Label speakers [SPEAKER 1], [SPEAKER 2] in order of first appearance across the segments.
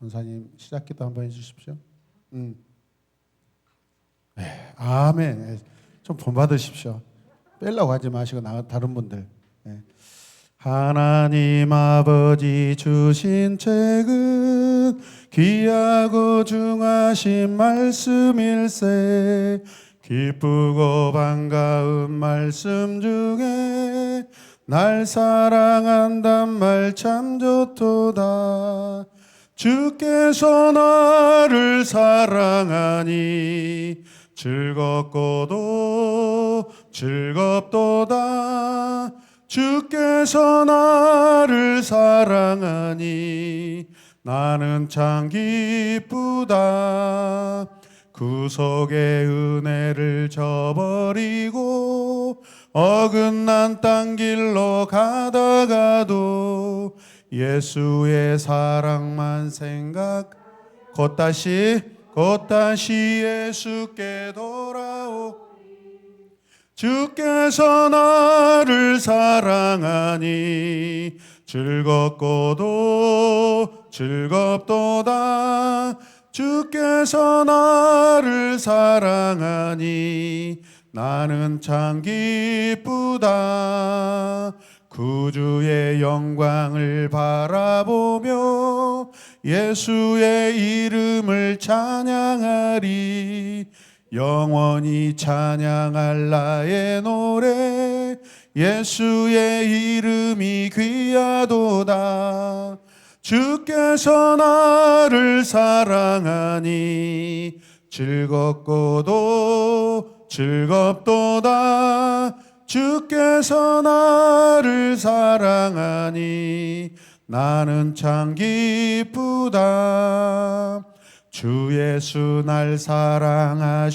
[SPEAKER 1] 권사님 시작기도 한번 해주십시오. 네, 아멘. 네, 좀 본받으십시오. 빼려고 하지 마시고 다른 분들. 네. 하나님 아버지 주신 책은 귀하고 중하신 말씀일세. 기쁘고 반가운 말씀 중에 날 사랑한단 말 참 좋도다. 주께서 나를 사랑하니 즐겁고도 즐겁도다. 주께서 나를 사랑하니 나는 참 기쁘다. 구속의 은혜를 저버리고 어긋난 땅 길로 가다가도 예수의 사랑만 생각 곧 다시 예수께 돌아오. 주께서 나를 사랑하니 즐겁고도 즐겁도다. 주께서 나를 사랑하니 나는 참 기쁘다. 구주의 영광을 바라보며 예수의 이름을 찬양하리. 영원히 찬양할 나의 노래 예수의 이름이 귀하도다. 주께서 나를 사랑하니 즐겁고도 즐겁도다. 주께서 나를 사랑하니 나는 참 기쁘다. 주 예수 날 사랑하시오니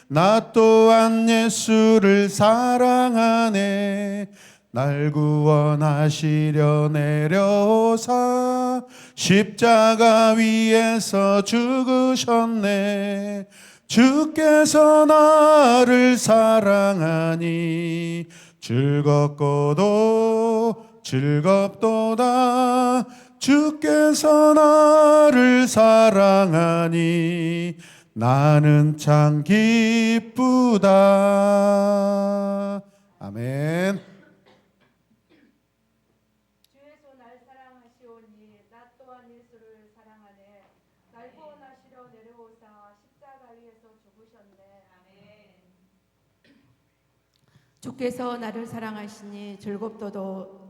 [SPEAKER 1] 나 또한 예수를 사랑하네. 날 구원하시려 내려오사 십자가 위에서 죽으셨네. 주께서 나를 사랑하니 즐겁고도 즐겁도다. 주께서 나를 사랑하니 나는 참 기쁘다. 아멘.
[SPEAKER 2] 주 예수 날 사랑하시오니 나 또한 예수를 사랑하네. 날 구원하시려 내려오사 십자가 위에서 죽으셨네. 아멘. 주께서 나를 사랑하시니 즐겁고도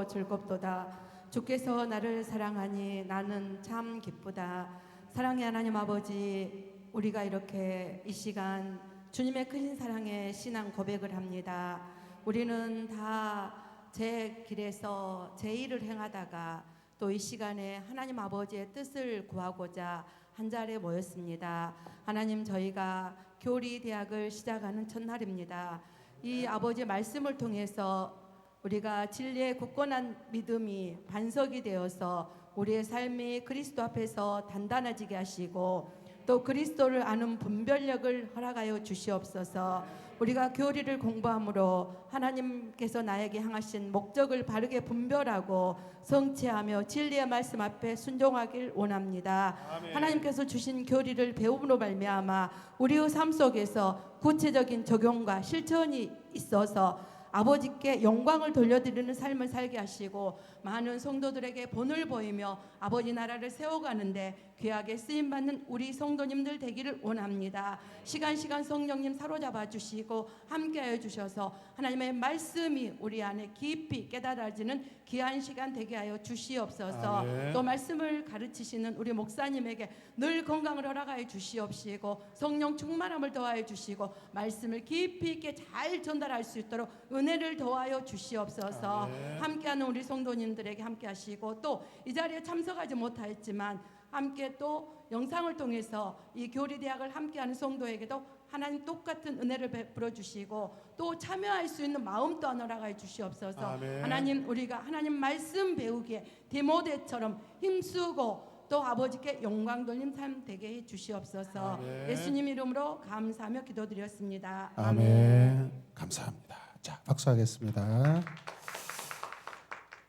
[SPEAKER 2] 즐겁도다. 주께서 나를 사랑하니 나는 참 기쁘다. 사랑의 하나님 아버지, 우리가 이렇게 이 시간 주님의 크신 사랑에 신앙 고백을 합니다. 우리는 다 제 길에서 제 일을 행하다가 또 이 시간에 하나님 아버지의 뜻을 구하고자 한 자리에 모였습니다. 하나님, 저희가 교리 대학을 시작하는 첫날입니다. 이 아버지의 말씀을 통해서 우리가 진리의 굳건한 믿음이 반석이 되어서 우리의 삶이 그리스도 앞에서 단단해지게 하시고 또 그리스도를 아는 분별력을 허락하여 주시옵소서. 우리가 교리를 공부함으로 하나님께서 나에게 향하신 목적을 바르게 분별하고 성취하며 진리의 말씀 앞에 순종하길 원합니다. 아멘. 하나님께서 주신 교리를 배움으로 말미암아 우리의 삶 속에서 구체적인 적용과 실천이 있어서 아버지께 영광을 돌려드리는 삶을 살게 하시고 많은 성도들에게 본을 보이며 아버지 나라를 세워가는데 귀하게 쓰임받는 우리 성도님들 되기를 원합니다. 시간 성령님 사로잡아 주시고 함께하여 주셔서 하나님의 말씀이 우리 안에 깊이 깨달아지는 귀한 시간 되게 하여 주시옵소서. 아멘. 또 말씀을 가르치시는 우리 목사님에게 늘 건강을 허락하여 주시옵시고 성령 충만함을 더하여 주시고 말씀을 깊이 있게 잘 전달할 수 있도록 은혜를 더하여 주시옵소서. 아멘. 함께하는 우리 성도님들에게 함께하시고 또 이 자리에 참석하지 못하였지만 함께 또 영상을 통해서 이 교리대학을 함께하는 성도에게도 하나님 똑같은 은혜를 베풀어 주시고 또 참여할 수 있는 마음도 허락하여 주시옵소서. 아멘. 하나님, 우리가 하나님 말씀 배우기에 디모데처럼 힘쓰고 또 아버지께 영광 돌림 삶 되게 해 주시옵소서. 아멘. 예수님 이름으로 감사하며 기도드렸습니다.
[SPEAKER 1] 아멘.
[SPEAKER 2] 아멘.
[SPEAKER 1] 감사합니다. 자, 박수하겠습니다.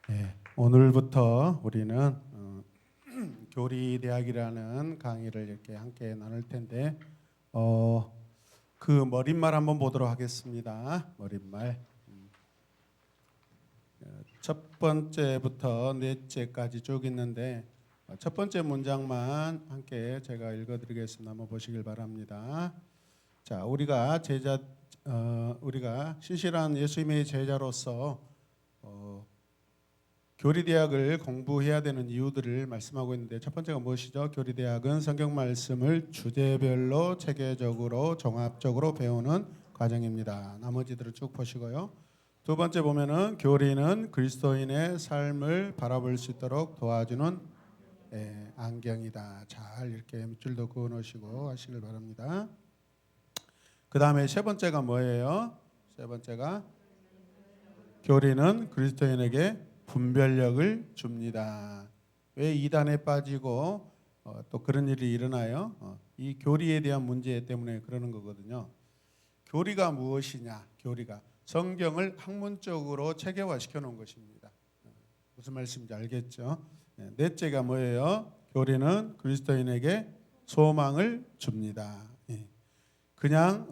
[SPEAKER 1] 네, 오늘부터 우리는 교리대학이라는 강의를 이렇게 함께 나눌 텐데 그 머릿말 한번 보도록 하겠습니다. 머릿말. 첫 번째부터 넷째까지 쭉 있는데 첫 번째 문장만 함께 제가 읽어드리겠습니다. 한번 보시길 바랍니다. 자, 우리가 신실한 예수님의 제자로서 교리대학을 공부해야 되는 이유들을 말씀하고 있는데 첫 번째가 무엇이죠? 교리대학은 성경 말씀을 주제별로 체계적으로 종합적으로 배우는 과정입니다. 나머지들을 쭉 보시고요. 두 번째 보면은 교리는 그리스도인의 삶을 바라볼 수 있도록 도와주는 안경이다. 잘 이렇게 밑줄도 그어 놓으시고 하시길 바랍니다. 그 다음에 세 번째가 뭐예요? 세 번째가 교리는 그리스도인에게 분별력을 줍니다. 왜 이단에 빠지고 또 그런 일이 일어나요? 이 교리에 대한 문제 때문에 그러는 거거든요. 교리가 무엇이냐? 교리가 성경을 학문적으로 체계화시켜 놓은 것입니다. 무슨 말씀인지 알겠죠? 넷째가 뭐예요? 교리는 그리스도인에게 소망을 줍니다. 그냥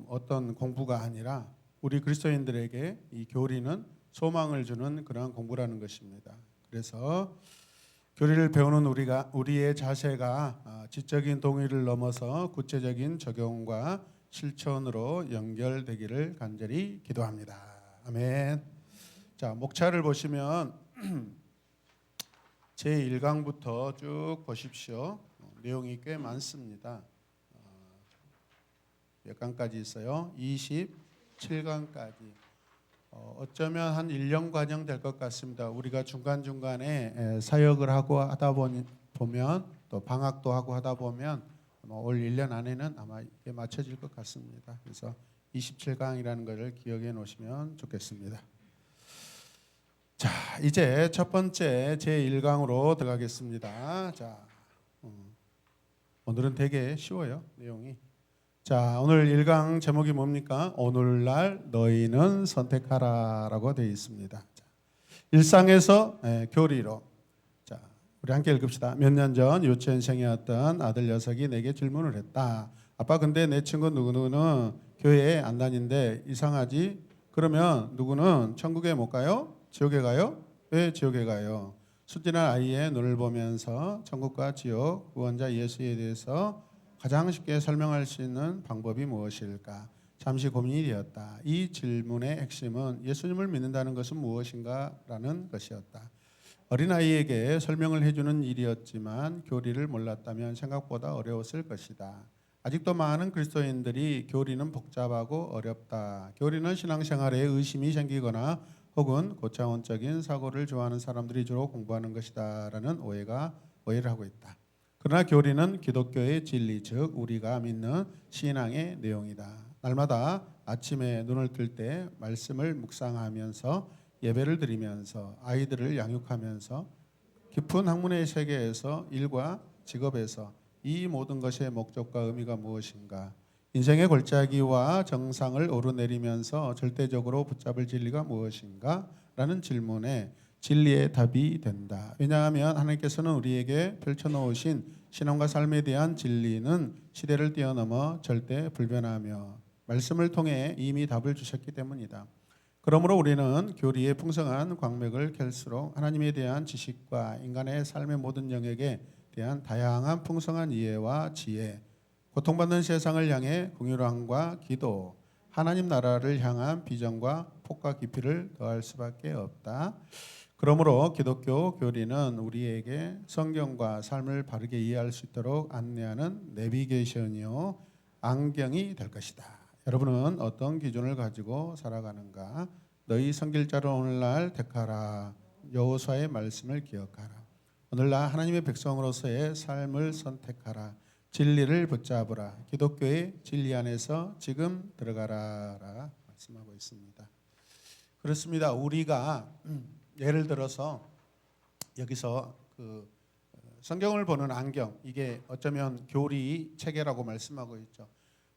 [SPEAKER 1] 어떤 공부가 아니라 우리 그리스도인들에게 이 교리는 소망을 주는 그러한 공부라는 것입니다. 그래서 교리를 배우는 우리의 자세가 지적인 동의를 넘어서 구체적인 적용과 실천으로 연결되기를 간절히 기도합니다. 아멘. 자, 목차를 보시면 제1강부터 쭉 보십시오. 내용이 꽤 많습니다. 몇 강까지 있어요? 27강까지. 어쩌면 한 1년 과정 될 것 같습니다. 우리가 중간중간에 사역을 하고 하다 보면 또 방학도 하고 하다 보면 올 1년 안에는 아마 이게 맞춰질 것 같습니다. 그래서 27강이라는 것을 기억해 놓으시면 좋겠습니다. 자, 이제 첫 번째 제1강으로 들어가겠습니다. 자, 오늘은 되게 쉬워요, 내용이. 자, 오늘 1강 제목이 뭡니까? 오늘날 너희는 선택하라라고 되어 있습니다. 자, 일상에서 교리로. 자, 우리 함께 읽읍시다. 몇 년 전 유치원생이었던 아들 녀석이 내게 질문을 했다. 아빠, 근데 내 친구 누구누구는 교회에 안 다니는데 이상하지? 그러면 누구는 천국에 못 가요? 지옥에 가요? 왜 지옥에 가요? 순진한 아이의 눈을 보면서 천국과 지옥, 구원자 예수에 대해서 가장 쉽게 설명할 수 있는 방법이 무엇일까? 잠시 고민이 되었다. 이 질문의 핵심은 예수님을 믿는다는 것은 무엇인가? 라는 것이었다. 어린아이에게 설명을 해주는 일이었지만 교리를 몰랐다면 생각보다 어려웠을 것이다. 아직도 많은 그리스도인들이 교리는 복잡하고 어렵다. 교리는 신앙생활에 의심이 생기거나 혹은 고차원적인 사고를 좋아하는 사람들이 주로 공부하는 것이다. 라는 오해를 하고 있다. 그러나 교리는 기독교의 진리, 즉 우리가 믿는 신앙의 내용이다. 날마다 아침에 눈을 뜰 때 말씀을 묵상하면서 예배를 드리면서 아이들을 양육하면서 깊은 학문의 세계에서 일과 직업에서 이 모든 것의 목적과 의미가 무엇인가? 인생의 골짜기와 정상을 오르내리면서 절대적으로 붙잡을 진리가 무엇인가? 라는 질문에 진리의 답이 된다. 왜냐하면 하나님께서는 우리에게 펼쳐놓으신 신앙과 삶에 대한 진리는 시대를 뛰어넘어 절대 불변하며 말씀을 통해 이미 답을 주셨기 때문이다. 그러므로 우리는 교리의 풍성한 광맥을 캘수록 하나님에 대한 지식과 인간의 삶의 모든 영역에 대한 다양한 풍성한 이해와 지혜, 고통받는 세상을 향해 긍휼함과 기도, 하나님 나라를 향한 비전과 폭과 깊이를 더할 수밖에 없다. 그러므로 기독교 교리는 우리에게 성경과 삶을 바르게 이해할 수 있도록 안내하는 내비게이션이요 안경이 될 것이다. 여러분은 어떤 기준을 가지고 살아가는가? 너희 선길자를 오늘날 택하라. 여호수아의 말씀을 기억하라. 오늘날 하나님의 백성으로서의 삶을 선택하라. 진리를 붙잡으라. 기독교의 진리 안에서 지금 들어가라 말씀하고 있습니다. 그렇습니다. 우리가 예를 들어서 여기서 성경을 보는 안경, 이게 어쩌면 교리 체계라고 말씀하고 있죠.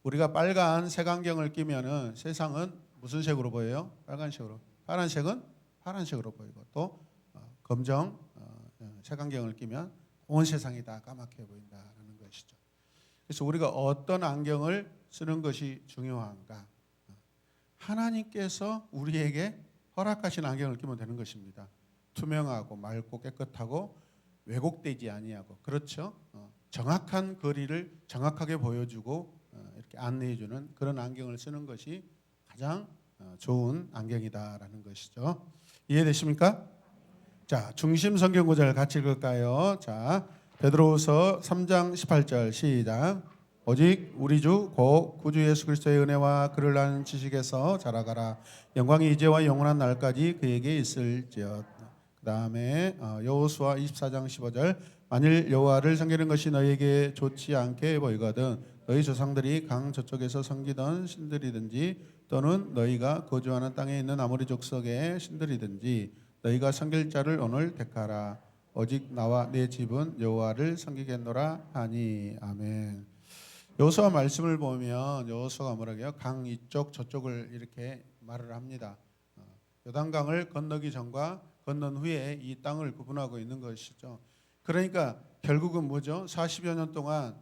[SPEAKER 1] 우리가 빨간 색안경을 끼면은 세상은 무슨 색으로 보여요? 빨간색으로. 파란색은 파란색으로 보이고 또 검정 색안경을 끼면 온 세상이 다 까맣게 보인다라는 것이죠. 그래서 우리가 어떤 안경을 쓰는 것이 중요한가? 하나님께서 우리에게 허락하신 안경을 끼면 되는 것입니다. 투명하고 맑고 깨끗하고 왜곡되지 아니하고, 그렇죠? 정확한 거리를 정확하게 보여주고 이렇게 안내해주는 그런 안경을 쓰는 것이 가장 좋은 안경이다라는 것이죠. 이해되십니까? 자, 중심 성경 구절 같이 읽을까요? 자, 베드로후서 3장 18절 시작. 오직 우리 주 곧 구주 예수 그리스도의 은혜와 그를 아는 지식에서 자라가라. 영광이 이제와 영원한 날까지 그에게 있을지어다. 그 다음에 여호수아 24장 15절. 만일 여호와를 섬기는 것이 너희에게 좋지 않게 보이거든 너희 조상들이 강 저쪽에서 섬기던 신들이든지 또는 너희가 거주하는 땅에 있는 아모리 족속의 신들이든지 너희가 섬길 자를 오늘 택하라. 오직 나와 내 집은 여호와를 섬기겠노라 하니. 아멘. 여호수아 말씀을 보면 여호수아가 뭐라고 해요? 강 이쪽 저쪽을 이렇게 말을 합니다. 요단강을 건너기 전과 건넌 후에 이 땅을 구분하고 있는 것이죠. 그러니까 결국은 뭐죠? 40여 년 동안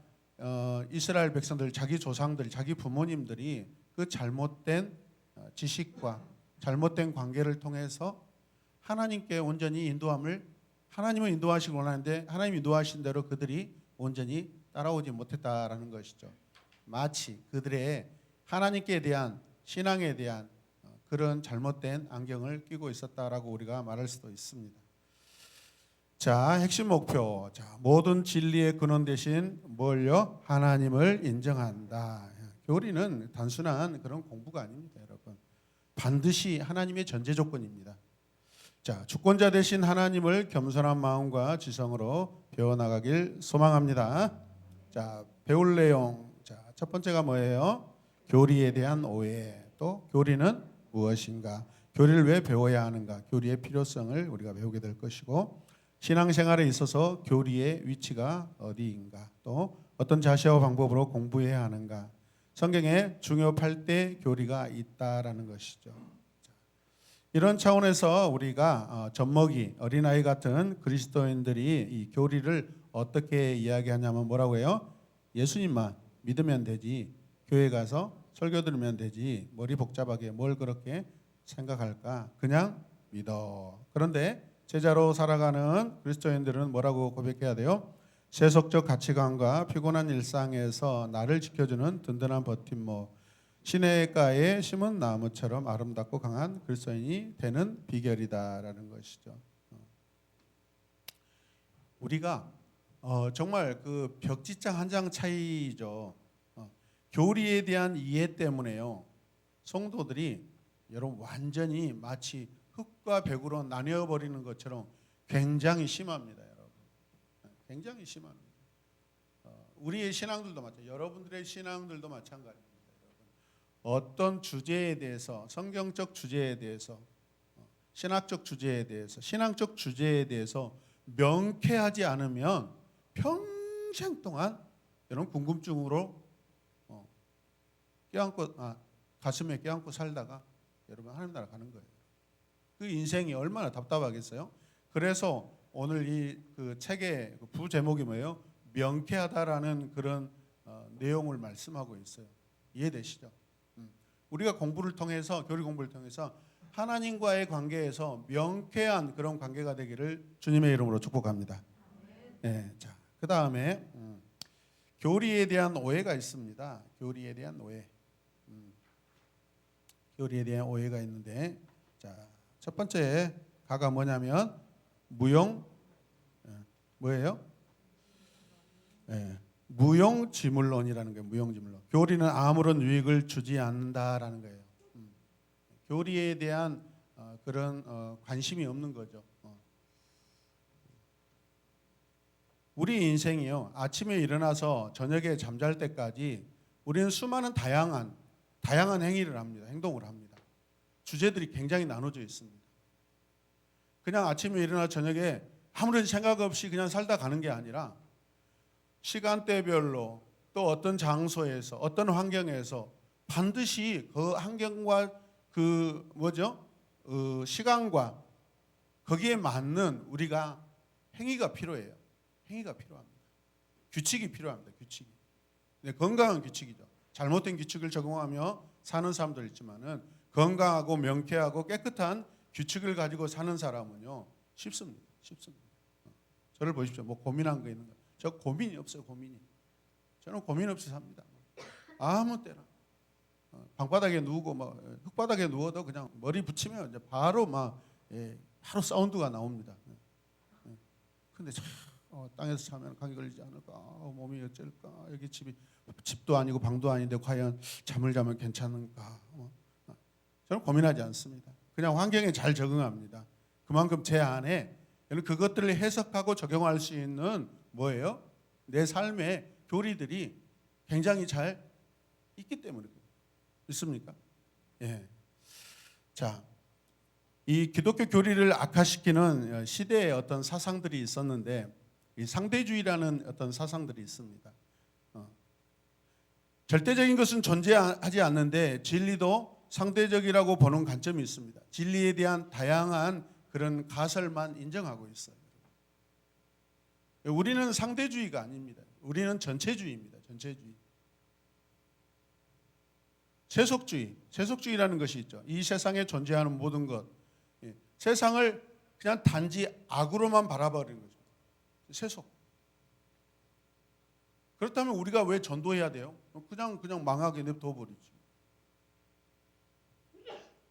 [SPEAKER 1] 이스라엘 백성들, 자기 조상들, 자기 부모님들이 그 잘못된 지식과 잘못된 관계를 통해서 하나님께 온전히 인도함을, 하나님은 인도하시기 원하는데 하나님이 인도하신 대로 그들이 온전히 따라오지 못했다라는 것이죠. 마치 그들의 하나님께 대한 신앙에 대한 그런 잘못된 안경을 끼고 있었다라고 우리가 말할 수도 있습니다. 자, 핵심 목표. 자, 모든 진리의 근원 대신 뭘요? 하나님을 인정한다. 교리는 단순한 그런 공부가 아닙니다, 여러분. 반드시 하나님의 전제 조건입니다. 자, 주권자 되신 하나님을 겸손한 마음과 지성으로 배워나가길 소망합니다. 자, 배울 내용. 자, 첫 번째가 뭐예요? 교리에 대한 오해. 또 교리는 무엇인가? 교리를 왜 배워야 하는가? 교리의 필요성을 우리가 배우게 될 것이고, 신앙생활에 있어서 교리의 위치가 어디인가? 또 어떤 자세와 방법으로 공부해야 하는가? 성경에 중요 8대 교리가 있다라는 것이죠. 이런 차원에서 우리가 젖먹이, 어린아이 같은 그리스도인들이 이 교리를 어떻게 이야기하냐면 뭐라고 해요? 예수님만 믿으면 되지, 교회 가서 설교 들으면 되지, 머리 복잡하게 뭘 그렇게 생각할까? 그냥 믿어. 그런데 제자로 살아가는 그리스도인들은 뭐라고 고백해야 돼요? 세속적 가치관과 피곤한 일상에서 나를 지켜주는 든든한 버팀목, 시냇가에 심은 나무처럼 아름답고 강한 그리스도인이 되는 비결이다라는 것이죠. 우리가 정말 그 벽지장 한 장 차이죠. 교리에 대한 이해 때문에요, 성도들이 여러분 완전히 마치 흙과 벽으로 나뉘어 버리는 것처럼 굉장히 심합니다, 여러분. 굉장히 심합니다. 우리의 신앙들도 마찬가지, 여러분들의 신앙들도 마찬가지입니다, 여러분. 어떤 주제에 대해서, 성경적 주제에 대해서, 신학적 주제에 대해서, 신앙적 주제에 대해서 명쾌하지 않으면 평생 동안 여러분 궁금증으로 가슴에 껴안고 살다가 여러분 하나님 나라 가는 거예요. 그 인생이 얼마나 답답하겠어요? 그래서 오늘 이 그 책의 부제목이 뭐예요? 명쾌하다라는 그런 내용을 말씀하고 있어요. 이해되시죠? 우리가 공부를 통해서, 교리 공부를 통해서 하나님과의 관계에서 명쾌한 그런 관계가 되기를 주님의 이름으로 축복합니다. 네, 자, 그 다음에 교리에 대한 오해가 있습니다. 교리에 대한 오해. 교리에 대한 오해가 있는데, 자, 첫 번째 가가 뭐냐면 뭐예요? 무용지물론이라는 거예요. 무용지물론. 교리는 아무런 유익을 주지 않는다라는 거예요. 교리에 대한 그런 관심이 없는 거죠. 우리 인생이요, 아침에 일어나서 저녁에 잠잘 때까지 우리는 수많은 다양한 행위를 합니다. 행동을 합니다. 주제들이 굉장히 나눠져 있습니다. 그냥 아침에 일어나 저녁에 아무런 생각 없이 그냥 살다 가는 게 아니라 시간대별로 또 어떤 장소에서 어떤 환경에서 반드시 그 환경과 시간과 거기에 맞는 우리가 행위가 필요해요. 행위가 필요합니다. 규칙이 필요합니다. 규칙이. 네, 건강한 규칙이죠. 잘못된 규칙을 적용하며 사는 사람도 있지만은 건강하고 명쾌하고 깨끗한 규칙을 가지고 사는 사람은요 쉽습니다. 쉽습니다. 저를 보십시오. 뭐 고민한 거 있는 거. 저 고민이 없어요. 고민이. 저는 고민 없이 삽니다. 아무 때나 방바닥에 누우고 뭐 흙바닥에 누워도 그냥 머리 붙이면 이제 바로 바로 사운드가 나옵니다. 근데 땅에서 자면 감기 걸리지 않을까? 몸이 어쩔까? 여기 집도 아니고 방도 아닌데 과연 잠을 자면 괜찮은가? 저는 고민하지 않습니다. 그냥 환경에 잘 적응합니다. 그만큼 제 안에 그것들을 해석하고 적용할 수 있는 뭐예요? 내 삶의 교리들이 굉장히 잘 있기 때문에 있습니까? 예. 자, 이 기독교 교리를 악화시키는 시대의 어떤 사상들이 있었는데 이 상대주의라는 어떤 사상들이 있습니다. 절대적인 것은 존재하지 않는데 진리도 상대적이라고 보는 관점이 있습니다. 진리에 대한 다양한 그런 가설만 인정하고 있어요. 우리는 상대주의가 아닙니다. 우리는 전체주의입니다. 전체주의. 세속주의라는 것이 있죠. 이 세상에 존재하는 모든 것, 세상을 그냥 단지 악으로만 바라버리는 거죠. 세속. 그렇다면 우리가 왜 전도해야 돼요? 그냥 망하게 냅둬 버리지.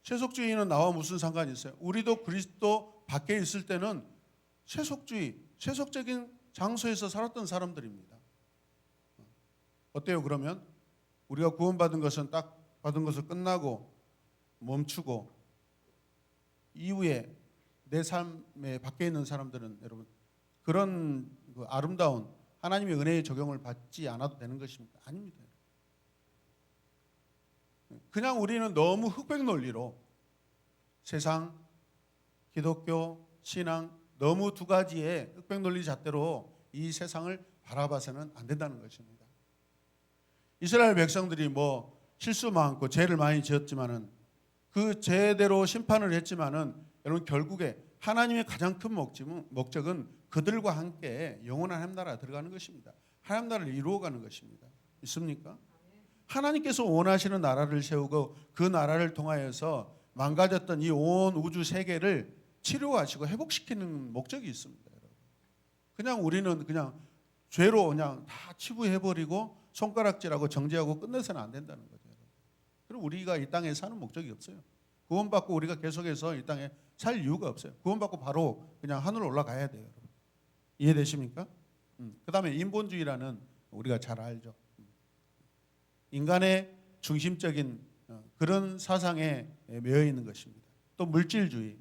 [SPEAKER 1] 세속주의는 나와 무슨 상관이 있어요? 우리도 그리스도 밖에 있을 때는 세속적인 장소에서 살았던 사람들입니다. 어때요? 그러면 우리가 구원받은 것은 딱 받은 것을 끝나고 멈추고 이후에 내 삶에 밖에 있는 사람들은 여러분 그런 그 아름다운 하나님의 은혜의 적용을 받지 않아도 되는 것입니까? 아닙니다. 그냥 우리는 너무 흑백 논리로 세상, 기독교, 신앙 너무 두 가지의 흑백 논리 잣대로 이 세상을 바라봐서는 안 된다는 것입니다. 이스라엘 백성들이 뭐 실수 많고 죄를 많이 지었지만은 그 죄대로 심판을 했지만은 여러분 결국에 하나님의 가장 큰 목적은 그들과 함께 영원한 하나님 나라에 들어가는 것입니다. 하나님 나라를 이루어가는 것입니다. 있습니까? 하나님께서 원하시는 나라를 세우고 그 나라를 통하여서 망가졌던 이 온 우주 세계를 치료하시고 회복시키는 목적이 있습니다. 여러분. 그냥 우리는 그냥 죄로 그냥 다 치부해버리고 손가락질하고 정죄하고 끝내서는 안 된다는 거죠. 그럼 우리가 이 땅에 사는 목적이 없어요. 구원받고 우리가 계속해서 이 땅에 살 이유가 없어요. 구원받고 바로 그냥 하늘로 올라가야 돼요. 여러분. 이해되십니까? 그 다음에 인본주의라는 우리가 잘 알죠. 인간의 중심적인 그런 사상에 매여 있는 것입니다. 또 물질주의.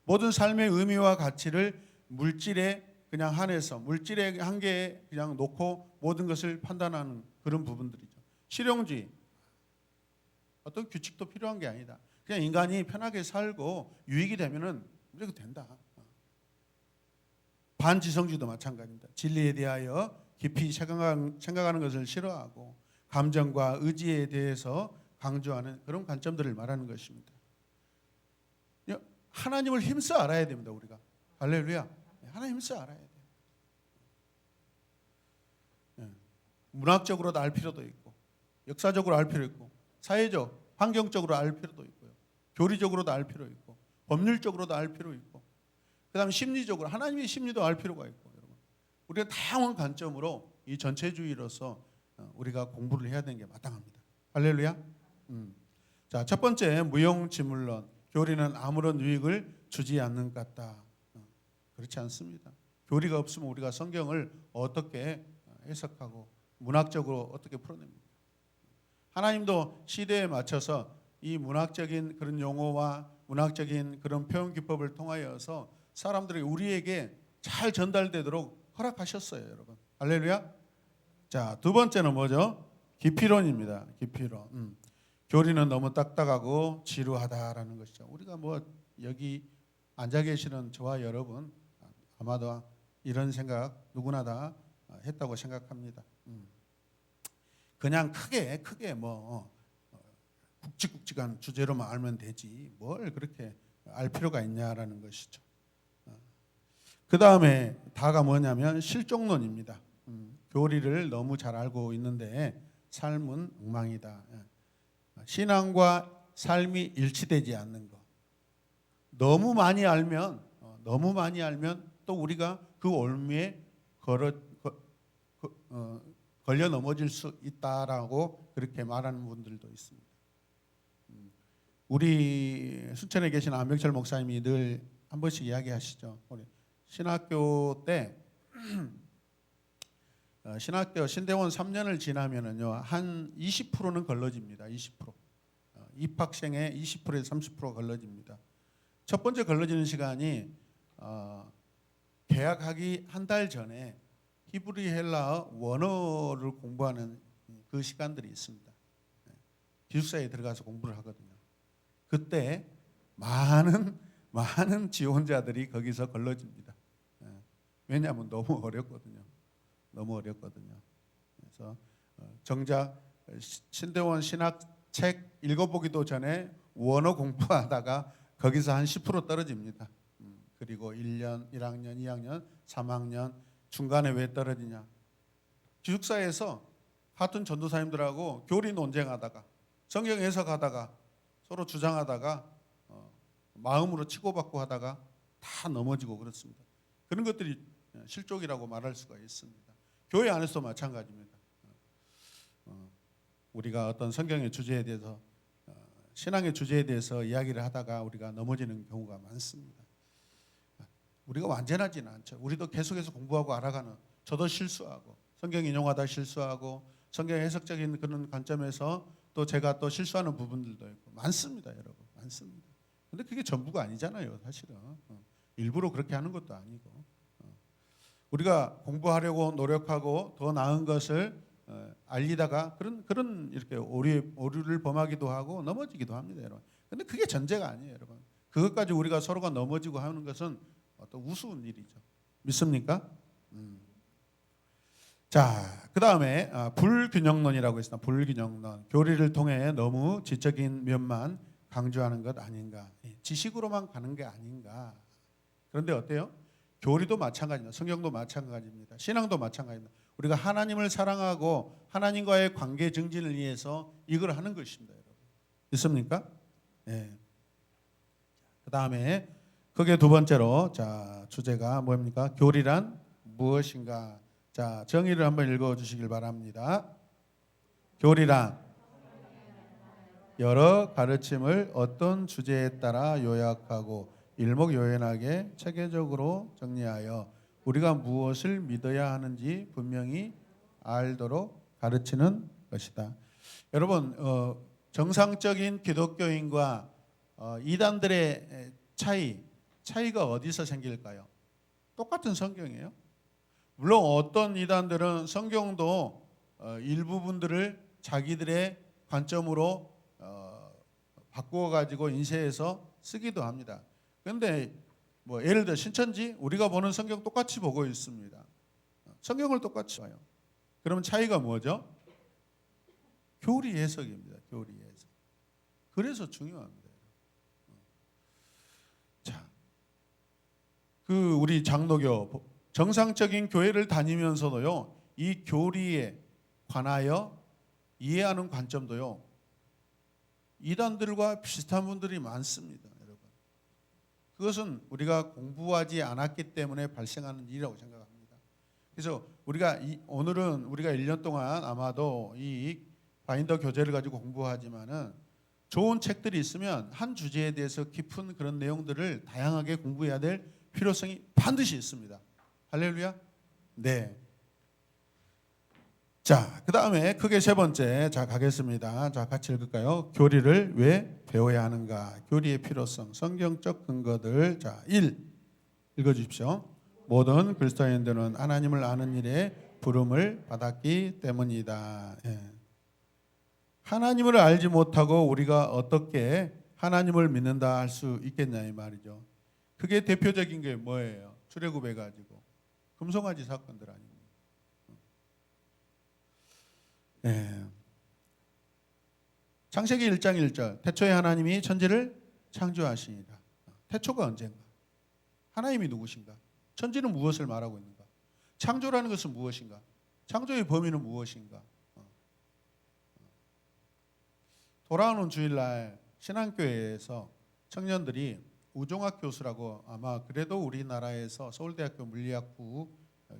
[SPEAKER 1] 모든 삶의 의미와 가치를 물질에 그냥 한해서 물질의 한계에 그냥 놓고 모든 것을 판단하는 그런 부분들이죠. 실용주의. 어떤 규칙도 필요한 게 아니다. 그냥 인간이 편하게 살고 유익이 되면은 무조건 된다. 반지성주의도 마찬가지입니다. 진리에 대하여 깊이 생각하는 것을 싫어하고 감정과 의지에 대해서 강조하는 그런 관점들을 말하는 것입니다. 하나님을 힘써 알아야 됩니다. 우리가. 할렐루야. 하나님 힘써 알아야 돼요. 문학적으로도 알 필요도 있고 역사적으로 알 필요 있고 사회적, 환경적으로 알 필요도 있고요. 교리적으로도 알 필요 있고 법률적으로도 알 필요 있고 그다음에 심리적으로 하나님의 심리도 알 필요가 있고 여러분. 우리가 다양한 관점으로 이 전체주의로서 우리가 공부를 해야 되는 게 마땅합니다. 할렐루야. 자, 첫 번째 무용지물론 교리는 아무런 유익을 주지 않는 것 같다. 그렇지 않습니다. 교리가 없으면 우리가 성경을 어떻게 해석하고 문학적으로 어떻게 풀어냅니까? 하나님도 시대에 맞춰서 이 문학적인 그런 용어와 문학적인 그런 표현 기법을 통하여서 사람들이 우리에게 잘 전달되도록 허락하셨어요, 여러분. 할렐루야. 자, 두 번째는 뭐죠? 기피론입니다. 기피론. 교리는 너무 딱딱하고 지루하다라는 것이죠. 우리가 뭐 여기 앉아 계시는 저와 여러분 아마도 이런 생각 누구나 다 했다고 생각합니다. 그냥 크게 뭐 굵직굵직한 주제로만 알면 되지 뭘 그렇게 알 필요가 있냐라는 것이죠. 그 다음에 다가 뭐냐면 실종론입니다. 교리를 너무 잘 알고 있는데 삶은 엉망이다. 신앙과 삶이 일치되지 않는 것. 너무 많이 알면 또 우리가 그 올무에 걸려 넘어질 수 있다라고 그렇게 말하는 분들도 있습니다. 우리 순천에 계신 안병철 목사님이 늘 한 번씩 이야기하시죠. 우리 신학교 때 신학교 신대원 3년을 지나면은요 한 20%는 걸러집니다. 20%. 입학생의 20%에서 30%가 걸러집니다. 첫 번째 걸러지는 시간이 개학하기 한 달 전에 히브리 헬라어 원어를 공부하는 그 시간들이 있습니다. 기숙사에 들어가서 공부를 하거든요. 그때 많은 지원자들이 거기서 걸러집니다. 왜냐하면 너무 어렵거든요. 그래서 정작 신대원 신학책 읽어보기도 전에 원어 공부하다가 거기서 한 10% 떨어집니다. 그리고 1년, 1학년, 2학년, 3학년 중간에 왜 떨어지냐? 기숙사에서 같은 전도사님들하고 교리 논쟁하다가 성경 해석하다가 서로 주장하다가 마음으로 치고받고 하다가 다 넘어지고 그렇습니다. 그런 것들이 실족이라고 말할 수가 있습니다. 교회 안에서도 마찬가지입니다. 우리가 어떤 성경의 주제에 대해서 신앙의 주제에 대해서 이야기를 하다가 우리가 넘어지는 경우가 많습니다. 우리가 완전하지는 않죠. 우리도 계속해서 공부하고 알아가는, 저도 실수하고 성경 인용하다 실수하고 성경 해석적인 그런 관점에서 또 제가 또 실수하는 부분들도 있고 많습니다, 여러분. 많습니다. 근데 그게 전부가 아니잖아요, 사실은. 일부러 그렇게 하는 것도 아니고. 우리가 공부하려고 노력하고 더 나은 것을 알리다가 그런 이렇게 오류를 범하기도 하고 넘어지기도 합니다, 여러분. 근데 그게 전제가 아니에요, 여러분. 그것까지 우리가 서로가 넘어지고 하는 것은 어떤 우스운 일이죠. 믿습니까? 자, 그 다음에 불균형론이라고 있습니다. 불균형론. 교리를 통해 너무 지적인 면만 강조하는 것 아닌가. 지식으로만 가는 게 아닌가. 그런데 어때요? 교리도 마찬가지입니다. 성경도 마찬가지입니다. 신앙도 마찬가지입니다. 우리가 하나님을 사랑하고 하나님과의 관계 증진을 위해서 이걸 하는 것입니다, 여러분. 있습니까? 네. 그 다음에 그게 두 번째로 자 주제가 뭡니까? 교리란 무엇인가? 자 정의를 한번 읽어주시길 바랍니다. 교리란 여러 가르침을 어떤 주제에 따라 요약하고 일목요연하게 체계적으로 정리하여 우리가 무엇을 믿어야 하는지 분명히 알도록 가르치는 것이다. 여러분 정상적인 기독교인과 이단들의 차이가 어디서 생길까요? 똑같은 성경이에요. 물론 어떤 이단들은 성경도 일부분들을 자기들의 관점으로 바꾸어 가지고 인쇄해서 쓰기도 합니다. 그런데 뭐 예를 들어 신천지 우리가 보는 성경 똑같이 보고 있습니다. 성경을 똑같이 봐요. 그러면 차이가 뭐죠? 교리 해석입니다. 교리 해석. 그래서 중요합니다. 자, 우리 장로교 정상적인 교회를 다니면서도요, 이 교리에 관하여 이해하는 관점도요, 이단들과 비슷한 분들이 많습니다, 여러분. 그것은 우리가 공부하지 않았기 때문에 발생하는 일이라고 생각합니다. 그래서 오늘은 우리가 1년 동안 아마도 이 바인더 교재를 가지고 공부하지만은 좋은 책들이 있으면 한 주제에 대해서 깊은 그런 내용들을 다양하게 공부해야 될 필요성이 반드시 있습니다. 할렐루야. 네. 자, 그 다음에 크게 세 번째, 자 가겠습니다. 자 같이 읽을까요? 교리를 왜 배워야 하는가? 교리의 필요성, 성경적 근거들. 자, 1 읽어주십시오. 모든 그리스도인들은 하나님을 아는 일에 부름을 받았기 때문이다. 예. 하나님을 알지 못하고 우리가 어떻게 하나님을 믿는다 할 수 있겠냐 이 말이죠. 그게 대표적인 게 뭐예요? 출애굽해가지고 금송아지 사건들 아닙니까? 네. 창세기 1장 1절 태초에 하나님이 천지를 창조하시니라. 태초가 언젠가? 하나님이 누구신가? 천지는 무엇을 말하고 있는가? 창조라는 것은 무엇인가? 창조의 범위는 무엇인가? 돌아오는 주일날 신앙교회에서 청년들이 우종학 교수라고, 아마 그래도 우리나라에서 서울대학교 물리학부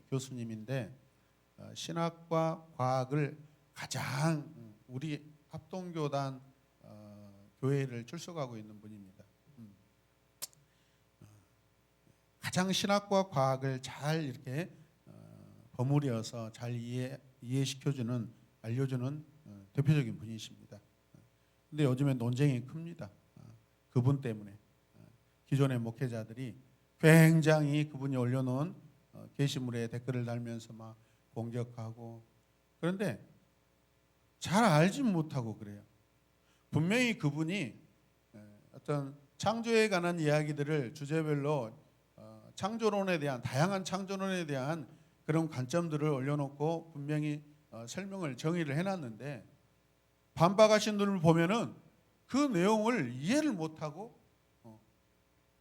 [SPEAKER 1] 교수님인데, 신학과 과학을 가장 우리 합동교단 교회를 출석하고 있는 분입니다. 가장 신학과 과학을 잘 이렇게 버무려서 잘 이해시켜주는, 알려주는 대표적인 분이십니다. 근데 요즘에 논쟁이 큽니다. 그분 때문에 기존의 목회자들이 굉장히 그분이 올려놓은 게시물에 댓글을 달면서 막 공격하고, 그런데 잘 알지 못하고 그래요. 분명히 그분이 어떤 창조에 관한 이야기들을 주제별로 창조론에 대한, 다양한 창조론에 대한 그런 관점들을 올려놓고 분명히 설명을, 정의를 해놨는데, 반박하신 분을 보면은 그 내용을 이해를 못하고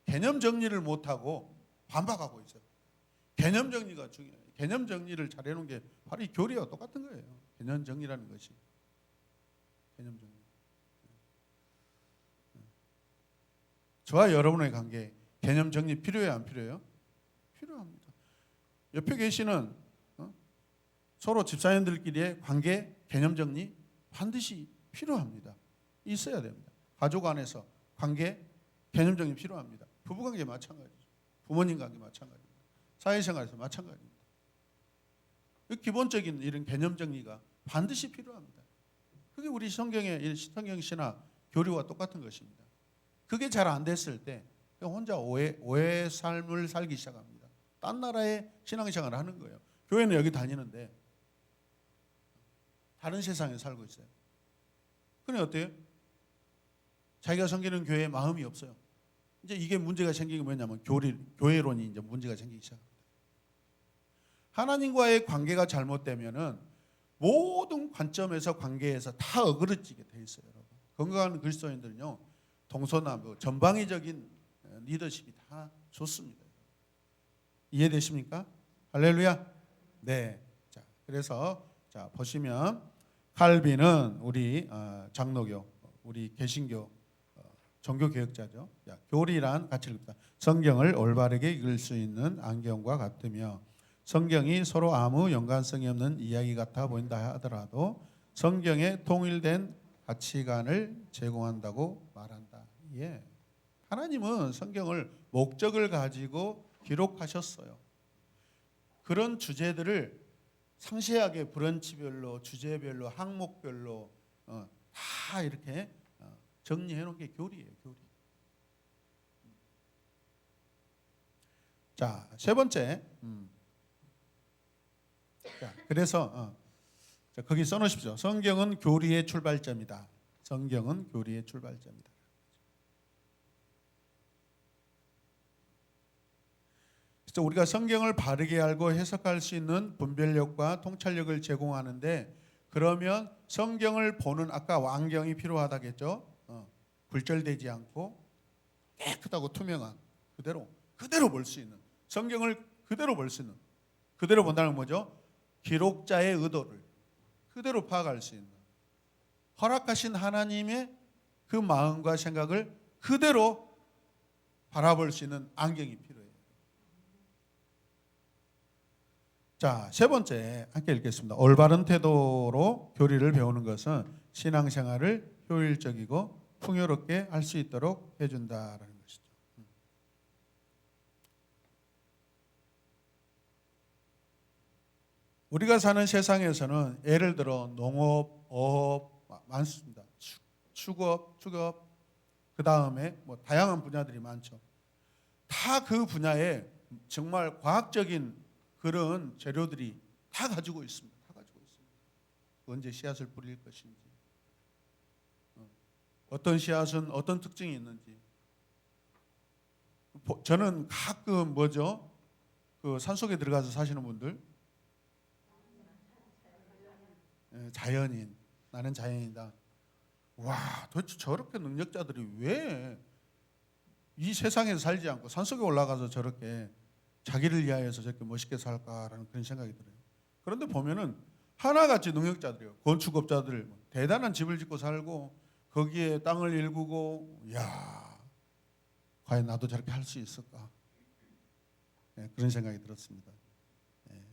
[SPEAKER 1] 개념 정리를 못하고 반박하고 있어요. 개념 정리가 중요해요. 개념 정리를 잘 해놓은 게 바로 이 교리와 똑같은 거예요. 개념 정리라는 것이. 개념 정리. 저와 여러분의 관계, 개념 정리 필요해요, 안 필요해요? 필요합니다. 옆에 계시는 서로 집사님들끼리의 관계, 개념 정리 반드시 필요합니다. 있어야 됩니다. 가족 안에서 관계, 개념 정리 필요합니다. 부부관계 마찬가지죠. 부모님 관계 마찬가지입니다. 사회생활에서 마찬가지입니다. 기본적인 이런 개념 정리가 반드시 필요합니다. 그게 우리 성경 신학 교리와 똑같은 것입니다. 그게 잘 안 됐을 때 혼자 오해 삶을 살기 시작합니다. 딴 나라의 신앙생활을 하는 거예요. 교회는 여기 다니는데 다른 세상에 살고 있어요. 그럼 어때요? 자기가 섬기는 교회에 마음이 없어요. 이제 이게 문제가 생기게 뭐냐면 교회론이 이제 문제가 생기기 시작합니다. 하나님과의 관계가 잘못되면은 모든 관점에서, 관계에서 다 어그러지게 돼 있어요, 여러분. 건강한 그리스도인들은요, 동서남북 전방위적인 리더십이 다 좋습니다. 이해되십니까? 할렐루야. 네. 자, 그래서 자 보시면 칼빈은 우리 장로교, 우리 개신교 종교 개혁자죠. 자, 교리란 같이 읽읍시다. 성경을 올바르게 읽을 수 있는 안경과 같으며, 성경이 서로 아무 연관성이 없는 이야기 같아 보인다 하더라도 성경에 통일된 가치관을 제공한다고 말한다. 예. 하나님은 성경을 목적을 가지고 기록하셨어요. 그런 주제들을 상세하게 브런치별로, 주제별로, 항목별로 다 이렇게 정리해 놓은 게 교리예요, 교리. 자, 세 번째. 자, 그래서 자, 거기 써놓으십시오. 성경은 교리의 출발점이다. 성경은 교리의 출발점이다. 진짜 우리가 성경을 바르게 알고 해석할 수 있는 분별력과 통찰력을 제공하는데, 그러면 성경을 보는, 아까 왕경이 필요하다겠죠. 굴절되지 않고 깨끗하고 투명한, 그대로 볼 수 있는, 성경을 그대로 볼 수 있는, 그대로 본다는 건 뭐죠? 기록자의 의도를 그대로 파악할 수 있는, 허락하신 하나님의 그 마음과 생각을 그대로 바라볼 수 있는 안경이 필요해요. 자, 세 번째 함께 읽겠습니다. 올바른 태도로 교리를 배우는 것은 신앙생활을 효율적이고 풍요롭게 할 수 있도록 해준다라는 것이죠. 우리가 사는 세상에서는 예를 들어 농업, 어업 많습니다. 축업, 그 다음에 뭐 다양한 분야들이 많죠. 다 그 분야에 정말 과학적인 그런 재료들이 다 가지고 있습니다. 다 가지고 있습니다. 언제 씨앗을 뿌릴 것인지, 어떤 씨앗은 어떤 특징이 있는지. 저는 가끔 그 산속에 들어가서 사시는 분들, 자연인, 나는 자연이다. 와, 도대체 저렇게 능력자들이 왜 이 세상에서 살지 않고 산속에 올라가서 저렇게 자기를 위하여서 저렇게 멋있게 살까라는 그런 생각이 들어요. 그런데 보면은 하나같이 능력자들이요. 건축업자들 대단한 집을 짓고 살고 거기에 땅을 일구고 야 과연 나도 저렇게 할 수 있을까? 네, 그런 생각이 들었습니다. 네,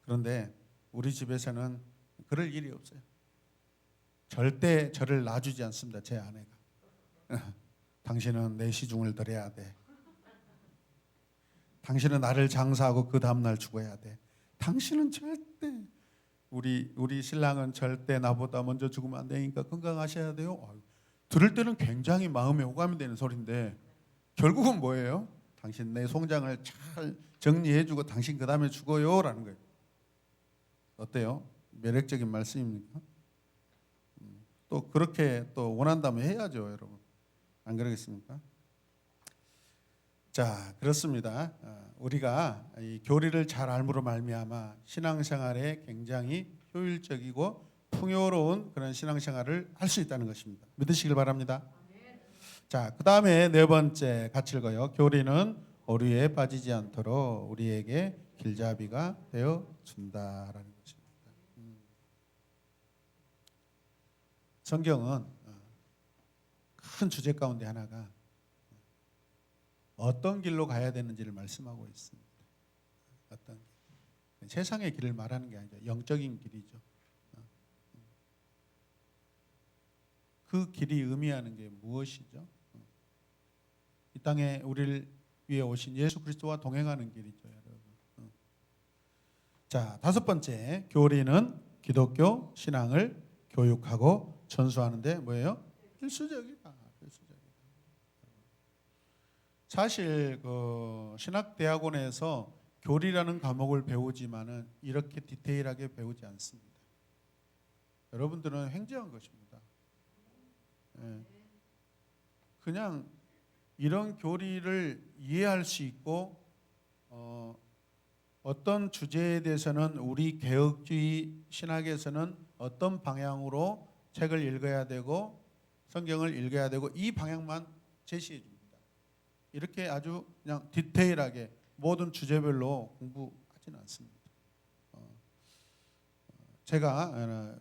[SPEAKER 1] 그런데 우리 집에서는 그럴 일이 없어요. 절대 저를 놔주지 않습니다. 제 아내가. 당신은 내 시중을 들여야 돼. 당신은 나를 장사하고 그 다음날 죽어야 돼. 당신은 절대 우리 신랑은 절대 나보다 먼저 죽으면 안 되니까 건강하셔야 돼요. 들을 때는 굉장히 마음에 호감이 되는 소리인데 결국은 뭐예요? 당신 내 송장을 잘 정리해주고 당신 그 다음에 죽어요라는 거예요. 어때요? 매력적인 말씀입니까? 또 그렇게 또 원한다면 해야죠, 여러분. 안 그러겠습니까? 자, 그렇습니다. 우리가 이 교리를 잘 알므로 말미암아 신앙생활에 굉장히 효율적이고 풍요로운 그런 신앙생활을 할 수 있다는 것입니다. 믿으시길 바랍니다. 자, 그 다음에 네 번째 같이 읽어요. 교리는 오류에 빠지지 않도록 우리에게 길잡이가 되어 준다라는 것입니다. 성경은 큰 주제 가운데 하나가 어떤 길로 가야 되는지를 말씀하고 있습니다. 어떤 길. 세상의 길을 말하는 게 아니죠. 영적인 길이죠. 그 길이 의미하는 게 무엇이죠? 이 땅에 우리를 위해 오신 예수 그리스도와 동행하는 길이죠, 여러분. 자, 다섯 번째, 교리는 기독교 신앙을 교육하고 전수하는데 뭐예요? 필수적이다. 사실 그 신학대학원에서 교리라는 과목을 배우지만은 이렇게 디테일하게 배우지 않습니다. 여러분들은 횡재한 것입니다. 그냥 이런 교리를 이해할 수 있고 어떤 주제에 대해서는 우리 개혁주의 신학에서는 어떤 방향으로 책을 읽어야 되고 성경을 읽어야 되고 이 방향만 제시해 줍니다. 이렇게 아주 그냥 디테일하게 모든 주제별로 공부하지는 않습니다. 제가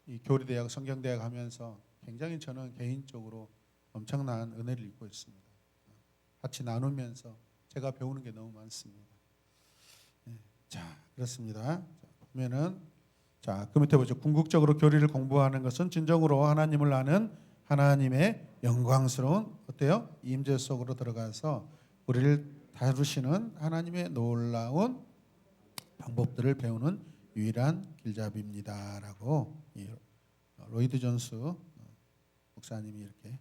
[SPEAKER 1] 이 교리대학, 성경대학 하면서 굉장히 저는 개인적으로 엄청난 은혜를 입고 있습니다. 같이 나누면서 제가 배우는 게 너무 많습니다. 자, 그렇습니다. 보면은 그 밑에 보죠. 궁극적으로 교리를 공부하는 것은 진정으로 하나님을 아는 하나님의 영광스러운 어때요? 임재 속으로 들어가서 우리를 다루시는 하나님의 놀라운 방법들을 배우는 유일한 길잡이입니다라고 로이드 존스 목사님이 이렇게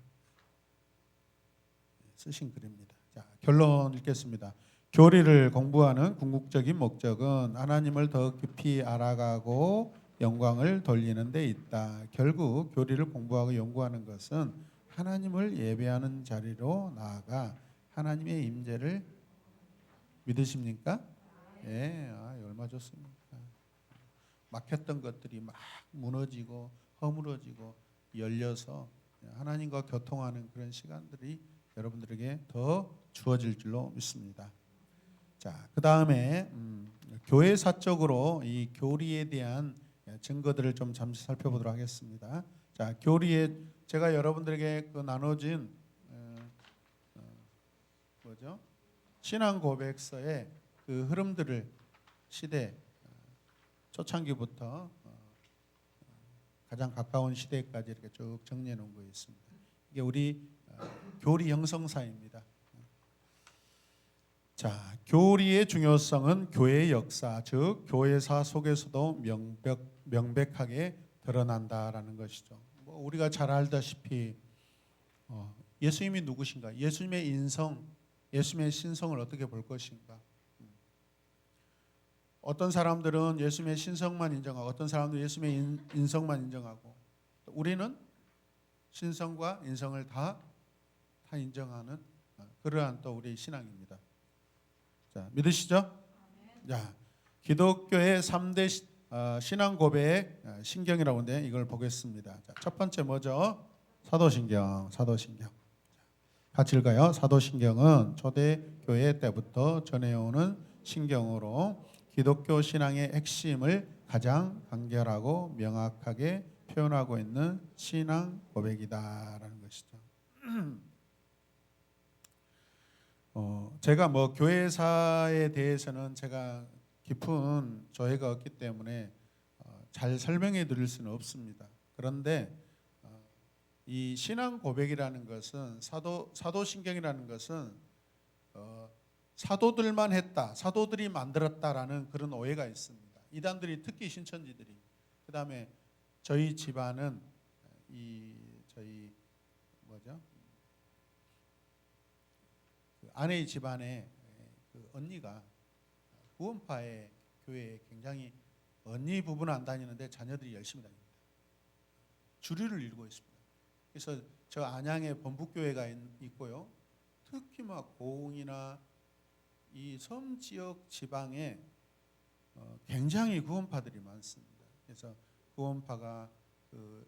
[SPEAKER 1] 쓰신 글입니다. 자, 결론 읽겠습니다. 교리를 공부하는 궁극적인 목적은 하나님을 더 깊이 알아가고 영광을 돌리는 데 있다. 결국 교리를 공부하고 연구하는 것은 하나님을 예배하는 자리로 나아가 하나님의 임재를 믿으십니까? 예, 얼마 좋습니까? 막혔던 것들이 막 무너지고 허물어지고 열려서 하나님과 교통하는 그런 시간들이 여러분들에게 더 주어질 줄로 믿습니다. 자, 그 다음에 교회사적으로 이 교리에 대한 증거들을 좀 잠시 살펴보도록 하겠습니다. 자, 교리에 제가 여러분들에게 그 나눠진 뭐죠? 신앙 고백서의 그 흐름들을 시대 초창기부터 가장 가까운 시대까지 이렇게 쭉 정리해 놓은 거 있습니다. 이게 우리 교리 형성사입니다. 자, 교리의 중요성은 교회의 역사, 즉 교회사 속에서도 명백하게 드러난다라는 것이죠. 뭐 우리가 잘 알다시피 예수님이 누구신가? 예수님의 인성, 예수님의 신성을 어떻게 볼 것인가? 어떤 사람들은 예수님의 신성만 인정하고 어떤 사람들은 예수님의 인성만 인정하고 우리는 신성과 인성을 다 인정하는 그러한 또 우리의 신앙입니다. 자, 믿으시죠? 자, 기독교의 3대 신앙 고백 신경이라고 하는데 이걸 보겠습니다. 자, 첫 번째 뭐죠? 사도신경. 같이 읽어요. 사도신경은 초대교회 때부터 전해오는 신경으로 기독교 신앙의 핵심을 가장 간결하고 명확하게 표현하고 있는 신앙 고백이다라는 것이죠. 제가 뭐 교회사에 대해서는 제가 깊은 조예가 없기 때문에 잘 설명해 드릴 수는 없습니다. 그런데 이 신앙 고백이라는 것은 사도신경이라는 것은 사도들만 했다, 사도들이 만들었다라는 그런 오해가 있습니다. 이단들이 특히 신천지들이. 그다음에 저희 집안은 저희 뭐죠? 그 아내의 집안에 그 언니가 구원파의 교회에 굉장히 언니 부부는 안 다니는데 자녀들이 열심히 다닙니다. 주류를 이루고 있습니다. 그래서 저 안양에 범북교회가 있고요. 특히 막 고흥이나 이 섬 지역 지방에 굉장히 구원파들이 많습니다. 그래서 구원파가 그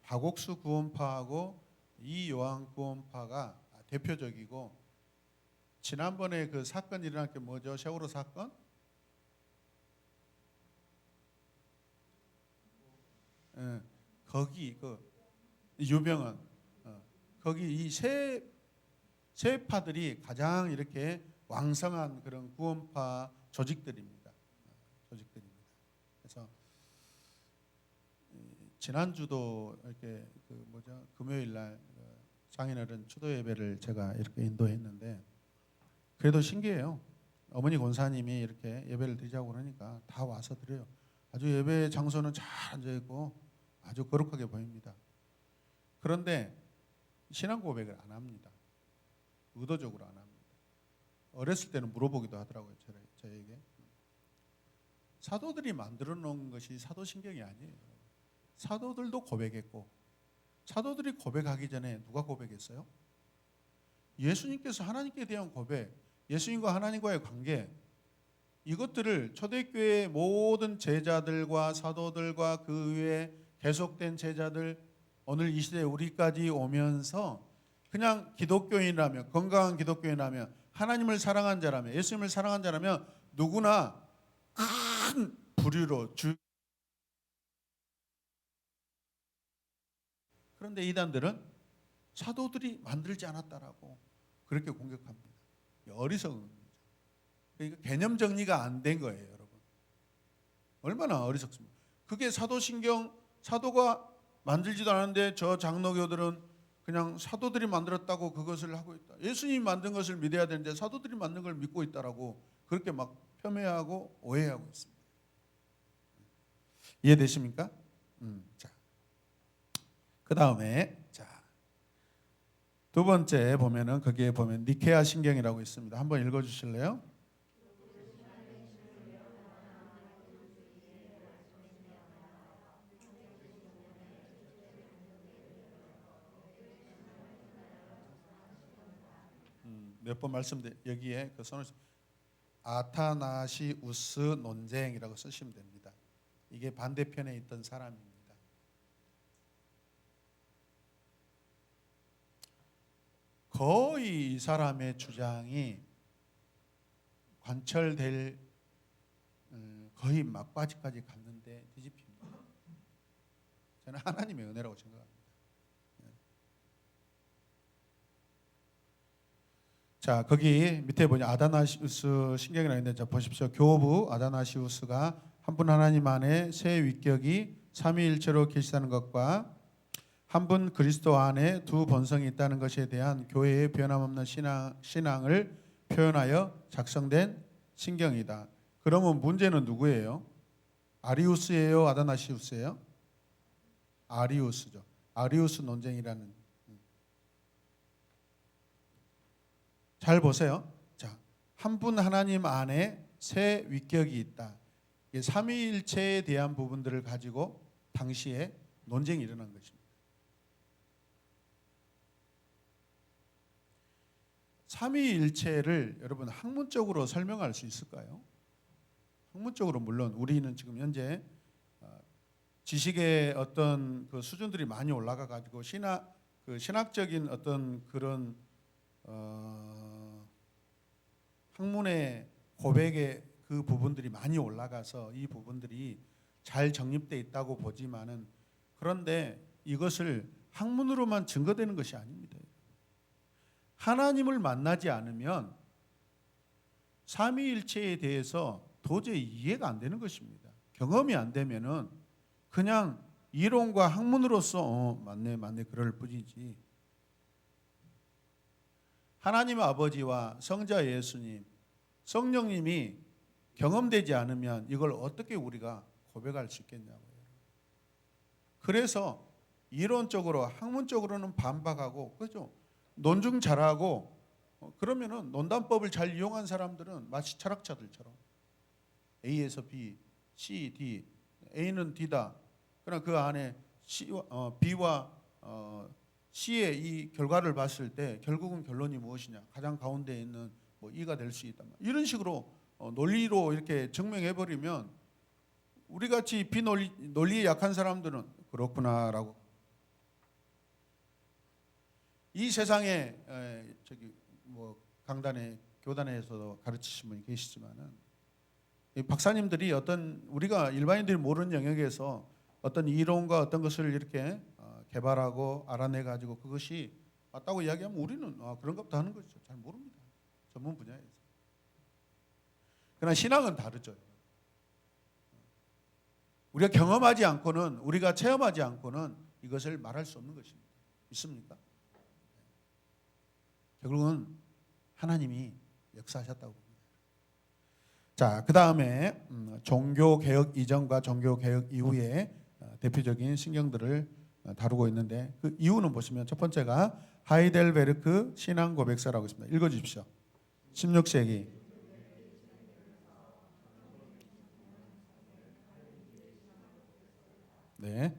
[SPEAKER 1] 박옥수 구원파하고 이요한 구원파가 대표적이고, 지난번에 그 사건 일어난 게 뭐죠? 세월호 사건? 예, 거기 그 유병헌 거기 이 세 파들이 가장 이렇게 왕성한 그런 구원파 조직들입니다. 조직들입니다. 그래서 지난주도 이렇게 그 뭐죠? 금요일 날 장인어른 추도 예배를 제가 이렇게 인도했는데 그래도 신기해요. 어머니 권사님이 이렇게 예배를 드리자고 그러니까 다 와서 드려요. 아주 예배 장소는 잘 앉아 있고 아주 거룩하게 보입니다. 그런데 신앙 고백을 안 합니다. 의도적으로 안 합니다. 어렸을 때는 물어보기도 하더라고요. 저에게. 사도들이 만들어 놓은 것이 사도신경이 아니에요. 사도들도 고백했고, 사도들이 고백하기 전에 누가 고백했어요? 예수님께서 하나님께 대한 고백, 예수님과 하나님과의 관계, 이것들을 초대교회의 모든 제자들과 사도들과 그 위에 계속된 제자들, 오늘 이 시대에 우리까지 오면서 그냥 기독교인이라면, 건강한 기독교인이라면, 하나님을 사랑한 자라면, 예수님을 사랑한 자라면 누구나 큰 부류로 그런데 이단들은 사도들이 만들지 않았다라고 그렇게 공격합니다. 어리석은 거죠. 그러니까 개념 정리가 안 된 거예요, 여러분. 얼마나 어리석습니까? 그게 사도신경, 사도가 만들지도 않았는데 저 장로교들은 그냥 사도들이 만들었다고 그것을 하고 있다. 예수님이 만든 것을 믿어야 되는데 사도들이 만든 걸 믿고 있다라고 그렇게 막 폄훼하고 오해하고 있습니다. 이해되십니까? 자, 그 다음에 두 번째 보면은 거기에 보면 니케아 신경이라고 있습니다. 한번 읽어주실래요? 몇 번 여기에 그 써놓으신 아타나시우스 논쟁이라고 쓰시면 됩니다. 이게 반대편에 있던 사람입니다. 거의 이 사람의 주장이 관철될 거의 막바지까지 갔는데 뒤집힙니다. 저는 하나님의 은혜라고 생각합니다. 자, 거기 밑에 보니 아다나시우스 신경이라고 있는데, 자 보십시오. 교부 아다나시우스가 한 분 하나님 안에 세 위격이 삼위일체로 계시다는 것과 한 분 그리스도 안에 두 본성이 있다는 것에 대한 교회의 변함없는 신앙을 표현하여 작성된 신경이다. 그러면 문제는 누구예요? 아리우스예요? 아다나시우스예요? 아리우스죠. 아리우스 논쟁이라는. 잘 보세요. 자, 한 분 하나님 안에 세 위격이 있다. 삼위일체에 대한 부분들을 가지고 당시에 논쟁이 일어난 것입니다. 삼위일체를 여러분 학문적으로 설명할 수 있을까요? 학문적으로 물론 우리는 지금 현재 지식의 어떤 그 수준들이 많이 올라가 가지고 그 신학적인 어떤 그런 학문의 고백의 그 부분들이 많이 올라가서 이 부분들이 잘 정립되어 있다고 보지만은, 그런데 이것을 학문으로만 증거되는 것이 아닙니다. 하나님을 만나지 않으면 삼위일체에 대해서 도저히 이해가 안 되는 것입니다. 경험이 안 되면은 그냥 이론과 학문으로서 맞네 그럴 뿐이지, 하나님 아버지와 성자 예수님, 성령님이 경험되지 않으면 이걸 어떻게 우리가 고백할 수 있겠냐고요. 그래서 이론적으로 학문적으로는 반박하고, 그죠? 논증 잘하고, 그러면은 논단법을 잘 이용한 사람들은 마치 철학자들처럼 A에서 B, C, D, A는 D다. 그러나 그 안에 B와 C의 이 결과를 봤을 때 결국은 결론이 무엇이냐? 가장 가운데 있는 뭐 E가 될 수 있다. 이런 식으로 논리로 이렇게 증명해 버리면 우리 같이 논리에 약한 사람들은 그렇구나라고, 이 세상에 저기 뭐 강단에 교단에서도 가르치신 분이 계시지만은, 이 박사님들이 어떤 우리가 일반인들이 모르는 영역에서 어떤 이론과 어떤 것을 이렇게 개발하고 알아내 가지고 그것이 맞다고 이야기하면 우리는 그런가 보다 하는 거죠. 잘 모릅니다. 전문 분야에서. 그러나 신앙은 다르죠. 우리가 경험하지 않고는, 우리가 체험하지 않고는 이것을 말할 수 없는 것입니다. 믿습니까? 결국은 하나님이 역사하셨다고 봅니다. 자, 그 다음에 종교 개혁 이전과 종교 개혁 이후에 대표적인 신경들을 다루고 있는데, 그 이유는 보시면 첫 번째가 하이델베르크 신앙 고백서라고 있습니다. 읽어주십시오. 16세기. 네.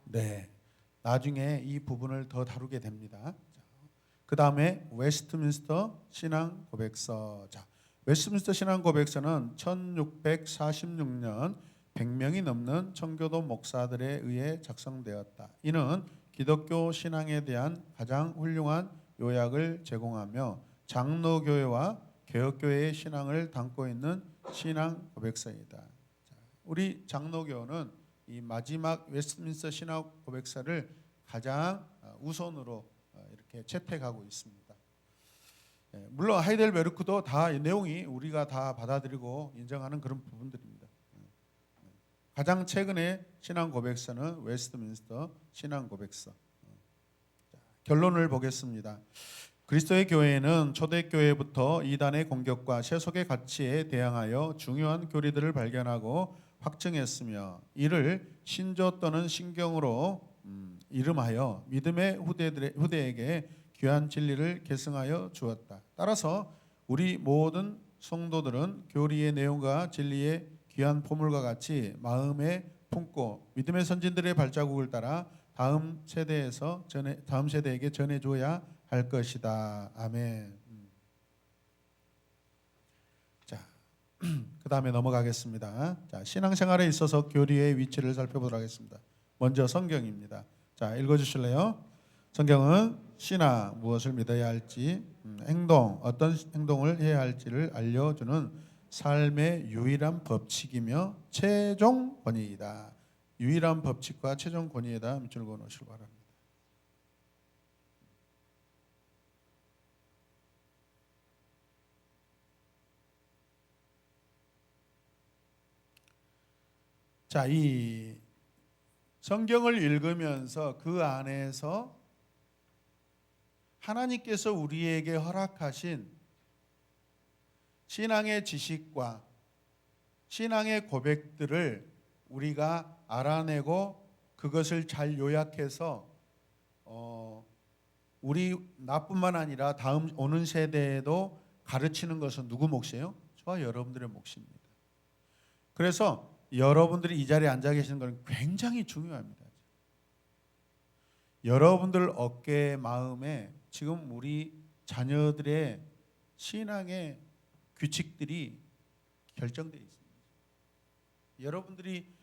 [SPEAKER 1] 네. 나중에 이 부분을 더 다루게 됩니다. 그 다음에 웨스트민스터 신앙 고백서. 자, 웨스트민스터 신앙 고백서는 1646년 100명이 넘는 청교도 목사들에 의해 작성되었다. 이는 기독교 신앙에 대한 가장 훌륭한 요약을 제공하며 장로교회와 개혁교회의 신앙을 담고 있는 신앙 고백서이다. 자, 우리 장로교는 이 마지막 웨스트민스터 신앙 고백서를 가장 우선으로 이렇게 채택하고 있습니다. 물론 하이델베르크도 다 이 내용이 우리가 다 받아들이고 인정하는 그런 부분들입니다. 가장 최근에 신앙 고백서는 웨스트민스터 신앙 고백서. 결론을 보겠습니다. 그리스도의 교회는 초대교회부터 이단의 공격과 세속의 가치에 대항하여 중요한 교리들을 발견하고 확증했으며, 이를 신조 또는 신경으로 이름하여 믿음의 후대에게 귀한 진리를 계승하여 주었다. 따라서 우리 모든 성도들은 교리의 내용과 진리의 귀한 포물과 같이 마음에 품고 믿음의 선진들의 발자국을 따라 다음 세대에게 전해줘야 할 것이다. 아멘. 자, 그 다음에 넘어가겠습니다. 자, 신앙생활에 있어서 교리의 위치를 살펴보도록 하겠습니다. 먼저 성경입니다. 자, 읽어주실래요? 성경은 신앙, 무엇을 믿어야 할지, 행동, 어떤 행동을 해야 할지를 알려주는 삶의 유일한 법칙이며 최종 권위이다. 유일한 법칙과 최종 권위에다 밑줄 그어 놓으시기 바랍니다. 자, 이 성경을 읽으면서 그 안에서 하나님께서 우리에게 허락하신 신앙의 지식과 신앙의 고백들을 우리가 알아내고 그것을 잘 요약해서 우리 나뿐만 아니라 다음 오는 세대에도 가르치는 것은 누구 몫이에요? 저와 여러분들의 몫입니다. 그래서 여러분들이 이 자리에 앉아 계시는 것은 굉장히 중요합니다. 여러분들 어깨 마음에 지금 우리 자녀들의 신앙의 규칙들이 결정되어 있습니다. 여러분들이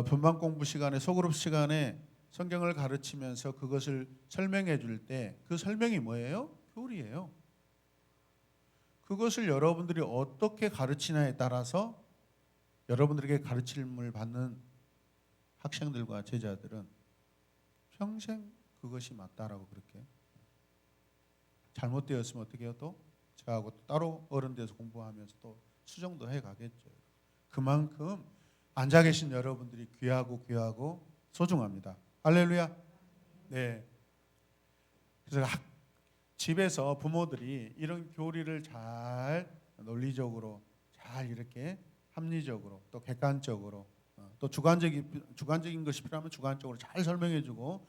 [SPEAKER 1] 분반 공부 시간에 소그룹 시간에 성경을 가르치면서 그것을 설명해 줄 때 그 설명이 뭐예요? 교리예요. 그것을 여러분들이 어떻게 가르치냐에 따라서 여러분들에게 가르침을 받는 학생들과 제자들은 평생 그것이 맞다라고 그렇게 잘못되었으면 어떻게 해요? 또 저하고 또 따로 어른 돼서 공부하면서 또 수정도 해 가겠죠. 그만큼 앉아 계신 여러분들이 귀하고 소중합니다. 할렐루야. 네. 그래서 집에서 부모들이 이런 교리를 잘 논리적으로 잘 이렇게 합리적으로 또 객관적으로 또 주관적인 것이 필요하면 주관적으로 잘 설명해주고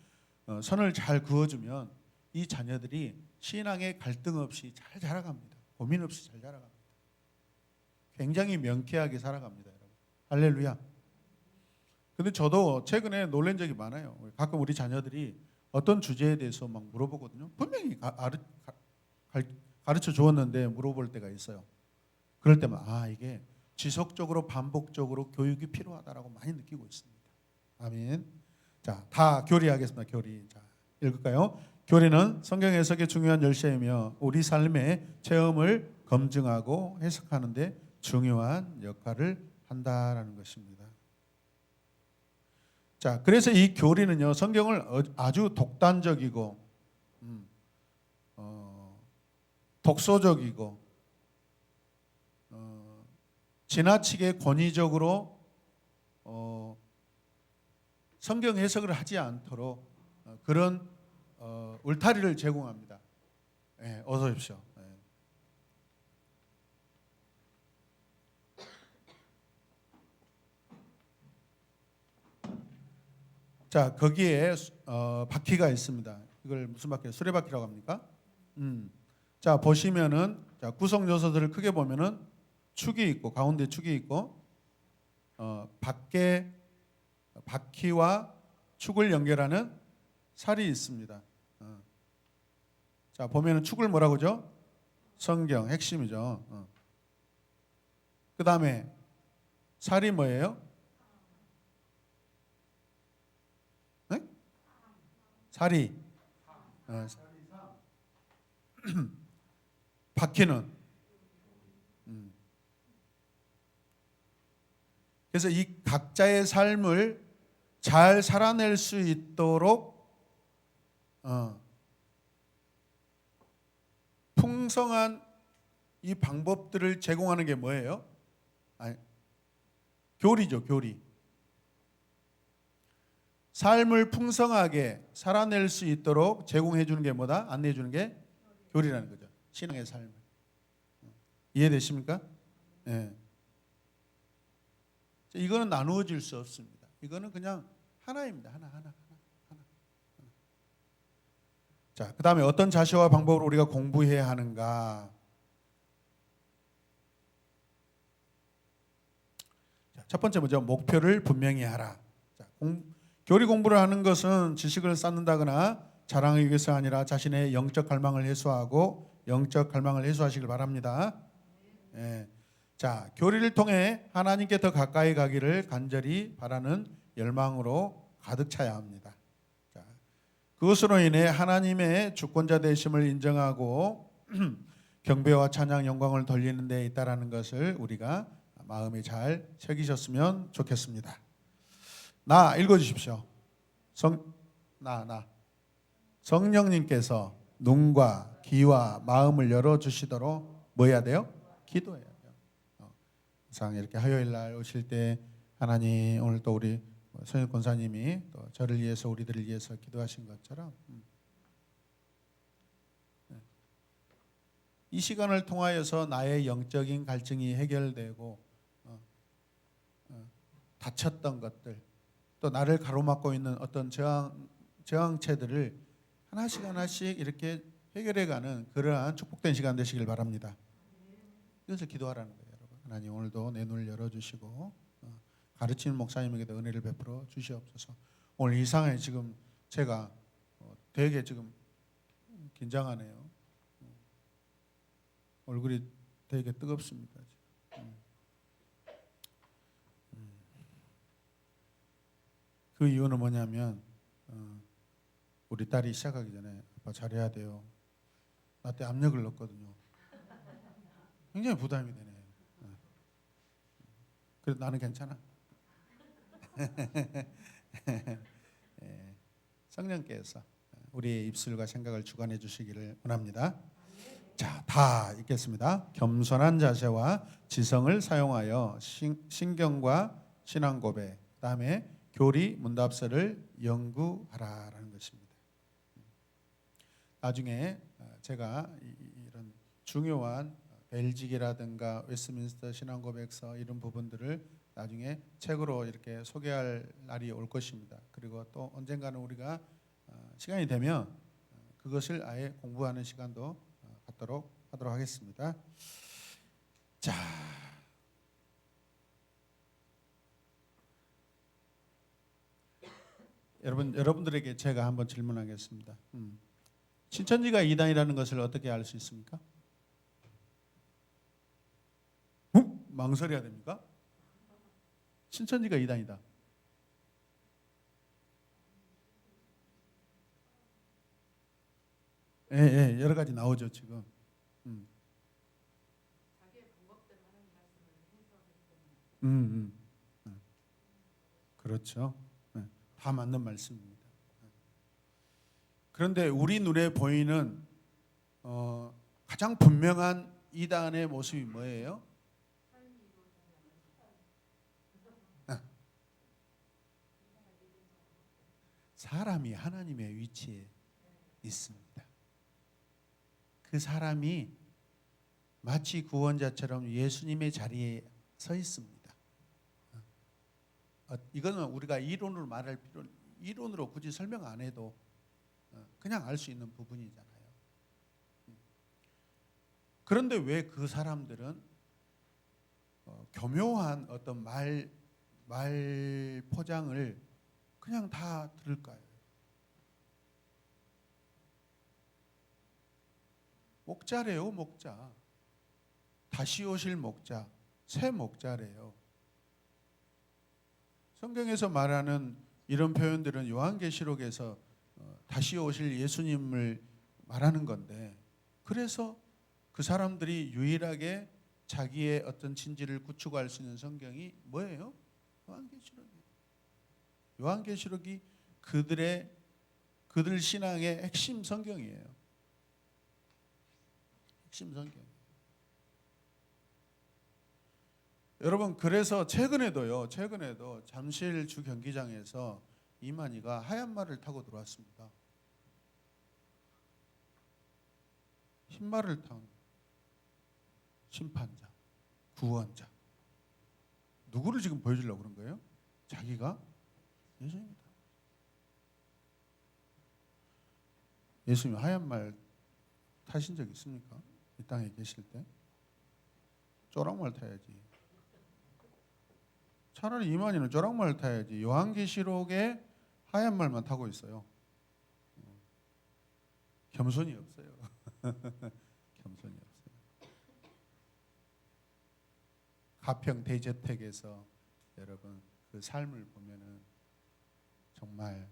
[SPEAKER 1] 선을 잘 그어주면 이 자녀들이 신앙에 갈등 없이 잘 자라갑니다. 고민 없이 잘 자라갑니다. 굉장히 명쾌하게 살아갑니다, 여러분. 할렐루야. 근데 저도 최근에 놀란 적이 많아요. 가끔 우리 자녀들이 어떤 주제에 대해서 막 물어보거든요. 분명히 가르쳐 주었는데 물어볼 때가 있어요. 그럴 때만 이게 지속적으로 반복적으로 교육이 필요하다라고 많이 느끼고 있습니다. 아멘. 자, 다 교리하겠습니다. 교리. 자, 읽을까요? 교리는 성경 해석의 중요한 열쇠이며 우리 삶의 체험을 검증하고 해석하는 데 중요한 역할을 한다라는 것입니다. 자, 그래서 이 교리는요, 성경을 아주 독단적이고 독소적이고 지나치게 권위적으로 성경 해석을 하지 않도록 그런 울타리를 제공합니다. 네, 어서 오십시오. 네. 자, 거기에 바퀴가 있습니다. 이걸 무슨 바퀴? 수레바퀴라고 합니까? 자, 보시면은 자, 구성 요소들을 크게 보면은 축이 있고 가운데 축이 있고 밖에 바퀴와 축을 연결하는 살이 있습니다. 자, 보면은 축을 뭐라고 하죠? 성경 핵심이죠. 그 다음에 살이 뭐예요? 네? 살이 바퀴는 그래서 이 각자의 삶을 잘 살아낼 수 있도록 풍성한 이 방법들을 제공하는 게 뭐예요? 교리죠, 교리. 삶을 풍성하게 살아낼 수 있도록 제공해 주는 게 뭐다? 안내해 주는 게 교리라는 거죠. 신앙의 삶을. 이해되십니까? 네. 이거는 나누어질 수 없습니다. 이거는 그냥 하나입니다. 하나. 자, 그 다음에 어떤 자세와 방법으로 우리가 공부해야 하는가? 자, 첫 번째 먼저 목표를 분명히 하라. 자, 교리 공부를 하는 것은 지식을 쌓는다거나 자랑하기 위해서 아니라 자신의 영적 갈망을 해소하고 영적 갈망을 해소하시길 바랍니다. 예. 자, 교리를 통해 하나님께 더 가까이 가기를 간절히 바라는 열망으로 가득 차야 합니다. 자, 그것으로 인해 하나님의 주권자 되심을 인정하고 경배와 찬양 영광을 돌리는 데 있다라는 것을 우리가 마음에 잘 새기셨으면 좋겠습니다. 나 읽어주십시오. 성령님께서 눈과 귀와 마음을 열어주시도록 뭐 해야 돼요? 기도해야 돼요. 항상 이렇게 화요일 날 오실 때 하나님 오늘 또 우리 손익 권사님이 또 저를 위해서 우리들을 위해서 기도하신 것처럼 이 시간을 통하여서 나의 영적인 갈증이 해결되고 다쳤던 것들 또 나를 가로막고 있는 어떤 저항체들을 하나씩 이렇게 해결해가는 그러한 축복된 시간 되시길 바랍니다. 이것을 기도하라는 거예요, 여러분. 하나님 오늘도 내 눈을 열어주시고 가르치는 목사님에게도 은혜를 베풀어 주시옵소서. 오늘 이상하게 지금 제가 되게 지금 긴장하네요. 얼굴이 되게 뜨겁습니다. 그 이유는 뭐냐면 우리 딸이 시작하기 전에 아빠 잘해야 돼요. 나 때 압력을 넣었거든요. 굉장히 부담이 되네. 그래도 나는 괜찮아. 예, 성령께서 우리의 입술과 생각을 주관해 주시기를 원합니다. 자, 다 읽겠습니다. 겸손한 자세와 지성을 사용하여 신경과 신앙 고백, 그다음에 교리 문답서를 연구하라라는 것입니다. 나중에 제가 이런 중요한 벨직이라든가 웨스트민스터 신앙 고백서 이런 부분들을 나중에 책으로 이렇게 소개할 날이 올 것입니다. 그리고 또 언젠가는 우리가 시간이 되면 그것을 아예 공부하는 시간도 갖도록 하도록 하겠습니다. 자, 여러분들에게 제가 한번 질문하겠습니다. 신천지가 이단이라는 것을 어떻게 알 수 있습니까? 망설여야 됩니까? 신천지가 이단이다. 예, 여러 가지 나오죠 지금. 그렇죠. 다 맞는 말씀입니다. 그런데 우리 눈에 보이는 가장 분명한 이단의 모습이 뭐예요? 사람이 하나님의 위치에 있습니다. 그 사람이 마치 구원자처럼 예수님의 자리에 서 있습니다. 이거는 우리가 이론으로 말할 필요, 이론으로 굳이 설명 안 해도 그냥 알 수 있는 부분이잖아요. 그런데 왜 그 사람들은 교묘한 어떤 말 포장을 그냥 다 들을까요? 목자래요, 목자. 다시 오실 목자, 새 목자래요. 성경에서 말하는 이런 표현들은 요한계시록에서 다시 오실 예수님을 말하는 건데, 그래서 그 사람들이 유일하게 자기의 어떤 진지를 구축할 수 있는 성경이 뭐예요? 요한계시록이에요. 요한계시록이 그들 신앙의 핵심 성경이에요. 핵심 성경. 여러분, 그래서 최근에도 잠실 주 경기장에서 이만희가 하얀 말을 타고 들어왔습니다. 흰 말을 탄 심판자, 구원자. 누구를 지금 보여주려고 그런 거예요? 자기가 예수님이다. 예수님 하얀 말 타신 적 있습니까? 이 땅에 계실 때? 쪼락말 타야지. 차라리 이만희는 쪼락말 타야지. 요한계시록에 하얀 말만 타고 있어요. 겸손이 없어요. 겸손이 없어요. 가평 대저택에서 여러분 그 삶을 보면은 정말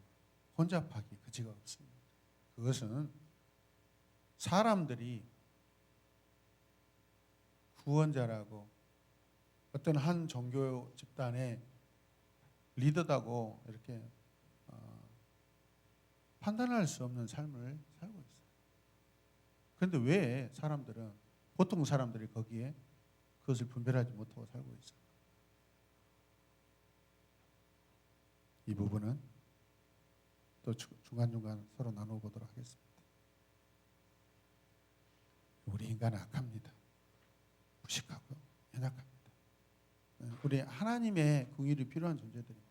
[SPEAKER 1] 혼잡하기 그지가 없습니다. 그것은 사람들이 구원자라고 어떤 한 종교 집단의 리더다고 이렇게 판단할 수 없는 삶을 살고 있어요. 그런데 왜 사람들은, 보통 사람들이 거기에 그것을 분별하지 못하고 살고 있어요? 이 부분은 또 중간중간 서로 나눠보도록 하겠습니다. 우리 인간은 악합니다. 무식하고 연약합니다. 우리 하나님의 긍휼이 필요한 존재들입니다.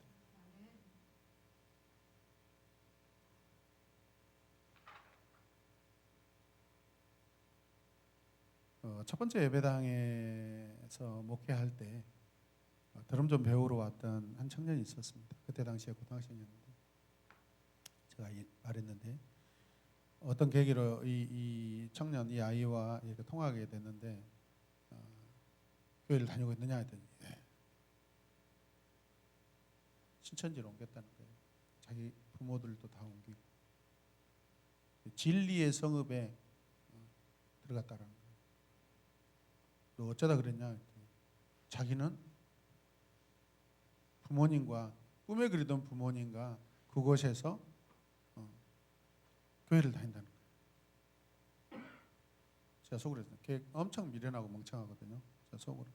[SPEAKER 1] 첫 번째 예배당에서 목회할 때 드럼 좀 배우러 왔던 한 청년이 있었습니다. 그때 당시에 고등학생이었는데 제가 말했는데 어떤 계기로 이 청년, 이 아이와 이렇게 통화하게 됐는데 교회를 다니고 있느냐 했더니 신천지로 옮겼다는 거예요. 부모들도 다 옮기고 진리의 성읍에 들어갔다라는 거예요. 또 어쩌다 그랬냐 했더니 자기는 부모님과 꿈에 그리던 부모님과 그곳에서 교회를 다닌다는 거예요. 제가 속으로 했어요. 걔 엄청 미련하고 멍청하거든요. 제가 속으로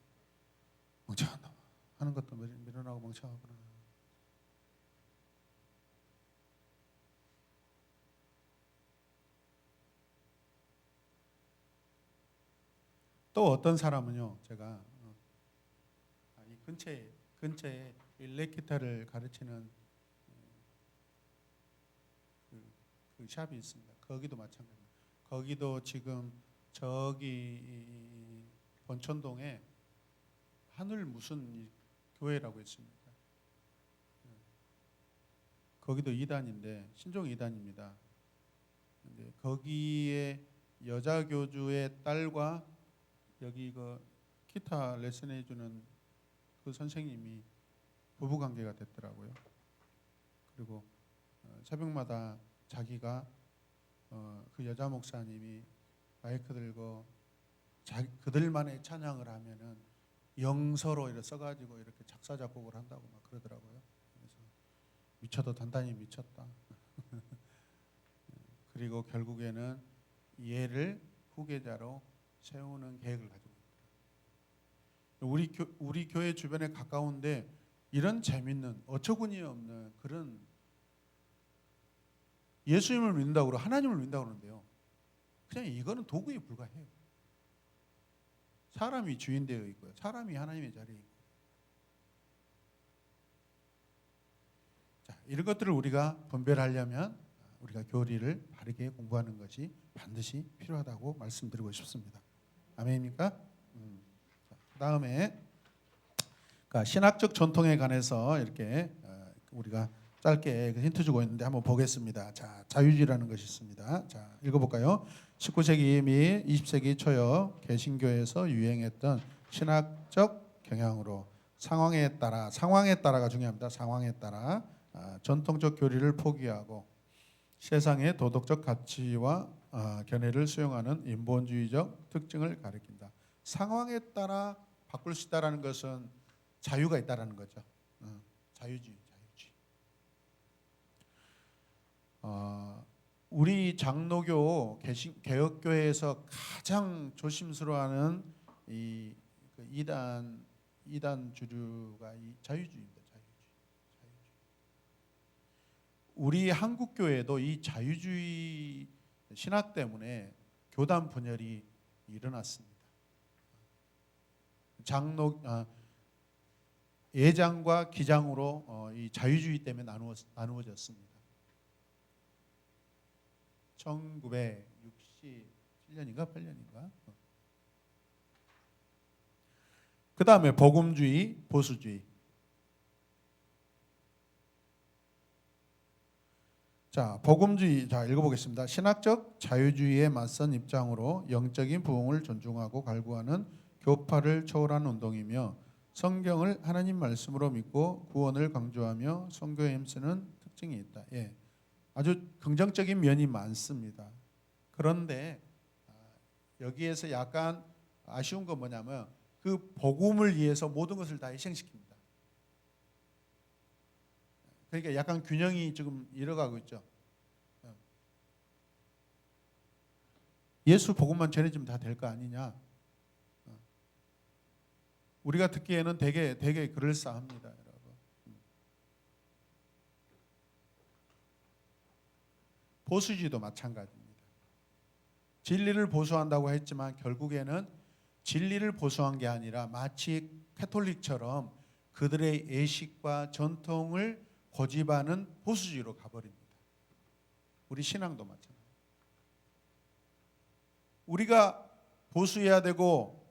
[SPEAKER 1] 멍청하다 하는 것도 미련하고 멍청하구나. 또 어떤 사람은요, 제가 이 근처에 일렉 기타를 가르치는 그 샵이 있습니다. 거기도 마찬가지입니다. 거기도 지금 저기 번천동에 하늘 무슨 교회라고 있습니다. 거기도 2단인데 신종 2단입니다. 근데 거기에 여자 교주의 딸과 여기 그 기타 레슨해 주는 그 선생님이 부부 관계가 됐더라고요. 그리고 새벽마다 자기가 그 여자 목사님이 마이크 들고 그들만의 찬양을 하면은 영서로 이렇게 써가지고 이렇게 작사 작곡을 한다고 막 그러더라고요. 그래서 미쳐도 단단히 미쳤다. 그리고 결국에는 얘를 후계자로 세우는 계획을 가지고 있다. 우리 교회 주변에 가까운데 이런 재밌는 어처구니 없는 그런 예수님을 믿는다고 그러고 하나님을 믿는다고 그러는데요. 그냥 이거는 도구에 불과해요. 사람이 주인 되어 있고요. 사람이 하나님의 자리에 있고. 자, 이런 것들을 우리가 분별하려면 우리가 교리를 바르게 공부하는 것이 반드시 필요하다고 말씀드리고 싶습니다. 아멘입니까? 그다음에 그러니까 신학적 전통에 관해서 이렇게 우리가 짧게 힌트 주고 있는데 한번 보겠습니다. 자, 자유주의라는 것이 있습니다. 자, 읽어볼까요? 19세기 및 20세기 초여 개신교에서 유행했던 신학적 경향으로 상황에 따라가 중요합니다. 상황에 따라 전통적 교리를 포기하고 세상의 도덕적 가치와 견해를 수용하는 인본주의적 특징을 가리킨다. 상황에 따라 바꿀 수 있다라는 것은 자유가 있다라는 거죠. 자유주의. 우리 장로교 개혁교회에서 가장 조심스러워하는 이 이단 주류가 이 자유주의입니다. 자유주의. 우리 한국 교회도 이 자유주의 신학 때문에 교단 분열이 일어났습니다. 예장과 기장으로 이 자유주의 때문에 나누어졌습니다. 1967년인가 8년인가. 그 다음에 복음주의, 보수주의. 자, 복음주의. 자, 읽어보겠습니다. 신학적 자유주의에 맞선 입장으로 영적인 부흥을 존중하고 갈구하는 교파를 초월한 운동이며 성경을 하나님 말씀으로 믿고 구원을 강조하며 선교에 힘쓰는 특징이 있다. 예. 아주 긍정적인 면이 많습니다. 그런데 여기에서 약간 아쉬운 건 뭐냐면 그 복음을 위해서 모든 것을 다 희생시킵니다. 그러니까 약간 균형이 지금 잃어가고 있죠. 예수 복음만 전해주면 다 될 거 아니냐. 우리가 듣기에는 되게 그럴싸합니다, 여러분. 보수주의도 마찬가지입니다. 진리를 보수한다고 했지만 결국에는 진리를 보수한 게 아니라 마치 캐톨릭처럼 그들의 예식과 전통을 고집하는 보수주의로 가버립니다. 우리 신앙도 마찬가지입니다. 우리가 보수해야 되고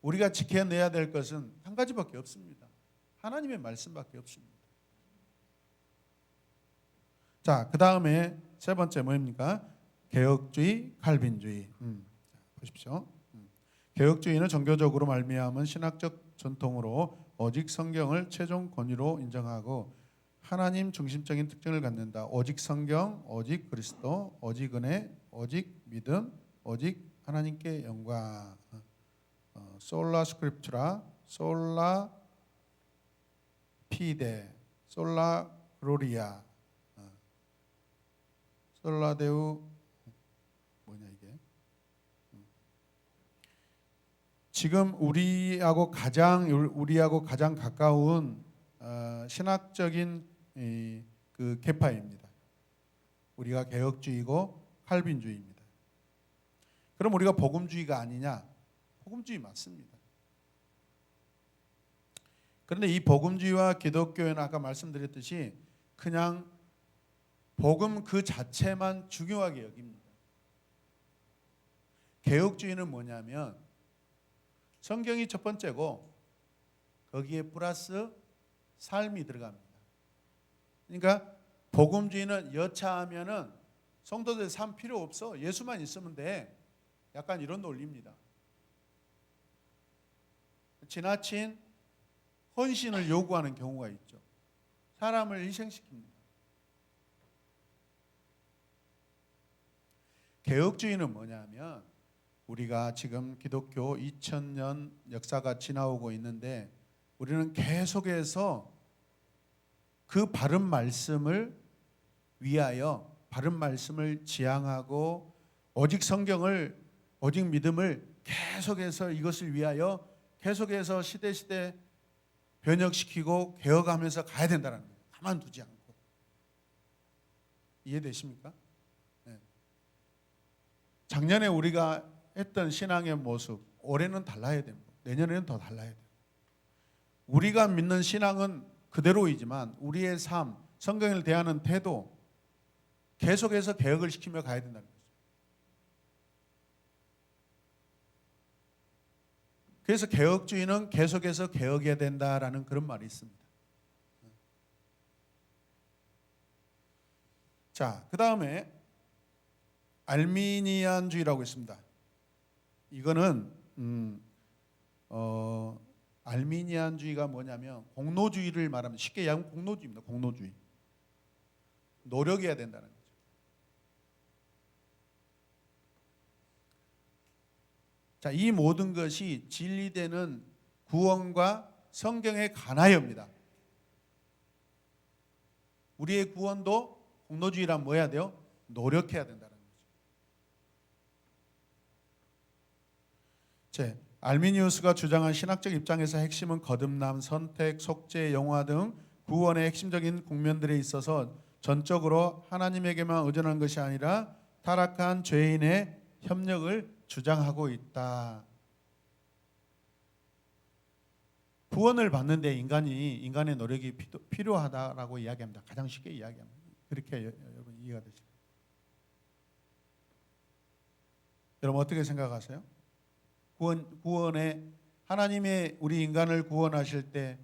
[SPEAKER 1] 우리가 지켜내야 될 것은 한 가지밖에 없습니다. 하나님의 말씀밖에 없습니다. 자, 그 다음에 세 번째 뭐입니까? 개혁주의, 칼빈주의. 보십시오. 개혁주의는 종교적으로 말미암은 신학적 전통으로 오직 성경을 최종 권위로 인정하고 하나님 중심적인 특징을 갖는다. 오직 성경, 오직 그리스도, 오직 은혜, 오직 믿음, 오직 하나님께 영광. 솔라 스크립투라, 솔라 피데, 솔라 글로리아, 솔라 데우 뭐냐 이게? 지금 우리하고 가장 가까운 신학적인 그 계파입니다. 우리가 개혁주의고 칼빈주의입니다. 그럼 우리가 복음주의가 아니냐? 복음주의 맞습니다. 그런데 이 복음주의와 기독교는 아까 말씀드렸듯이 그냥 복음 그 자체만 중요하게 여깁니다. 개혁주의는 뭐냐면 성경이 첫 번째고 거기에 플러스 삶이 들어갑니다. 그러니까 복음주의는 여차하면은 성도들 삶 필요 없어. 예수만 있으면 돼. 약간 이런 논리입니다. 지나친 헌신을 요구하는 경우가 있죠. 사람을 희생시킵니다. 개혁주의는 뭐냐면 우리가 지금 기독교 2000년 역사가 지나오고 있는데 우리는 계속해서 그 바른 말씀을 위하여 바른 말씀을 지향하고 오직 성경을 오직 믿음을 계속해서 이것을 위하여 계속해서 시대 변혁시키고 개혁하면서 가야 된다는 거예요. 가만두지 않고. 이해되십니까? 네. 작년에 우리가 했던 신앙의 모습 올해는 달라야 됩니다. 내년에는 더 달라야 돼요. 우리가 믿는 신앙은 그대로이지만 우리의 삶, 성경을 대하는 태도 계속해서 개혁을 시키며 가야 된다는 거죠. 그래서 개혁주의는 계속해서 개혁해야 된다라는 그런 말이 있습니다. 자, 그 다음에 알미니안주의라고 있습니다. 이거는 알미니안주의가 뭐냐면 공로주의를 말하면 쉽게 얘기하면 공로주의입니다. 공로주의. 노력해야 된다는 거죠. 자, 이 모든 것이 진리되는 구원과 성경에 관하여입니다. 우리의 구원도 공로주의란 뭐 해야 돼요? 노력해야 된다는 거죠. 알미니우스가 주장한 신학적 입장에서 핵심은 거듭남, 선택, 속죄, 영화 등 구원의 핵심적인 국면들에 있어서 전적으로 하나님에게만 의존한 것이 아니라 타락한 죄인의 협력을 주장하고 있다. 구원을 받는데 인간의 노력이 필요하다라고 이야기합니다. 가장 쉽게 이야기합니다. 그렇게 여러분 이해가 되시죠? 여러분 어떻게 생각하세요? 구원에 하나님의 우리 인간을 구원하실 때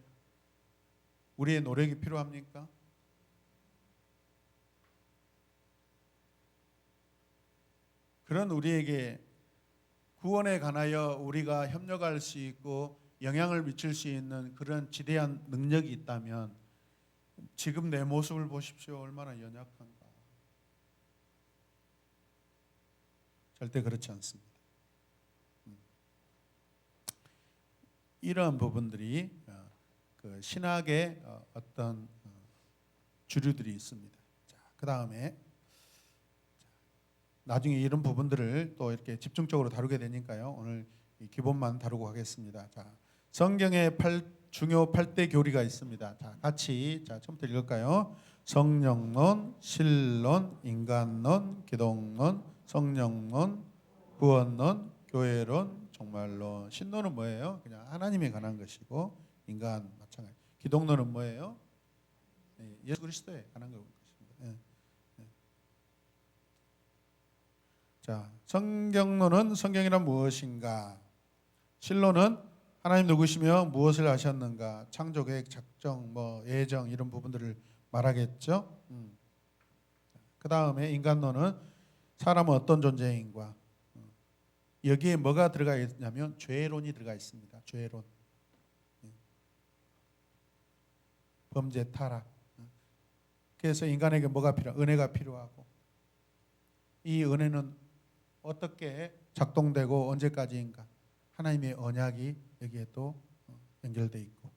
[SPEAKER 1] 우리의 노력이 필요합니까? 그런 우리에게 구원에 관하여 우리가 협력할 수 있고 영향을 미칠 수 있는 그런 지대한 능력이 있다면 지금 내 모습을 보십시오. 얼마나 연약한가. 절대 그렇지 않습니다. 이러한 부분들이 그 신학의 어떤 주류들이 있습니다. 자, 그 다음에 나중에 이런 부분들을 또 이렇게 집중적으로 다루게 되니까요. 오늘 이 기본만 다루고 가겠습니다. 자, 성경에 중요 8대 교리가 있습니다. 자, 같이 처음부터 읽을까요? 성령론, 신론, 인간론, 기독론, 성령론, 구원론, 교회론, 종말론. 신론은 뭐예요? 그냥 하나님에 관한 것이고, 인간 마찬가지. 기독론은 뭐예요? 예수 그리스도에 관한 것입니다. 자, 성경론은 성경이란 무엇인가? 신론은 하나님 누구시며 무엇을 하셨는가? 창조 계획, 작정, 예정 이런 부분들을 말하겠죠. 그 다음에 인간론은 사람은 어떤 존재인가? 여기에 뭐가 들어가 있냐면 죄론이 들어가 있습니다. 죄론. 범죄, 타락. 그래서 인간에게 뭐가 필요하고 은혜가 필요하고 이 은혜는 어떻게 작동되고 언제까지인가? 하나님의 언약이 여기에 또 연결되어 있고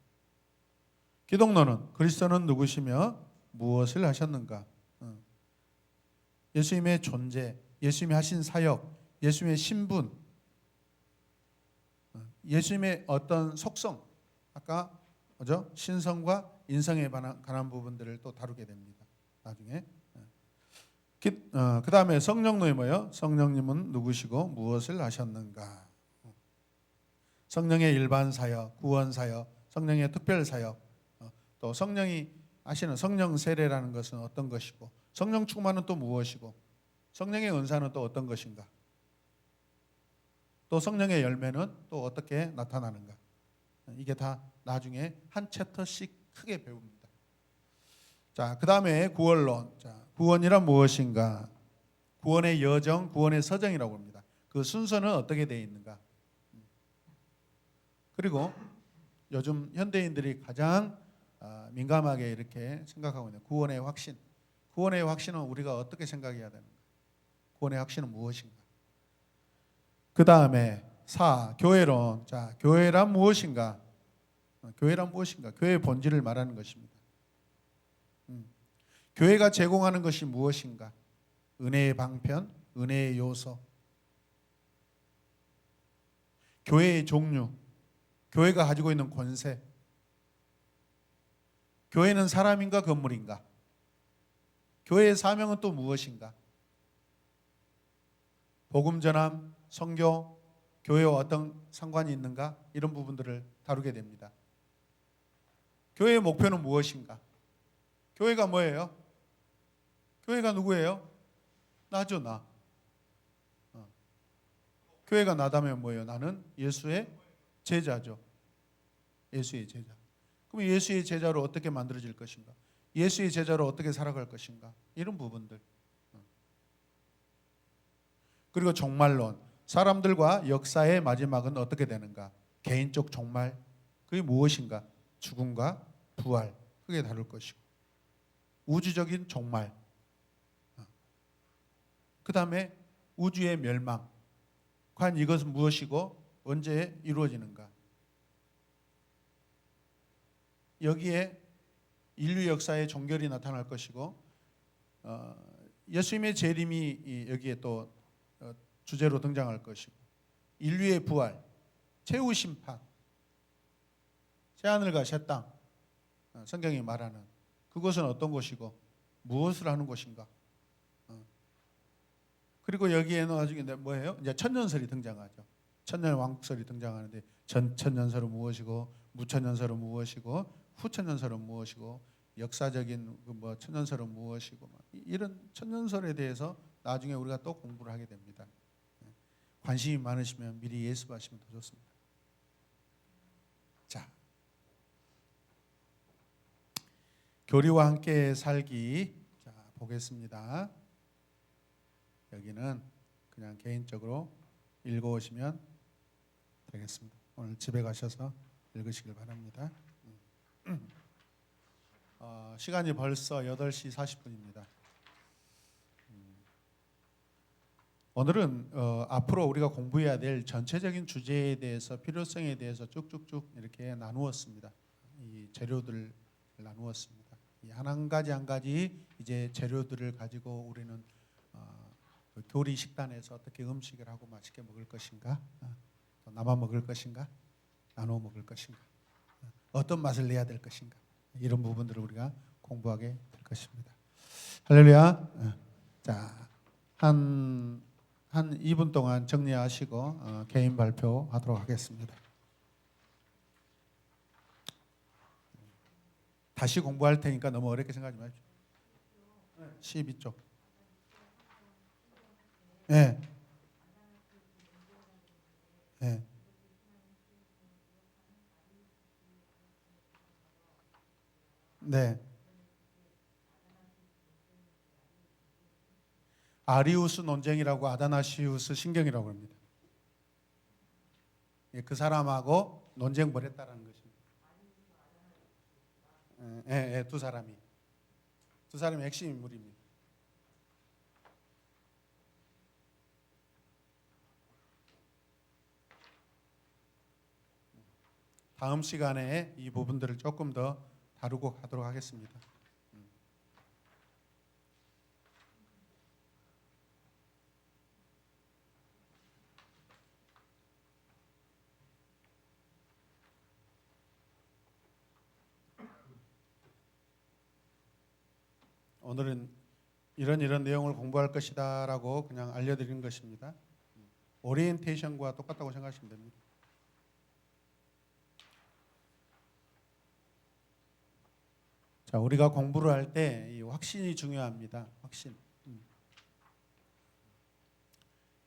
[SPEAKER 1] 기독론은 그리스도는 누구시며 무엇을 하셨는가? 예수님의 존재, 예수님이 하신 사역, 예수님의 신분, 예수님의 어떤 속성, 아까 뭐죠? 신성과 인성에 관한 부분들을 또 다루게 됩니다. 나중에. 그 다음에 성령님이 뭐예요? 성령님은 누구시고 무엇을 하셨는가? 성령의 일반 사역, 구원 사역, 성령의 특별 사역, 또 성령이 하시는 성령 세례라는 것은 어떤 것이고 성령 충만은 또 무엇이고 성령의 은사는 또 어떤 것인가? 또 성령의 열매는 또 어떻게 나타나는가? 이게 다 나중에 한 챕터씩 크게 배웁니다. 자, 그 다음에 구원론. 자, 구원이란 무엇인가? 구원의 여정, 구원의 서정이라고 합니다. 그 순서는 어떻게 되어 있는가? 그리고 요즘 현대인들이 가장 민감하게 이렇게 생각하고 있는 구원의 확신. 구원의 확신은 우리가 어떻게 생각해야 되는가? 구원의 확신은 무엇인가? 그 다음에 교회론. 자, 교회란 무엇인가? 교회란 무엇인가? 교회의 본질을 말하는 것입니다. 교회가 제공하는 것이 무엇인가? 은혜의 방편, 은혜의 요소, 교회의 종류, 교회가 가지고 있는 권세, 교회는 사람인가 건물인가? 교회의 사명은 또 무엇인가? 복음 전함, 선교, 교회와 어떤 상관이 있는가? 이런 부분들을 다루게 됩니다. 교회의 목표는 무엇인가? 교회가 뭐예요? 교회가 누구예요? 나죠, 나. 교회가 나다면 뭐예요? 나는 예수의 제자죠. 예수의 제자. 그럼 예수의 제자로 어떻게 만들어질 것인가? 예수의 제자로 어떻게 살아갈 것인가? 이런 부분들. 그리고 종말론. 사람들과 역사의 마지막은 어떻게 되는가? 개인적 종말. 그게 무엇인가? 죽음과 부활. 그게 다룰 것이고. 우주적인 종말. 그 다음에 우주의 멸망. 과연 이것은 무엇이고 언제 이루어지는가? 여기에 인류 역사의 종결이 나타날 것이고 예수님의 재림이 여기에 또 주제로 등장할 것이고 인류의 부활, 최후 심판, 새하늘과 새 땅, 성경이 말하는 그것은 어떤 것이고 무엇을 하는 것인가? 그리고 여기에는 나중에 뭐예요? 이제 천년설이 등장하죠. 천년왕국설이 등장하는데 천년설은 무엇이고 무천년설은 무엇이고 후천년설은 무엇이고 역사적인 뭐 천년설은 무엇이고 이런 천년설에 대해서 나중에 우리가 또 공부를 하게 됩니다. 관심이 많으시면 미리 예습하시면 더 좋습니다. 자, 교리와 함께 살기. 자, 보겠습니다. 여기는 그냥 개인적으로 읽어오시면 되겠습니다. 오늘 집에 가셔서 읽으시길 바랍니다. 시간이 벌써 8시 40분입니다. 오늘은 앞으로 우리가 공부해야 될 전체적인 주제에 대해서 필요성에 대해서 쭉쭉쭉 이렇게 나누었습니다. 이 재료들을 나누었습니다. 이 한 가지 한 가지 이제 재료들을 가지고 우리는 교리 식단에서 어떻게 음식을 하고 맛있게 먹을 것인가, 또 나만 먹을 것인가, 나눠 먹을 것인가, 어떤 맛을 내야 될 것인가, 이런 부분들을 우리가 공부하게 될 것입니다. 할렐루야. 자, 한 2분 동안 정리하시고 개인 발표하도록 하겠습니다. 다시 공부할 테니까 너무 어렵게 생각하지 마십시오. 12쪽. 네. 네. 네. 아리우스 논쟁이라고 아다나시우스 신경이라고 합니다. 그 사람하고 논쟁 벌였다라는 것입니다. 두 두 사람이 핵심 인물입니다. 다음 시간에 이 부분들을 조금 더 다루고 가도록 하겠습니다. 오늘은 이런 내용을 공부할 것이다라고 그냥 알려드리는 것입니다. 오리엔테이션과 똑같다고 생각하시면 됩니다. 자, 우리가 공부를 할 때 이 확신이 중요합니다. 확신.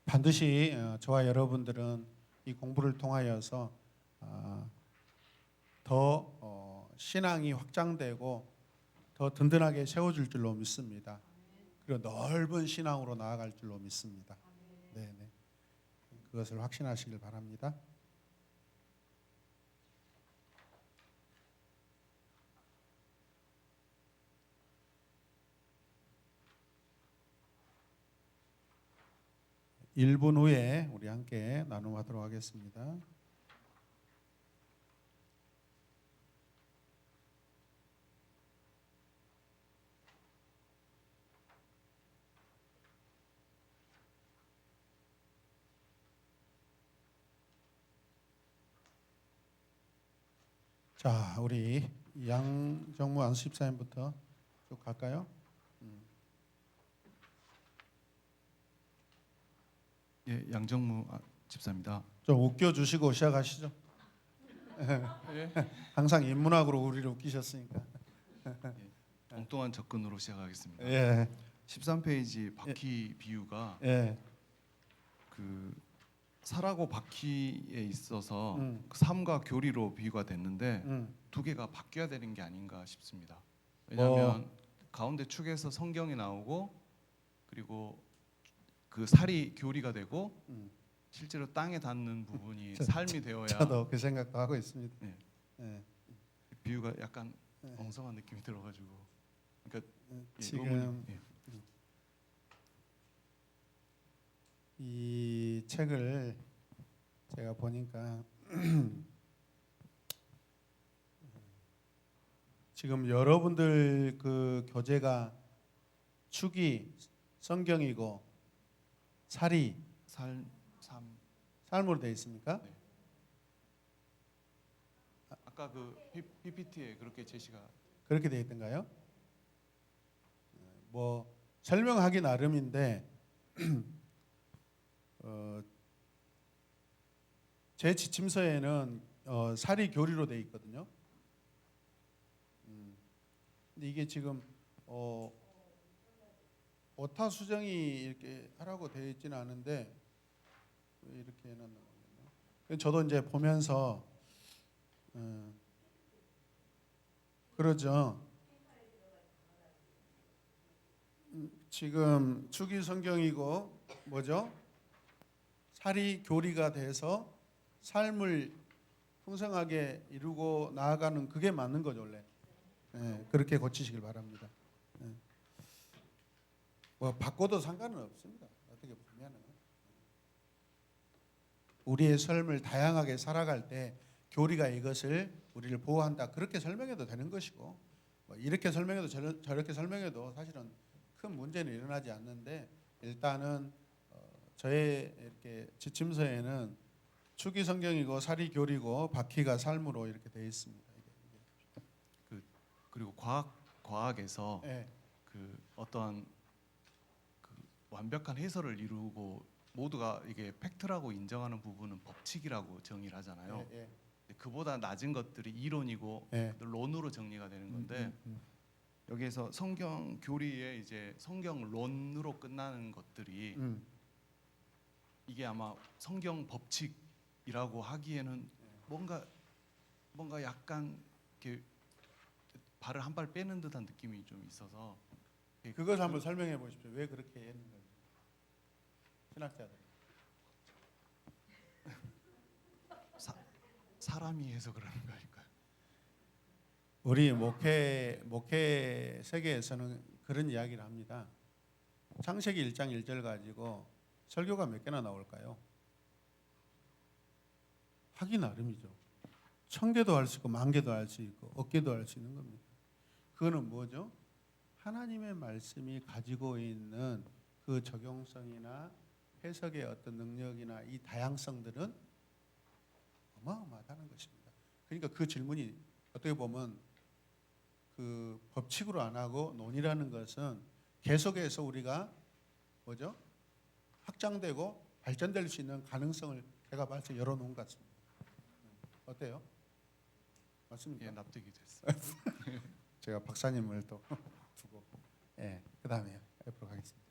[SPEAKER 1] 반드시 저와 여러분들은 이 공부를 통하여서 더 신앙이 확장되고 더 든든하게 세워질 줄로 믿습니다. 그리고 넓은 신앙으로 나아갈 줄로 믿습니다. 네, 네. 그것을 확신하시길 바랍니다. 일 분 후에 우리 함께 나눔하도록 하겠습니다. 자, 우리 양정무 안수집사님부터 쭉 갈까요?
[SPEAKER 3] 예, 양정무 집사입니다.
[SPEAKER 1] 좀 웃겨주시고 시작하시죠.
[SPEAKER 3] 예.
[SPEAKER 1] 항상 인문학으로 우리를 웃기셨으니까.
[SPEAKER 3] 엉뚱한 접근으로 시작하겠습니다.
[SPEAKER 1] 예,
[SPEAKER 3] 13페이지 바퀴 비유가
[SPEAKER 1] 예,
[SPEAKER 3] 그 살하고 바퀴에 있어서
[SPEAKER 1] 음.
[SPEAKER 3] 그 삶과 교리로 비유가 됐는데
[SPEAKER 1] 음,
[SPEAKER 3] 두 개가 바뀌어야 되는 게 아닌가 싶습니다. 왜냐하면
[SPEAKER 1] 뭐.
[SPEAKER 3] 가운데 축에서 성경이 나오고 그리고 그 살이 교리가 되고
[SPEAKER 1] 음.
[SPEAKER 3] 실제로 땅에 닿는 부분이
[SPEAKER 1] 저-
[SPEAKER 3] 삶이 되어야
[SPEAKER 1] 저도 그 생각도 하고 있습니다.
[SPEAKER 3] 예.
[SPEAKER 1] 예,
[SPEAKER 3] 비유가 약간
[SPEAKER 1] 예.
[SPEAKER 3] 엉성한 느낌이 들어가지고 그러니까 예,
[SPEAKER 1] 지금
[SPEAKER 3] 논문이- 예.
[SPEAKER 1] 이 책을 제가 보니까 지금 여러분들 그 교재가 축이 성경이고 살이
[SPEAKER 3] 삶
[SPEAKER 1] 삶으로 되어 있습니까?
[SPEAKER 3] 네. 아까 그 PPT에 그렇게 제시가
[SPEAKER 1] 그렇게 되어 있던가요? 뭐 설명하기 나름인데 제 지침서에는 살이 교리로 되어 있거든요. 근데 이게 지금 오타 수정이 이렇게 하라고 되어 있지는 않은데 왜 이렇게 해놨나 모르겠네요. 저도 이제 보면서 그러죠. 지금 축이 성경이고 뭐죠? 살이 교리가 돼서 삶을 풍성하게 이루고 나아가는 그게 맞는 거죠 원래. 예, 그렇게 고치시길 바랍니다. 예. 뭐 바꿔도 상관은 없습니다. 어떻게 보면은 우리의 삶을 다양하게 살아갈 때 교리가 이것을 우리를 보호한다 그렇게 설명해도 되는 것이고 뭐 이렇게 설명해도 저렇게 설명해도 사실은 큰 문제는 일어나지 않는데 일단은 저의 이렇게 지침서에는 축이 성경이고 살이 교리고 바퀴가 삶으로 이렇게 되어 있습니다.
[SPEAKER 3] 그리고 과학에서
[SPEAKER 1] 예,
[SPEAKER 3] 그 어떠한 그 완벽한 해설을 이루고 모두가 이게 팩트라고 인정하는 부분은 법칙이라고 정의를 하잖아요.
[SPEAKER 1] 예,
[SPEAKER 3] 근데 그보다 낮은 것들이 이론이고
[SPEAKER 1] 예.
[SPEAKER 3] 론으로 정리가 되는 건데 여기에서 성경 교리에 이제 성경론으로 끝나는 것들이 이게 아마 성경 법칙이라고 하기에는 뭔가 약간 이렇게 발을 한 발 빼는 듯한 느낌이 좀 있어서
[SPEAKER 1] 그것을 한번 설명해 보십시오. 왜 그렇게 했는가? 신학자들.
[SPEAKER 3] 사람이 해서 그러는 거 아닐까요?
[SPEAKER 1] 우리 목회 세계에서는 그런 이야기를 합니다. 창세기 1장 1절 가지고 설교가 몇 개나 나올까요? 하기 나름이죠. 1000개도 할 수 있고 10,000개도 할 수 있고 억개도 할 수 있는 겁니다. 그거는 뭐죠? 하나님의 말씀이 가지고 있는 그 적용성이나 해석의 어떤 능력이나 이 다양성들은 어마어마하다는 것입니다. 그러니까 그 질문이 어떻게 보면 그 법칙으로 안 하고 논의라는 것은 계속해서 우리가 뭐죠? 확장되고 발전될 수 있는 가능성을 제가 벌써 열어놓은 것 같습니다. 어때요? 맞습니까?
[SPEAKER 3] 예, 납득이 됐어요.
[SPEAKER 1] 제가 박사님을 또 두고 그다음에 옆으로 가겠습니다.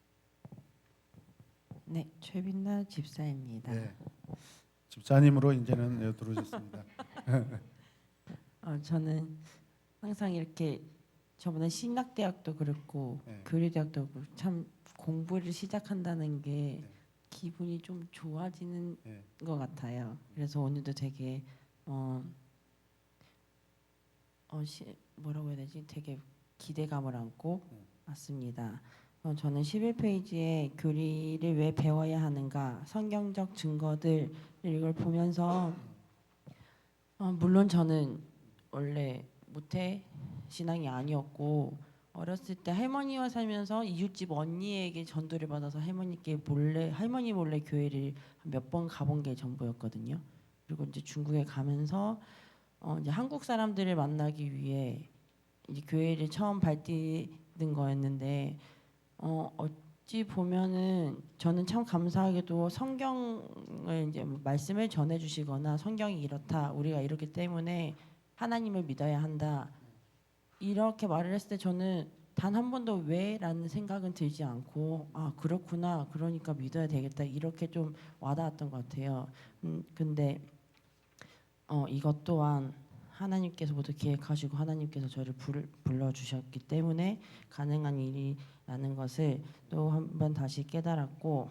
[SPEAKER 4] 네, 최빈나 집사입니다.
[SPEAKER 1] 네, 집사님으로 이제는 들어오셨습니다.
[SPEAKER 4] 저는 항상 이렇게 저번에 신학대학도 그렇고
[SPEAKER 1] 네.
[SPEAKER 4] 교리대학도 그렇고 참 공부를 시작한다는 게
[SPEAKER 1] 네.
[SPEAKER 4] 기분이 좀 좋아지는
[SPEAKER 1] 네.
[SPEAKER 4] 것 같아요. 그래서 오늘도 되게 뭐라고 해야 되지? 되게 기대감을 안고 왔습니다. 저는 11페이지에 교리를 왜 배워야 하는가, 성경적 증거들 이걸 보면서 물론 저는 원래 모태 신앙이 아니었고 어렸을 때 할머니와 살면서 이웃집 언니에게 전도를 받아서 할머니 몰래 교회를 몇 번 가본 게 전부였거든요. 그리고 이제 중국에 가면서 이제 한국 사람들을 만나기 위해 이제 교회를 처음 발디딘 거였는데 어찌 보면은 저는 참 감사하게도 성경을 이제 말씀을 전해주시거나 성경이 이렇다, 우리가 이렇기 때문에 하나님을 믿어야 한다 이렇게 말을 했을 때 저는 단 한 번도 왜라는 생각은 들지 않고 아 그렇구나, 그러니까 믿어야 되겠다 이렇게 좀 와닿았던 것 같아요. 근데 이것 또한 하나님께서 모두 기획하시고 하나님께서 저를 불러주셨기 때문에 가능한 일이라는 것을 또 한 번 다시 깨달았고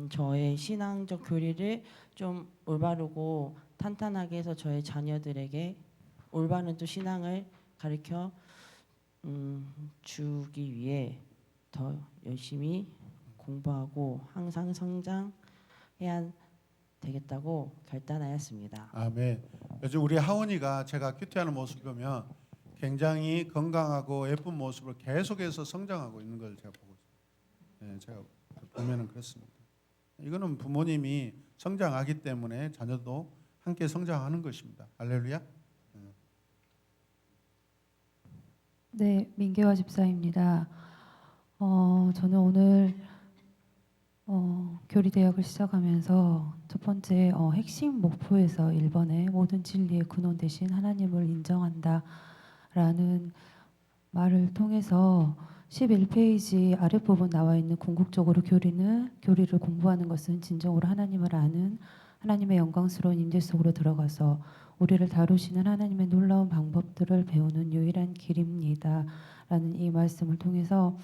[SPEAKER 4] 저의 신앙적 교리를 좀 올바르고 탄탄하게 해서 저의 자녀들에게 올바른 또 신앙을 가르쳐 주기 위해 더 열심히 공부하고 항상 성장해야 되겠다고 결단하였습니다.
[SPEAKER 1] 아멘. 요즘 우리 하원이가 제가 큐티하는 모습 보면 굉장히 건강하고 예쁜 모습을 계속해서 성장하고 있는 걸 제가 보고 있어요. 제가 보면은 그렇습니다. 이거는 부모님이 성장하기 때문에 자녀도 함께 성장하는 것입니다. 할렐루야.
[SPEAKER 5] 네, 민계화 집사입니다. 저는 오늘 교리대학을 시작하면서 첫 번째 핵심 목표에서 1번에 모든 진리의 근원 대신 하나님을 인정한다라는 말을 통해서 11페이지 아랫부분 나와 있는 궁극적으로 교리를 공부하는 것은 진정으로 하나님을 아는 하나님의 영광스러운 임재 속으로 들어가서 우리를 다루시는 하나님의 놀라운 방법들을 배우는 유일한 길입니다. 라는 이 말씀을 통해서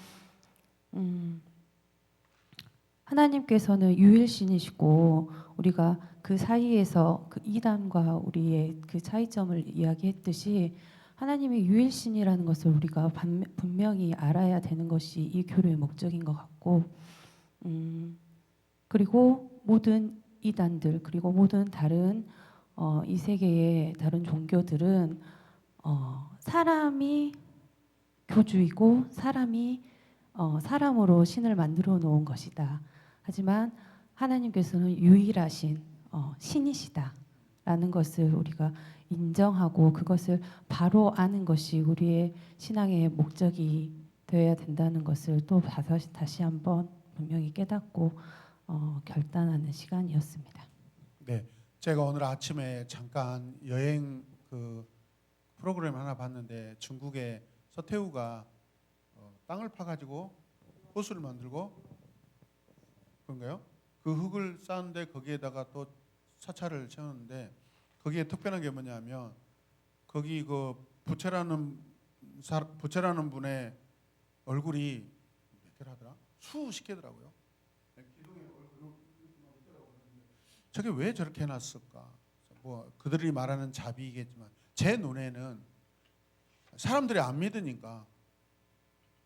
[SPEAKER 5] 하나님께서는 유일신이시고 우리가 그 사이에서 그 이단과 우리의 그 차이점을 이야기했듯이 하나님의 유일신이라는 것을 우리가 분명히 알아야 되는 것이 이 교류의 목적인 것 같고 그리고 모든 이단들 그리고 모든 다른 이 세계의 다른 종교들은 사람이 교주이고 사람이 사람으로 신을 만들어 놓은 것이다. 하지만 하나님께서는 유일하신 신이시다라는 것을 우리가 인정하고 그것을 바로 아는 것이 우리의 신앙의 목적이 되어야 된다는 것을 또 다시 한번 분명히 깨닫고 결단하는 시간이었습니다.
[SPEAKER 1] 네, 제가 오늘 아침에 잠깐 여행 그 프로그램 하나 봤는데 중국의 서태후가 땅을 파가지고 호수를 만들고 그런가요? 그 흙을 쌓는데 거기에다가 또 사찰을 세웠는데 거기에 특별한 게 뭐냐면 거기 그 부채라는 분의 얼굴이 몇 개라더라? 수십 개더라고요. 저게 왜 저렇게 해놨을까? 뭐 그들이 말하는 자비이겠지만 제 눈에는 사람들이 안 믿으니까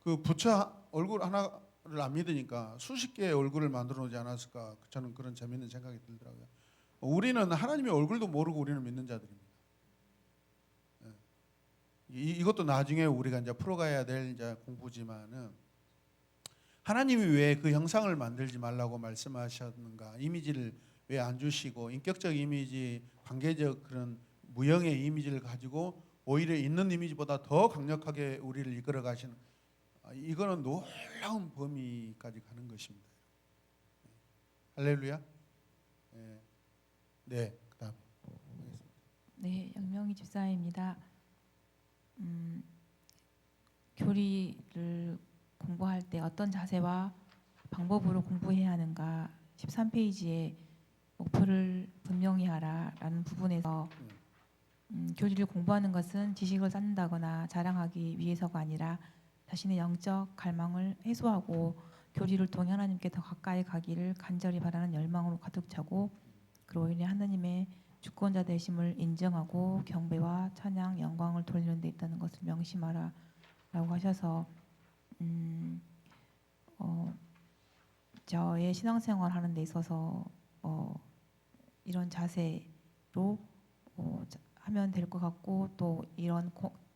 [SPEAKER 1] 그 부처 얼굴 하나를 안 믿으니까 수십 개의 얼굴을 만들어 놓지 않았을까? 저는 그런 재미있는 생각이 들더라고요. 우리는 하나님의 얼굴도 모르고 우리는 믿는 자들입니다. 예. 이것도 나중에 우리가 이제 풀어가야 될 이제 공부지만은 하나님이 왜 그 형상을 만들지 말라고 말씀하셨는가? 이미지를 왜 안 주시고 인격적 이미지, 관계적 그런 무형의 이미지를 가지고 오히려 있는 이미지보다 더 강력하게 우리를 이끌어 가시는 이거는 놀라운 범위까지 가는 것입니다. 할렐루야. 네, 네 그다음에 하겠습니다.
[SPEAKER 6] 네, 영명희 집사입니다. 교리를 공부할 때 어떤 자세와 방법으로 공부해야 하는가 13페이지에 목표를 분명히 하라라는 부분에서 교리를 공부하는 것은 지식을 쌓는다거나 자랑하기 위해서가 아니라 자신의 영적 갈망을 해소하고 교리를 통해 하나님께 더 가까이 가기를 간절히 바라는 열망으로 가득 차고 그로 인해 하나님의 주권자 되심을 인정하고 경배와 찬양, 영광을 돌리는 데 있다는 것을 명심하라 라고 하셔서 저의 신앙생활 하는 데 있어서 이런 자세로 하면 될 것 같고 또 이런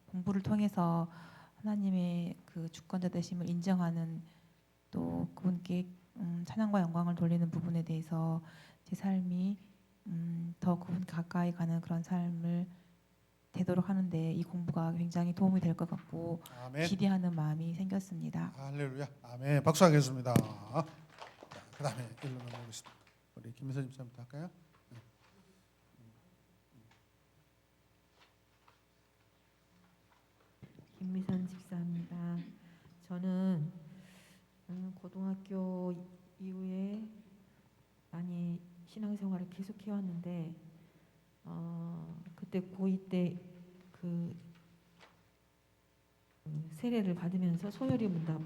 [SPEAKER 6] 공부를 통해서 하나님의 그 주권자 되심을 인정하는 또 그분께 찬양과 영광을 돌리는 부분에 대해서 제 삶이 더 그분 가까이 가는 그런 삶을 되도록 하는데 이 공부가 굉장히 도움이 될 것 같고
[SPEAKER 1] 아멘.
[SPEAKER 6] 기대하는 마음이 생겼습니다.
[SPEAKER 1] 할렐루야. 아멘. 박수하겠습니다. 자, 그다음에 일로 넘어가겠습니다. 우리 김미선 집사님부터 할까요?
[SPEAKER 7] 김미선 집사입니다. 저는 고등학교 이후에 많이 신앙생활을 계속 해왔는데 그때 고2 때 그 세례를 받으면서 소요리 문답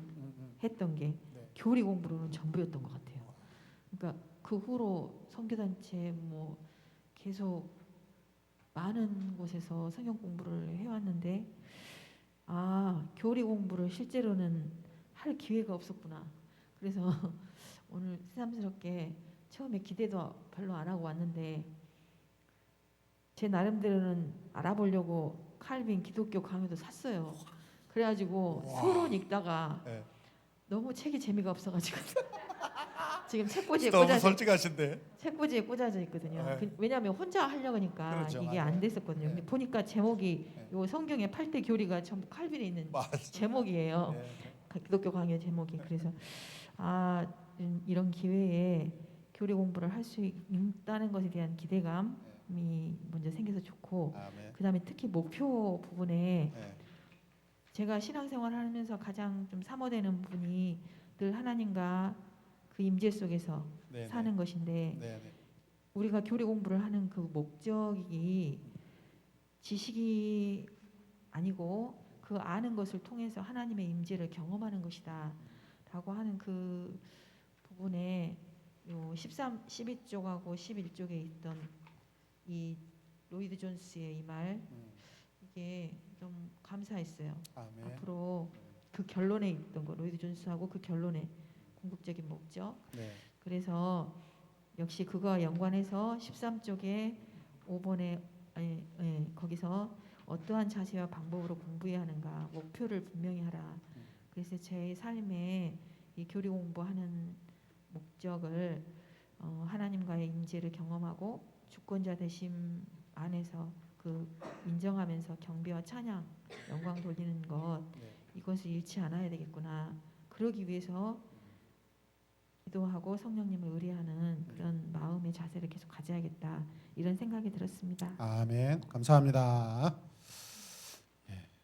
[SPEAKER 7] 했던 게
[SPEAKER 1] 네.
[SPEAKER 7] 교리 공부로는 전부였던 것 같아요. 그러니까 그 후로 선교단체 뭐 계속 많은 곳에서 성경 공부를 해왔는데 교리 공부를 실제로는 할 기회가 없었구나. 그래서 오늘 새삼스럽게 처음에 기대도 별로 안 하고 왔는데 제 나름대로는 알아보려고 칼빈 기독교 강요도 샀어요. 그래가지고 서론 읽다가
[SPEAKER 1] 네.
[SPEAKER 7] 너무 책이 재미가 없어가지고 지금 책꽂이에
[SPEAKER 1] 너무
[SPEAKER 7] 꽂아져
[SPEAKER 1] 솔직하신데.
[SPEAKER 7] 책꽂이에 꽂아져 있거든요.
[SPEAKER 1] 네.
[SPEAKER 7] 왜냐하면 혼자 하려고 하니까
[SPEAKER 1] 그렇죠,
[SPEAKER 7] 이게
[SPEAKER 1] 맞아요.
[SPEAKER 7] 안 됐었거든요. 근데
[SPEAKER 1] 네.
[SPEAKER 7] 보니까 제목이
[SPEAKER 1] 네.
[SPEAKER 7] 요 성경의 8대 교리가 전부 칼빈에 있는
[SPEAKER 1] 맞아.
[SPEAKER 7] 제목이에요.
[SPEAKER 1] 네.
[SPEAKER 7] 기독교 강요 제목이. 그래서 이런 기회에 교리 공부를 할 수 있다는 것에 대한 기대감이 먼저 생겨서 좋고
[SPEAKER 1] 아멘.
[SPEAKER 7] 그다음에 특히 목표 부분에
[SPEAKER 1] 네.
[SPEAKER 7] 제가 신앙생활 하면서 가장 좀 사모되는 부분이 늘 하나님과 그 임재 속에서
[SPEAKER 1] 네,
[SPEAKER 7] 사는 것인데
[SPEAKER 1] 네, 네.
[SPEAKER 7] 우리가 교리 공부를 하는 그 목적이 지식이 아니고 그 아는 것을 통해서 하나님의 임재를 경험하는 것이다라고 하는 그 부분에 요 12쪽하고 11쪽에 있던 이 로이드 존스의 이 말 이게 좀 감사했어요.
[SPEAKER 1] 아멘.
[SPEAKER 7] 앞으로 그 결론에 있던 거 로이드 존스하고 그 결론에 궁극적인 목적.
[SPEAKER 1] 네.
[SPEAKER 7] 그래서 역시 그거와 연관해서 13쪽에 5번에 거기서 어떠한 자세와 방법으로 공부해야 하는가 목표를 분명히 하라. 그래서 제 삶에 이 교리 공부하는 목적을 하나님과의 임재를 경험하고 주권자 되심 안에서 그 인정하면서 경배와 찬양, 영광 돌리는 것
[SPEAKER 1] 네.
[SPEAKER 7] 이것을 잃지 않아야 되겠구나. 그러기 위해서 기도하고 성령님을 의뢰하는 그런 마음의 자세를 계속 가져야겠다. 이런 생각이 들었습니다.
[SPEAKER 1] 아멘. 감사합니다.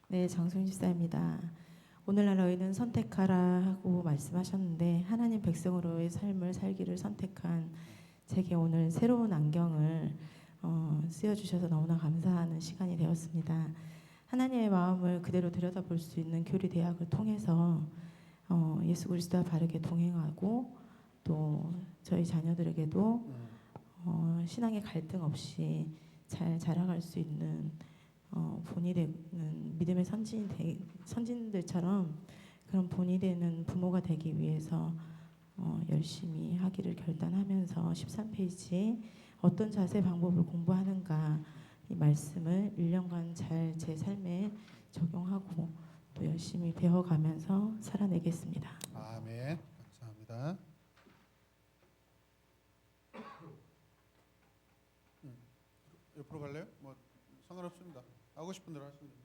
[SPEAKER 8] 네, 장소윤 집사입니다. 오늘날 너희는 선택하라 하고 말씀하셨는데 하나님 백성으로의 삶을 살기를 선택한 제게 오늘 새로운 안경을 쓰여주셔서 너무나 감사하는 시간이 되었습니다. 하나님의 마음을 그대로 들여다볼 수 있는 교리 대학을 통해서 예수 그리스도와 바르게 동행하고 또 저희 자녀들에게도 신앙의 갈등 없이 잘 자라갈 수 있는 본이 되는 믿음의 선진들처럼 그런 본이 되는 부모가 되기 위해서 열심히 하기를 결단하면서 13페이지에 어떤 자세 방법을 공부하는가 이 말씀을 1년간 잘 제 삶에 적용하고 또 열심히 배워가면서 살아내겠습니다.
[SPEAKER 1] 아멘. 감사합니다. 옆으로 갈래요? 뭐 상관없습니다. 하고 싶은 대로 하시면 됩니다.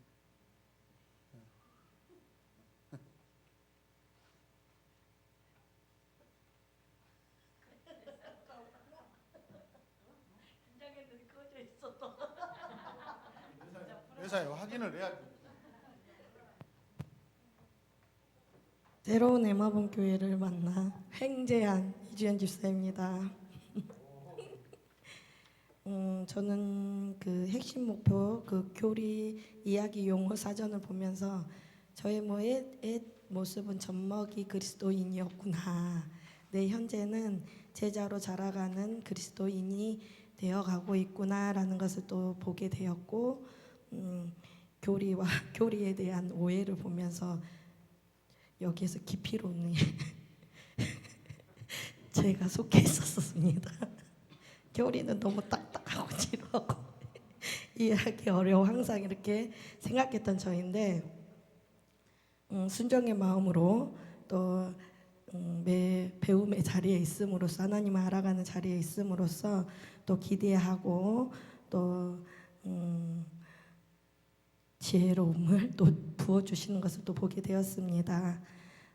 [SPEAKER 1] 회사에 확인을 해야 됩니다.
[SPEAKER 9] 새로운 에마본 교회를 만나 횡재한 이주연 집사입니다. 저는 그 핵심 목표 그 교리 이야기 용어 사전을 보면서 저의 옛 모습은 젖먹이 그리스도인이었구나. 내 현재는 제자로 자라가는 그리스도인이 되어가고 있구나라는 것을 또 보게 되었고 교리와 교리에 대한 오해를 보면서 여기에서 깊이로는 제가 속해 있었습니다. 교리는 너무 딱딱하고 지루하고 이해하기 어려워 항상 이렇게 생각했던 저인데 순종의 마음으로 또 매 배움의 자리에 있음으로써 하나님을 알아가는 자리에 있음으로써 또 기대하고 또 지혜로움을 또 부어주시는 것을 또 보게 되었습니다.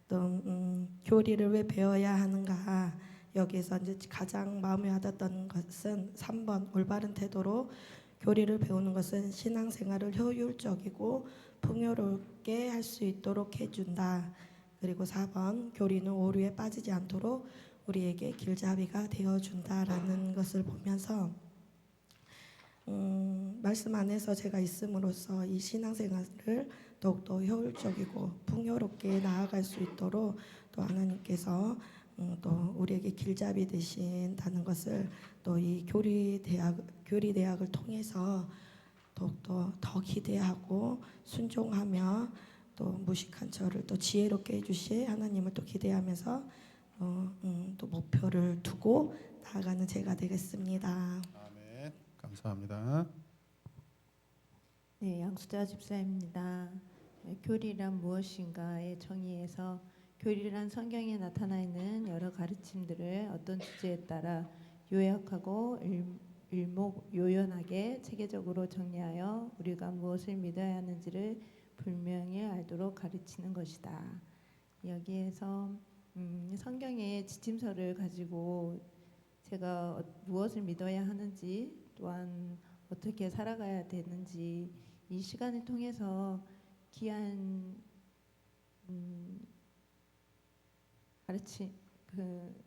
[SPEAKER 9] 또 교리를 왜 배워야 하는가 여기에서 이제 가장 마음에 와닿았던 것은 3번 올바른 태도로 교리를 배우는 것은 신앙생활을 효율적이고 풍요롭게 할 수 있도록 해준다. 그리고 4번 교리는 오류에 빠지지 않도록 우리에게 길잡이가 되어준다라는 것을 보면서 말씀 안에서 제가 있음으로써 이 신앙생활을 더욱더 효율적이고 풍요롭게 나아갈 수 있도록 또 하나님께서 또 우리에게 길잡이 되신다는 것을 또 이 교리 대학을 통해서 더욱더 더 기대하고 순종하며 또 무식한 저를 또 지혜롭게 해주실 하나님을 또 기대하면서 또 목표를 두고 나아가는 제가 되겠습니다.
[SPEAKER 1] 아멘. 감사합니다.
[SPEAKER 10] 네, 양수자 집사입니다. 교리란 무엇인가의 정의에서 교리란 성경에 나타나 있는 여러 가르침들을 어떤 주제에 따라 요약하고 일목요연하게 체계적으로 정리하여 우리가 무엇을 믿어야 하는지를 분명히 알도록 가르치는 것이다. 여기에서 성경의 지침서를 가지고 제가 무엇을 믿어야 하는지 또한 어떻게 살아가야 되는지 이 시간을 통해서 귀한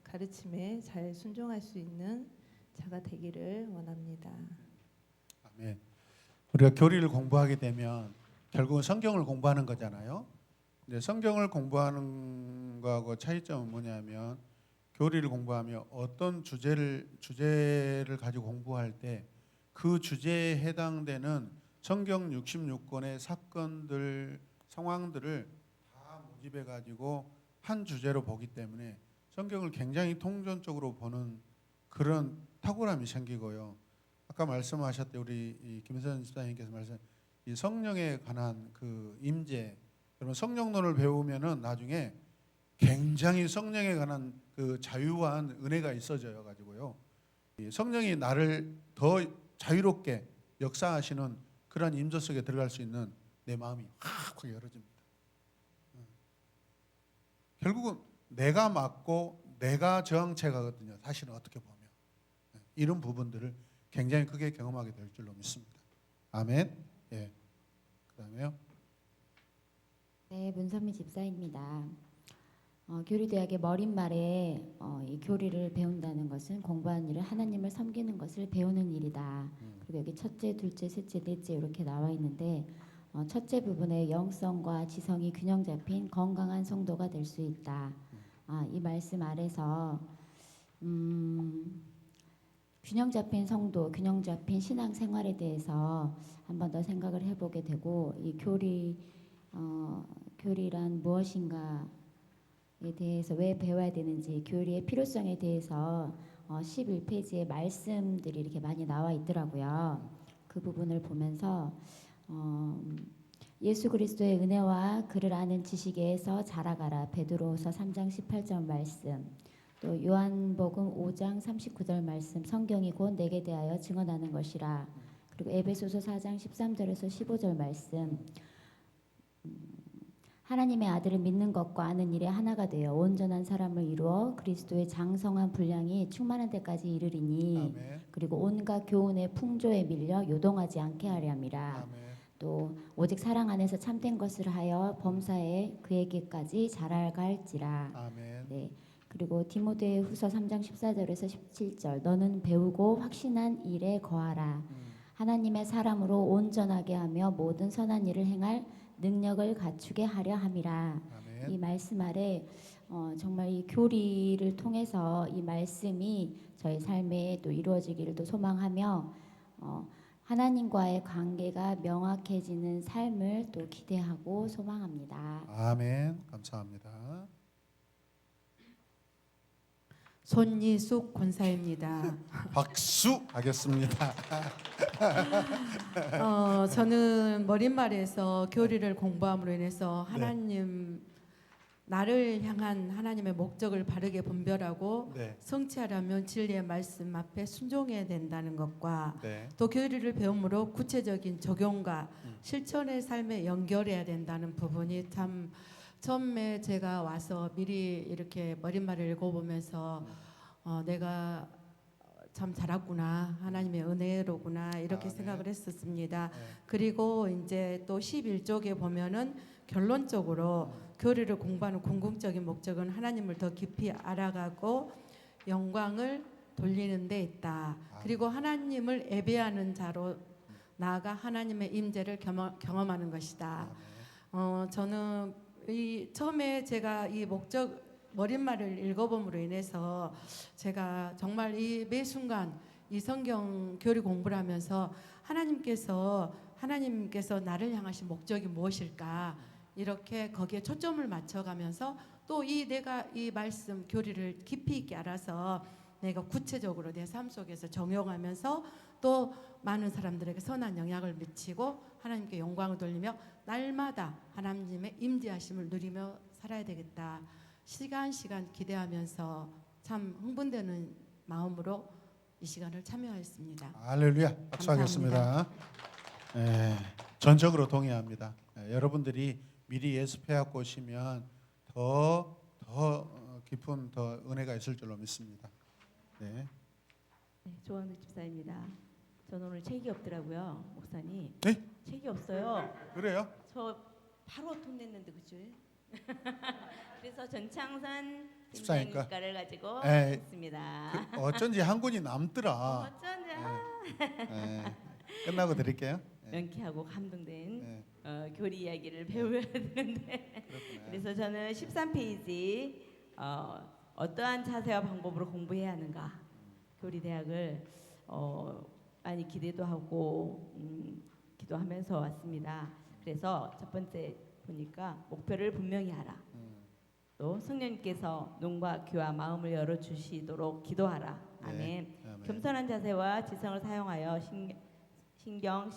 [SPEAKER 10] 가르침에 잘 순종할 수 있는 자가 되기를 원합니다.
[SPEAKER 1] 아멘. 우리가 교리를 공부하게 되면 결국은 성경을 공부하는 거잖아요. 근데 성경을 공부하는 거하고 차이점은 뭐냐면 교리를 공부하며 어떤 주제를 가지고 공부할 때 그 주제에 해당되는 성경 66권의 사건들, 상황들을 다 모집해 가지고 한 주제로 보기 때문에 성경을 굉장히 통전적으로 보는 그런 탁월함이 생기고요. 아까 말씀하셨대 우리 김선 집사님께서 이 성령에 관한 그 임재, 여러분 성령론을 배우면은 나중에 굉장히 성령에 관한 그 자유한 은혜가 있어져요 가지고요. 이 성령이 나를 더 자유롭게 역사하시는 그런 임재 속에 들어갈 수 있는 내 마음이 확 열어집니다. 결국은 내가 맞고 내가 저항체가거든요. 사실은 어떻게 보면 이런 부분들을 굉장히 크게 경험하게 될 줄로 믿습니다. 아멘. 예. 그다음에요.
[SPEAKER 11] 네, 문선미 집사입니다. 교리대학의 머릿말에 이 교리를 배운다는 것은 공부하는 일을 하나님을 섬기는 것을 배우는 일이다. 그리고 여기 첫째, 둘째, 셋째, 넷째 이렇게 나와 있는데 첫째 부분에 영성과 지성이 균형 잡힌 건강한 성도가 될 수 있다. 이 말씀 아래서 균형 잡힌 성도, 균형 잡힌 신앙 생활에 대해서 한 번 더 생각을 해보게 되고 이 교리란 무엇인가에 대해서 왜 배워야 되는지, 교리의 필요성에 대해서 11페이지에 말씀들이 이렇게 많이 나와 있더라고요. 그 부분을 보면서 예수 그리스도의 은혜와 그를 아는 지식에서 자라가라. 베드로후서 3장 18절 말씀. 또 요한복음 5장 39절 말씀. 성경이 곧 내게 대하여 증언하는 것이라. 그리고 에베소서 4장 13절에서 15절 말씀. 하나님의 아들을 믿는 것과 아는 일에 하나가 되어 온전한 사람을 이루어 그리스도의 장성한 분량이 충만한 데까지 이르리니
[SPEAKER 1] 아멘.
[SPEAKER 11] 그리고 온갖 교훈의 풍조에 밀려 요동하지 않게 하려 함이라.
[SPEAKER 1] 아멘.
[SPEAKER 11] 또 오직 사랑 안에서 참된 것을 하여 범사에 그에게까지 자라갈지라.
[SPEAKER 1] 아멘.
[SPEAKER 11] 네. 그리고 디모데후서 3장 14절에서 17절. 너는 배우고 확신한 일에 거하라. 하나님의 사람으로 온전하게 하며 모든 선한 일을 행할 능력을 갖추게 하려 함이라.
[SPEAKER 1] 아멘.
[SPEAKER 11] 이 말씀 아래 정말 이 교리를 통해서 이 말씀이 저희 삶에 또 이루어지기를 또 소망하며 하나님과의 관계가 명확해지는 삶을 또 기대하고 소망합니다.
[SPEAKER 1] 아멘. 감사합니다.
[SPEAKER 2] 손이숙 권사입니다.
[SPEAKER 1] 박수 하겠습니다.
[SPEAKER 2] 저는 머릿말에서 교리를 공부함으로 인해서 하나님 나를 향한 하나님의 목적을 바르게 분별하고
[SPEAKER 1] 네.
[SPEAKER 2] 성취하려면 진리의 말씀 앞에 순종해야 된다는 것과
[SPEAKER 1] 네.
[SPEAKER 2] 또 교리를 배움으로 구체적인 적용과 실천의 삶에 연결해야 된다는 부분이 참 처음에 제가 와서 미리 이렇게 머릿말을 읽어보면서 내가 참 잘했구나, 하나님의 은혜로구나 이렇게
[SPEAKER 1] 네.
[SPEAKER 2] 생각을 했었습니다.
[SPEAKER 1] 네.
[SPEAKER 2] 그리고 이제 또 11쪽에 보면은 결론적으로 교리를 공부하는 궁극적인 목적은 하나님을 더 깊이 알아가고 영광을 돌리는 데 있다. 그리고 하나님을 예배하는 자로 나아가 하나님의 임재를 경험하는 것이다. 저는 이 처음에 제가 이 목적 머릿말을 읽어봄으로 인해서 제가 정말 이 매 순간 이 성경 교리 공부를 하면서 하나님께서 나를 향하신 목적이 무엇일까 이렇게 거기에 초점을 맞춰가면서 또 내가 이 말씀 교리를 깊이 있게 알아서 내가 구체적으로 내 삶 속에서 적용하면서 또 많은 사람들에게 선한 영향을 미치고 하나님께 영광을 돌리며 날마다 하나님의 임재하심을 누리며 살아야 되겠다. 시간 기대하면서 참 흥분되는 마음으로 이 시간을 참여하였습니다.
[SPEAKER 1] 할렐루야. 박수하겠습니다. 전적으로 동의합니다. 여러분들이 미리 예습해갖고 오시면 더 깊은 더 은혜가 있을 줄로 믿습니다. 네.
[SPEAKER 12] 네, 조원우 집사입니다. 저는 오늘 책이 없더라고요, 목사님.
[SPEAKER 1] 네?
[SPEAKER 12] 책이 없어요.
[SPEAKER 1] 그래요?
[SPEAKER 12] 저 바로 돈 냈는데 그죠? 그래서 전창선
[SPEAKER 1] 집사니까.
[SPEAKER 12] 팀장님가를 가지고
[SPEAKER 1] 에이,
[SPEAKER 12] 했습니다.
[SPEAKER 1] 어쩐지 한 군이 남더라.
[SPEAKER 12] 어쩐지
[SPEAKER 1] 끝나고 드릴게요.
[SPEAKER 12] 명쾌하고 감동된
[SPEAKER 1] 네.
[SPEAKER 12] 교리 이야기를 배워야 되는데 그래서 저는 13페이지 어떠한 자세와 방법으로 공부해야 하는가 교리 대학을 많이 기대도 하고 기도하면서 왔습니다. 그래서 첫 번째 보니까 목표를 분명히 하라. 또 성령님께서 눈과 귀와 마음을 열어주시도록 기도하라. 아멘.
[SPEAKER 1] 네. 아멘.
[SPEAKER 12] 겸손한 자세와 지성을 사용하여 신경,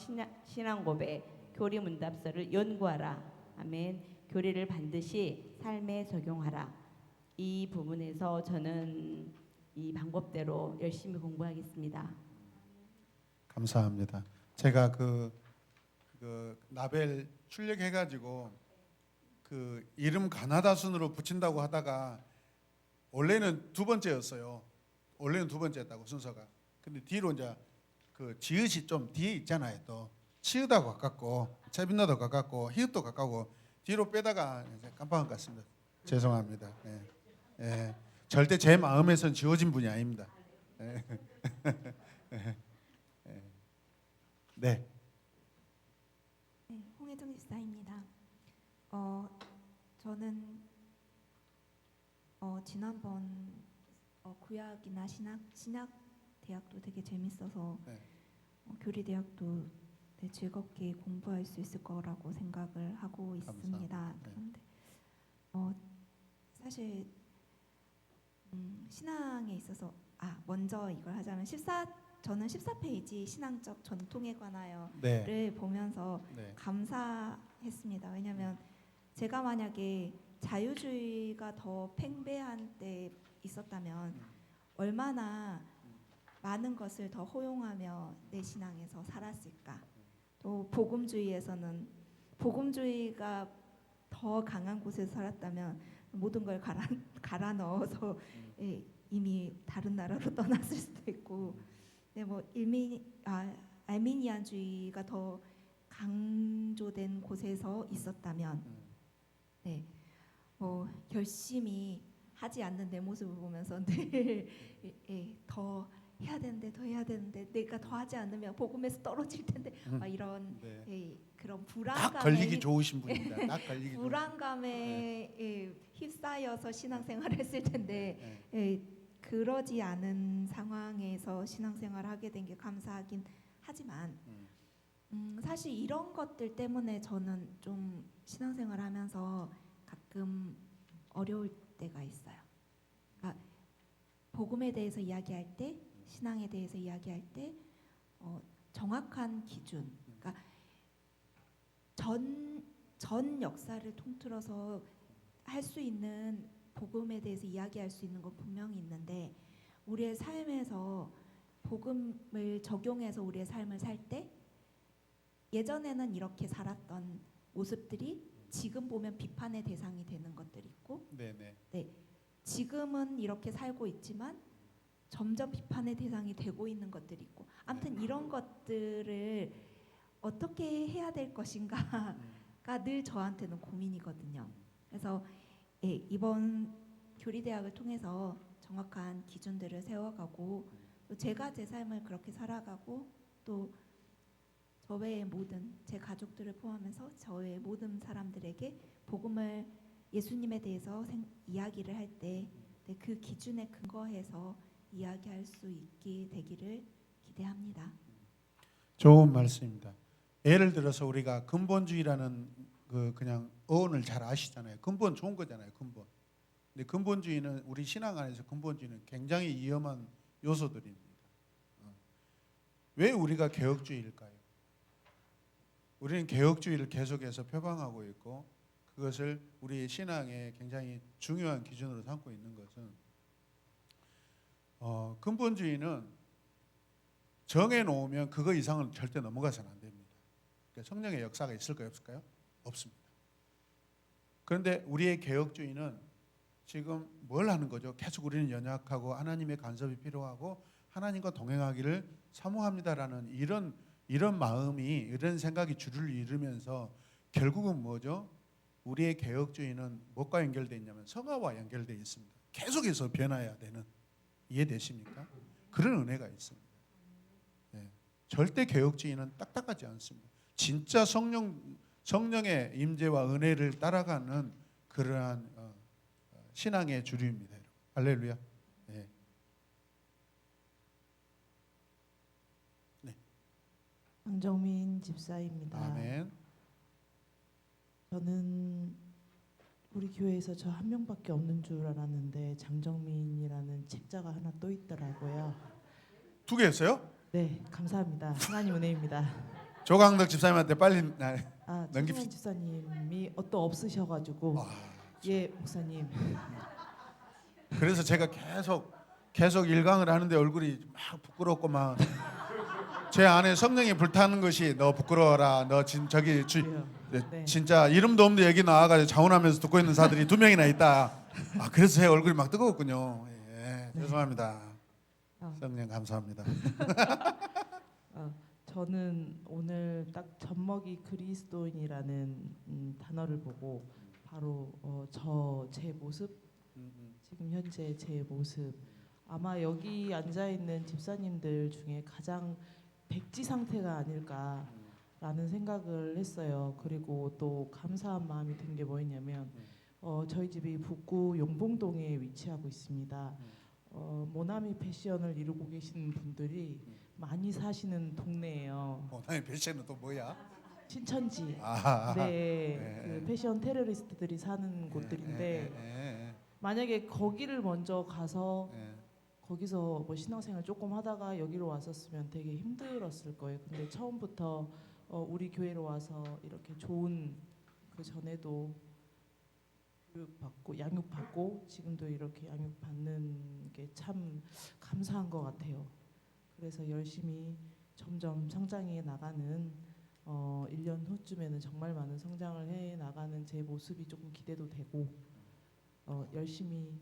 [SPEAKER 12] 신앙 고백, 교리 문답서를 연구하라. 아멘. 교리를 반드시 삶에 적용하라. 이 부분에서 저는 이 방법대로 열심히 공부하겠습니다.
[SPEAKER 1] 감사합니다. 제가 그 나벨 출력해가지고 그 이름 가나다 순으로 붙인다고 하다가 원래는 두 번째였어요. 원래는 두 번째였다고 순서가. 근데 뒤로 이제 그 지읒이 좀 뒤에 있잖아요. 또 치읒하고 가깝고 채빈너도 가깝고 히읗도 가깝고 뒤로 빼다가 이제 깜빡한 것 같습니다. 죄송합니다. 예. 절대 제 마음에선 지워진 분이 아닙니다. 예. 네.
[SPEAKER 13] 네, 홍혜정 집사입니다. 저는 지난번 구약이나 신약 대학도 되게 재밌어서
[SPEAKER 1] 네.
[SPEAKER 13] 교리 대학도 네, 즐겁게 공부할 수 있을 거라고 생각을 하고 있습니다.
[SPEAKER 1] 감사합니다. 네.
[SPEAKER 13] 그런데 사실 신앙에 있어서 먼저 이걸 하자면 저는 14페이지 신앙적 전통에 관하여를
[SPEAKER 1] 네.
[SPEAKER 13] 보면서
[SPEAKER 1] 네.
[SPEAKER 13] 감사했습니다. 왜냐하면 제가 만약에 자유주의가 더 팽배한 때 있었다면 얼마나 많은 것을 더 허용하며 내 신앙에서 살았을까. 또 복음주의에서는 복음주의가 더 강한 곳에서 살았다면 모든 걸 갈아 넣어서 이미 다른 나라로 떠났을 수도 있고, 네, 뭐 알미니안주의가 더 강조된 곳에서 있었다면, 네, 뭐 열심히 하지 않는 내 모습을 보면서 늘 더 해야 되는데 내가 더 하지 않으면 복음에서 떨어질 텐데 막 이런
[SPEAKER 1] 네.
[SPEAKER 13] 그런
[SPEAKER 1] 딱
[SPEAKER 13] 불안감에
[SPEAKER 1] 걸리기 좋으신 분입니다. 딱 걸리기
[SPEAKER 13] 불안감에 휩싸여서 신앙생활을 했을 텐데 그러지 않은 상황에서 신앙생활을 하게 된 게 감사하긴 하지만 사실 이런 것들 때문에 저는 좀 신앙생활을 하면서 가끔 어려울 때가 있어요. 그러니까 복음에 대해서 이야기할 때, 신앙에 대해서 이야기할 때 정확한 기준, 그러니까 전 역사를 통틀어서 할 수 있는 복음에 대해서 이야기할 수 있는 건 분명히 있는데 우리의 삶에서 복음을 적용해서 우리의 삶을 살 때 예전에는 이렇게 살았던 모습들이 지금 보면 비판의 대상이 되는 것들이 있고,
[SPEAKER 1] 네네.
[SPEAKER 13] 네, 지금은 이렇게 살고 있지만 점점 비판의 대상이 되고 있는 것들이 있고, 아무튼 이런 것들을 어떻게 해야 될 것인가가 늘 저한테는 고민이거든요. 그래서 이번 교리대학을 통해서 정확한 기준들을 세워가고 또 제가 제 삶을 그렇게 살아가고 또 저 외의 모든 제 가족들을 포함해서 저 외의 모든 사람들에게 복음을 예수님에 대해서 이야기를 할 때 그 기준에 근거해서 이야기할 수 있게 되기를 기대합니다.
[SPEAKER 1] 좋은 말씀입니다. 예를 들어서 우리가 근본주의라는 그냥 어원을 잘 아시잖아요. 근본 좋은 거잖아요. 근본. 근데 근본주의는 우리 신앙 안에서 근본주의는 굉장히 위험한 요소들입니다. 왜 우리가 개혁주의일까요? 우리는 개혁주의를 계속해서 표방하고 있고 그것을 우리의 신앙에 굉장히 중요한 기준으로 삼고 있는 것은 근본주의는 정해놓으면 그거 이상은 절대 넘어가서는 안 됩니다. 그러니까 성령의 역사가 있을까요? 없을까요? 없습니다. 그런데 우리의 개혁주의는 지금 뭘 하는 거죠? 계속 우리는 연약하고 하나님의 간섭이 필요하고 하나님과 동행하기를 사모합니다라는 이런 마음이 이런 생각이 주를 이루면서 결국은 뭐죠? 우리의 개혁주의는 뭐가 연결되어 있냐면 성화와 연결되어 있습니다. 계속해서 변화해야 되는, 이해되십니까? 그런 은혜가 있습니다. 네. 절대 개혁주의는 딱딱하지 않습니다. 진짜 성령의 임재와 은혜를 따라가는 그러한 신앙의 주류입니다. 할렐루야. 네. 네.
[SPEAKER 14] 황정민 집사입니다.
[SPEAKER 1] 아멘.
[SPEAKER 14] 저는 우리 교회에서 저 한 명밖에 없는 줄 알았는데 장정민이라는 책자가 하나 또 있더라고요.
[SPEAKER 1] 두 개였어요?
[SPEAKER 14] 네, 감사합니다. 하나님 은혜입니다.
[SPEAKER 1] 조강덕 집사님한테 빨리
[SPEAKER 14] 최승환 집사님이 또 없으셔가지고 예 목사님.
[SPEAKER 1] 그래서 제가 계속 일강을 하는데 얼굴이 막 부끄럽고 막 제 안에 성령이 불타는 것이 너 부끄러워라. 너 저기
[SPEAKER 14] 네.
[SPEAKER 1] 진짜 이름도 없는데 여기 나와가지고 자원하면서 듣고 있는 사들이 2명이나 있다. 그래서 제 얼굴이 막 뜨거웠군요. 예, 죄송합니다. 성령 감사합니다.
[SPEAKER 14] 저는 오늘 딱 젖먹이 그리스도인이라는 단어를 보고 바로 제 모습, 지금 현재 제 모습, 아마 여기 앉아 있는 집사님들 중에 가장 백지 상태가 아닐까라는 생각을 했어요. 그리고 또 감사한 마음이 든 게 뭐였냐면 저희 집이 북구 용봉동에 위치하고 있습니다. 모나미 패션을 이루고 계시는 분들이 많이 사시는 동네예요.
[SPEAKER 1] 모나미 패션은 또 뭐야?
[SPEAKER 14] 신천지.
[SPEAKER 1] 아하.
[SPEAKER 14] 네,
[SPEAKER 1] 네.
[SPEAKER 14] 그 패션 테러리스트들이 사는 곳들인데 만약에 거기를 먼저 가서 거기서 뭐 신앙생활 조금 하다가 여기로 왔었으면 되게 힘들었을 거예요. 근데 처음부터 우리 교회로 와서 이렇게 좋은, 그 전에도 교육받고 양육받고 지금도 이렇게 양육받는 게 참 감사한 것 같아요. 그래서 열심히 점점 성장해 나가는 1년 후쯤에는 정말 많은 성장을 해 나가는 제 모습이 조금 기대도 되고 열심히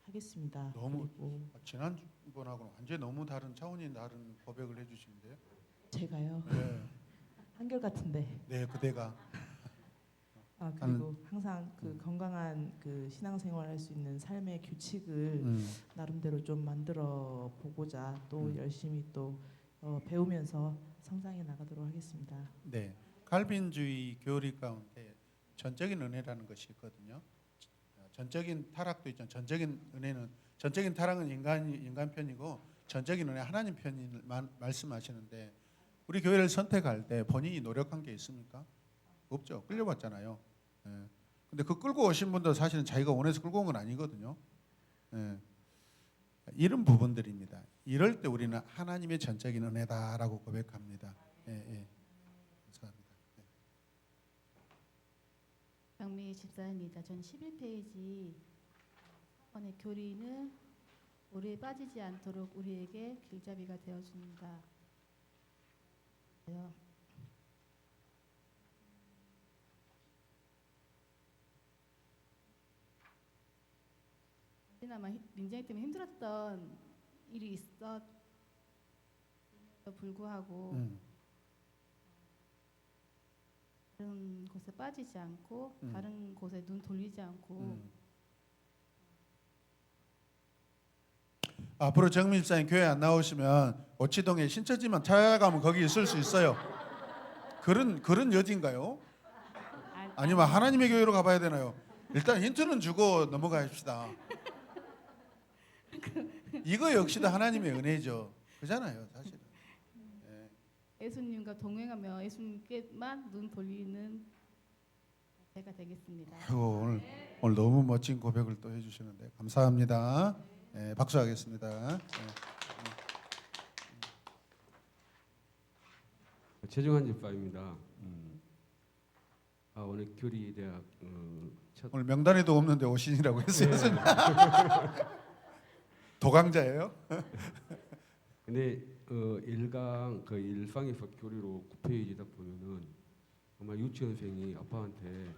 [SPEAKER 14] 하겠습니다.
[SPEAKER 1] 너무
[SPEAKER 14] 그리고
[SPEAKER 1] 지난번하고는 완전히 너무 다른 차원이 다른 고백을 해주시는데요.
[SPEAKER 14] 제가요.
[SPEAKER 1] 네.
[SPEAKER 14] 한결같은데.
[SPEAKER 1] 네, 그대가.
[SPEAKER 14] 그리고 항상 그 건강한 그 신앙생활 할 수 있는 삶의 규칙을 나름대로 좀 만들어 보고자 또 열심히 또 배우면서 성장해 나가도록 하겠습니다.
[SPEAKER 1] 네, 칼빈주의 교리 가운데 전적인 은혜라는 것이 있거든요. 전적인 타락도 있죠. 전적인 은혜는, 전적인 타락은 인간 편이고 전적인 은혜 하나님 편을 말씀하시는데, 우리 교회를 선택할 때 본인이 노력한 게 있습니까? 없죠. 끌려왔잖아요. 근데 그 끌고 오신 분도 사실은 자기가 원해서 끌고 온 건 아니거든요. 이런 부분들입니다. 이럴 때 우리는 하나님의 전적인 은혜다라고 고백합니다. 감사합니다.
[SPEAKER 12] 장미 집사입니다. 전 11페이지 4번의 교리는 오류에 빠지지 않도록 우리에게 길잡이가 되어줍니다. 그나마 민정이 때문에 힘들었던 일이 있었 불구하고 다른 곳에 빠지지 않고 다른 곳에 눈 돌리지 않고
[SPEAKER 1] 앞으로 정민 집사님 교회 안 나오시면 오치동에 신천지만 찾아가면 거기 있을 수 있어요. 그런 여지인가요? 아니면 하나님의 교회로 가봐야 되나요? 일단 힌트는 주고 넘어가십시다. 이거 역시도 하나님의 은혜죠. 그잖아요, 사실은.
[SPEAKER 12] 예수님과 동행하며 예수님께만 눈 돌리는 제가 되겠습니다.
[SPEAKER 1] 아이고, 오늘 너무 멋진 고백을 또 해주시는데 감사합니다. 박수하겠습니다.
[SPEAKER 15] 최종환 집사입니다. 오늘 교리대학
[SPEAKER 1] 오늘 명단에도 없는데 오신이라고 했어요. 도강자예요?
[SPEAKER 15] 근데 1강 그 일상에서 교리로 9페이지다 보면은 정말 유치원생이 아빠한테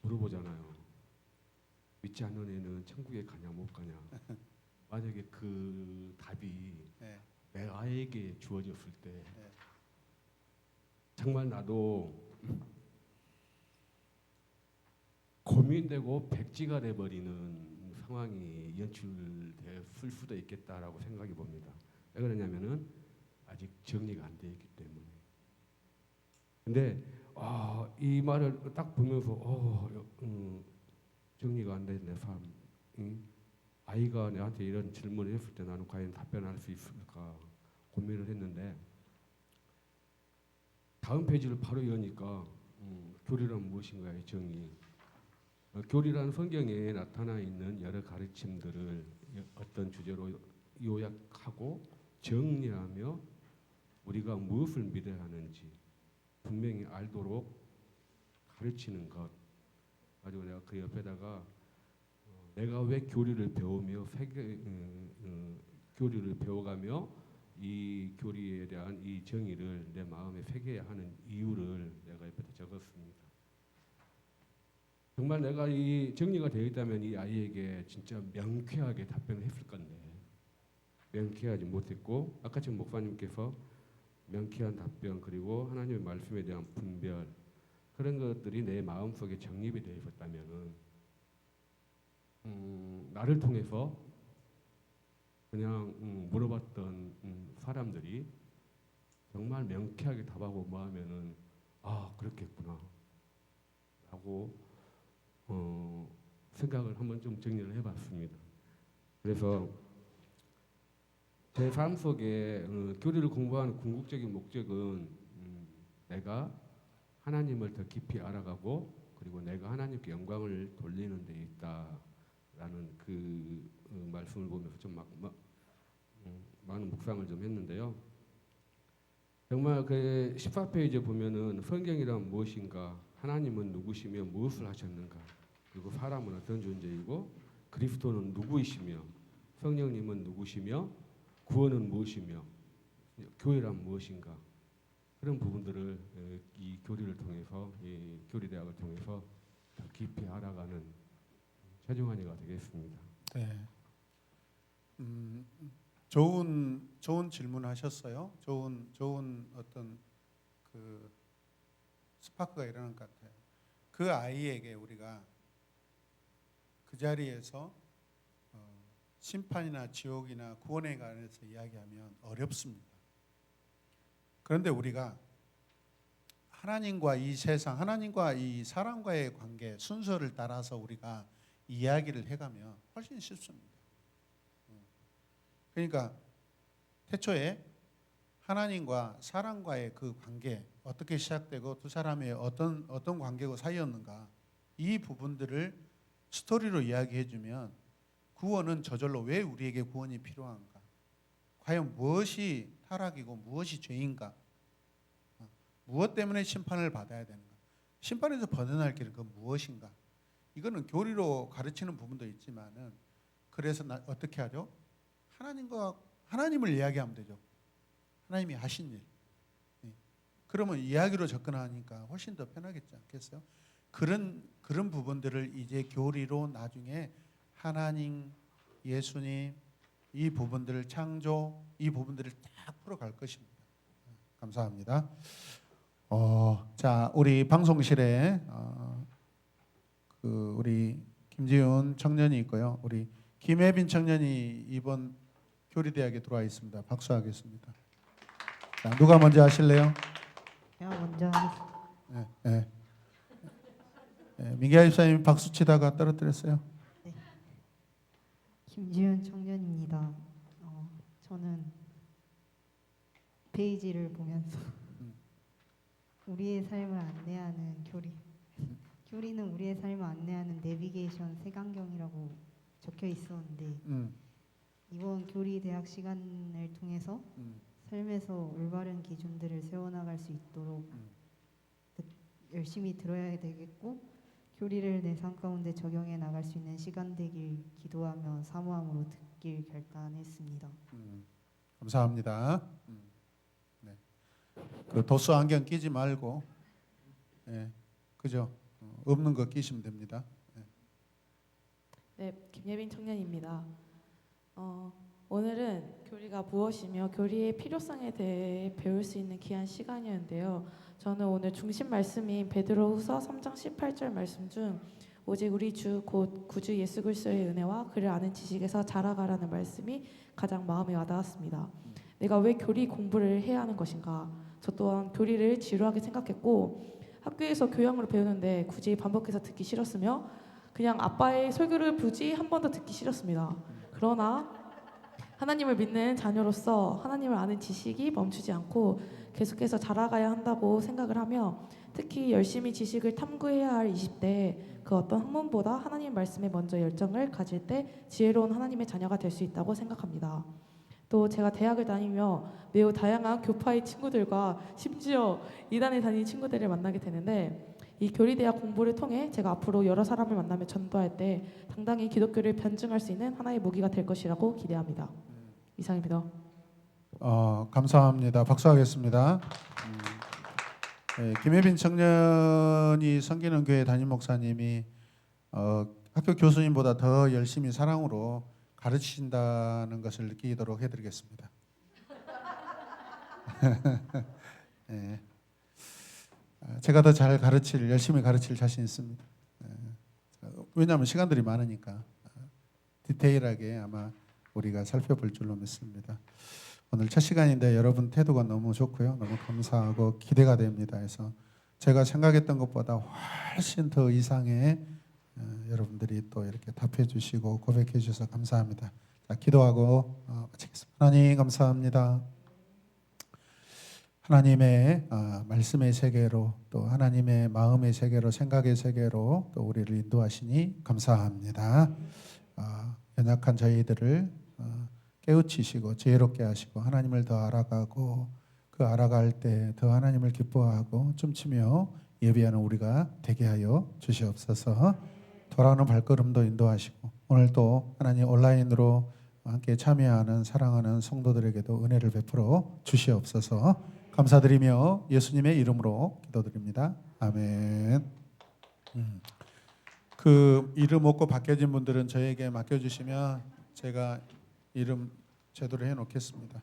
[SPEAKER 15] 물어보잖아요. 믿지 않는 애는 천국에 가냐 못 가냐. 만약에 그 답이 내 아이에게 주어졌을 때 정말 나도 고민되고 백지가 돼버리는 상황이 연출됐을 수도 있겠다라고 생각해 봅니다. 왜 그러냐면은 아직 정리가 안 돼 있기 때문에. 근데 이 말을 딱 보면서 정리가 안 된 내 삶, 아이가 내한테 이런 질문을 했을 때 나는 과연 답변할 수 있을까 고민을 했는데, 다음 페이지를 바로 여니까 교리란 무엇인가의 정의. 교리란 성경에 나타나 있는 여러 가르침들을 어떤 주제로 요약하고 정리하며 우리가 무엇을 믿어야 하는지 분명히 알도록 가르치는 것. 가지고 내가 그 옆에다가 내가 왜 교리를 배우며 교리를 배워가며 이 교리에 대한 이 정의를 내 마음에 새겨야 하는 이유를 내가 옆에다 적었습니다. 정말 내가 이 정리가 되어 있다면 이 아이에게 진짜 명쾌하게 답변을 했을 건데 명쾌하지 못했고, 아까 지금 목사님께서 명쾌한 답변 그리고 하나님의 말씀에 대한 분별, 그런 것들이 내 마음속에 정립이 되어 있었다면은 나를 통해서 그냥 물어봤던 사람들이 정말 명쾌하게 답하고 뭐 하면은 그렇겠구나 라고 생각을 한번 좀 정리를 해봤습니다. 그래서 제 삶 속에 교리를 공부하는 궁극적인 목적은 내가 하나님을 더 깊이 알아가고 그리고 내가 하나님께 영광을 돌리는 데 있다라는 그 말씀을 보면서 좀 많은 묵상을 좀 했는데요. 정말 그 14페이지에 보면은 성경이란 무엇인가, 하나님은 누구시며 무엇을 하셨는가, 그리고 사람은 어떤 존재이고 그리스도는 누구이시며 성령님은 누구시며 구원은 무엇이며 교회란 무엇인가, 그런 부분들을 이 교리를 통해서, 이 교리대학을 통해서 더 깊이 알아가는 최중환이가 되겠습니다.
[SPEAKER 1] 네. 좋은 질문하셨어요. 좋은 어떤 그 스파크가 일어난 것 같아요. 그 아이에게 우리가 그 자리에서 심판이나 지옥이나 구원에 관해서 이야기하면 어렵습니다. 그런데 우리가 하나님과 이 세상, 하나님과 이 사람과의 관계 순서를 따라서 우리가 이야기를 해가면 훨씬 쉽습니다. 그러니까 태초에 하나님과 사람과의 그 관계 어떻게 시작되고 두 사람의 어떤 관계고 사이였는가, 이 부분들을 스토리로 이야기해주면 구원은 저절로 왜 우리에게 구원이 필요한가, 과연 무엇이 타락이고 무엇이 죄인가, 무엇 때문에 심판을 받아야 되는가, 심판에서 벗어날 길은 그 무엇인가, 이거는 교리로 가르치는 부분도 있지만은 그래서 어떻게 하죠? 하나님을 이야기하면 되죠. 하나님이 하신 일. 그러면 이야기로 접근하니까 훨씬 더 편하겠지 않겠어요? 그런 부분들을 이제 교리로 나중에 하나님, 예수님, 이 부분들을 창조, 이 부분들을 딱 풀어갈 것입니다. 감사합니다. 자, 우리 방송실에 우리 김지훈 청년이 있고요. 우리 김혜빈 청년이 이번 교리대학에 들어와 있습니다. 박수하겠습니다. 자, 누가 먼저 하실래요?
[SPEAKER 16] 제가 먼저 하겠습니다.
[SPEAKER 1] 네. 민기아 집사님 박수 치다가 떨어뜨렸어요.
[SPEAKER 16] 네. 김지훈 청년입니다. 저는 페이지를 보면서 우리의 삶을 안내하는 교리는 우리의 삶을 안내하는 내비게이션 색안경이라고 적혀 있었는데 이번 교리 대학 시간을 통해서 삶에서 올바른 기준들을 세워나갈 수 있도록 열심히 들어야 되겠고, 교리를 내 삶 가운데 적용해 나갈 수 있는 시간 되길 기도하며 사모함으로 듣길 결단했습니다.
[SPEAKER 1] 감사합니다. 네. 그 도수 안경 끼지 말고, 그죠? 없는 거 끼시면 됩니다.
[SPEAKER 17] 네, 김예빈 청년입니다. 오늘은 교리가 무엇이며 교리의 필요성에 대해 배울 수 있는 귀한 시간이었는데요. 저는 오늘 중심 말씀인 베드로후서 3장 18절 말씀 중 오직 우리 주 곧 구주 예수 그리스도의 은혜와 그를 아는 지식에서 자라가라는 말씀이 가장 마음에 와닿았습니다. 내가 왜 교리 공부를 해야 하는 것인가? 저 또한 교리를 지루하게 생각했고 학교에서 교양으로 배우는데 굳이 반복해서 듣기 싫었으며 그냥 아빠의 설교를 굳이 한 번 더 듣기 싫었습니다. 그러나 하나님을 믿는 자녀로서 하나님을 아는 지식이 멈추지 않고 계속해서 자라가야 한다고 생각을 하며 특히 열심히 지식을 탐구해야 할 20대에 그 어떤 학문보다 하나님 말씀에 먼저 열정을 가질 때 지혜로운 하나님의 자녀가 될 수 있다고 생각합니다. 또 제가 대학을 다니며 매우 다양한 교파의 친구들과 심지어 이단에 다니는 친구들을 만나게 되는데 이 교리대학 공부를 통해 제가 앞으로 여러 사람을 만나며 전도할 때 당당히 기독교를 변증할 수 있는 하나의 무기가 될 것이라고 기대합니다. 이상입니다.
[SPEAKER 1] 감사합니다. 박수하겠습니다. 김혜빈 청년이 섬기는 교회 담임 목사님이 학교 교수님보다 더 열심히 사랑으로 가르치신다는 것을 느끼도록 해드리겠습니다. 네. 제가 더 잘 열심히 가르칠 자신 있습니다. 왜냐하면 시간들이 많으니까 디테일하게 아마 우리가 살펴볼 줄로 믿습니다. 오늘 첫 시간인데 여러분 태도가 너무 좋고요. 너무 감사하고 기대가 됩니다. 그래서 제가 생각했던 것보다 훨씬 더 이상의 여러분들이 또 이렇게 답해 주시고 고백해 주셔서 감사합니다. 자, 기도하고 마치겠습니다. 하나님 감사합니다. 하나님의 말씀의 세계로 또 하나님의 마음의 세계로 생각의 세계로 또 우리를 인도하시니 감사합니다. 연약한 저희들을 깨우치시고 지혜롭게 하시고 하나님을 더 알아가고 그 알아갈 때 더 하나님을 기뻐하고 춤추며 예배하는 우리가 되게 하여 주시옵소서. 돌아오는 발걸음도 인도하시고 오늘 또 하나님 온라인으로 함께 참여하는 사랑하는 성도들에게도 은혜를 베풀어 주시옵소서. 감사드리며 예수님의 이름으로 기도드립니다. 아멘. 그 이름 없고 바뀌어진 분들은 저에게 맡겨주시면 제가 이름 제대로 해놓겠습니다.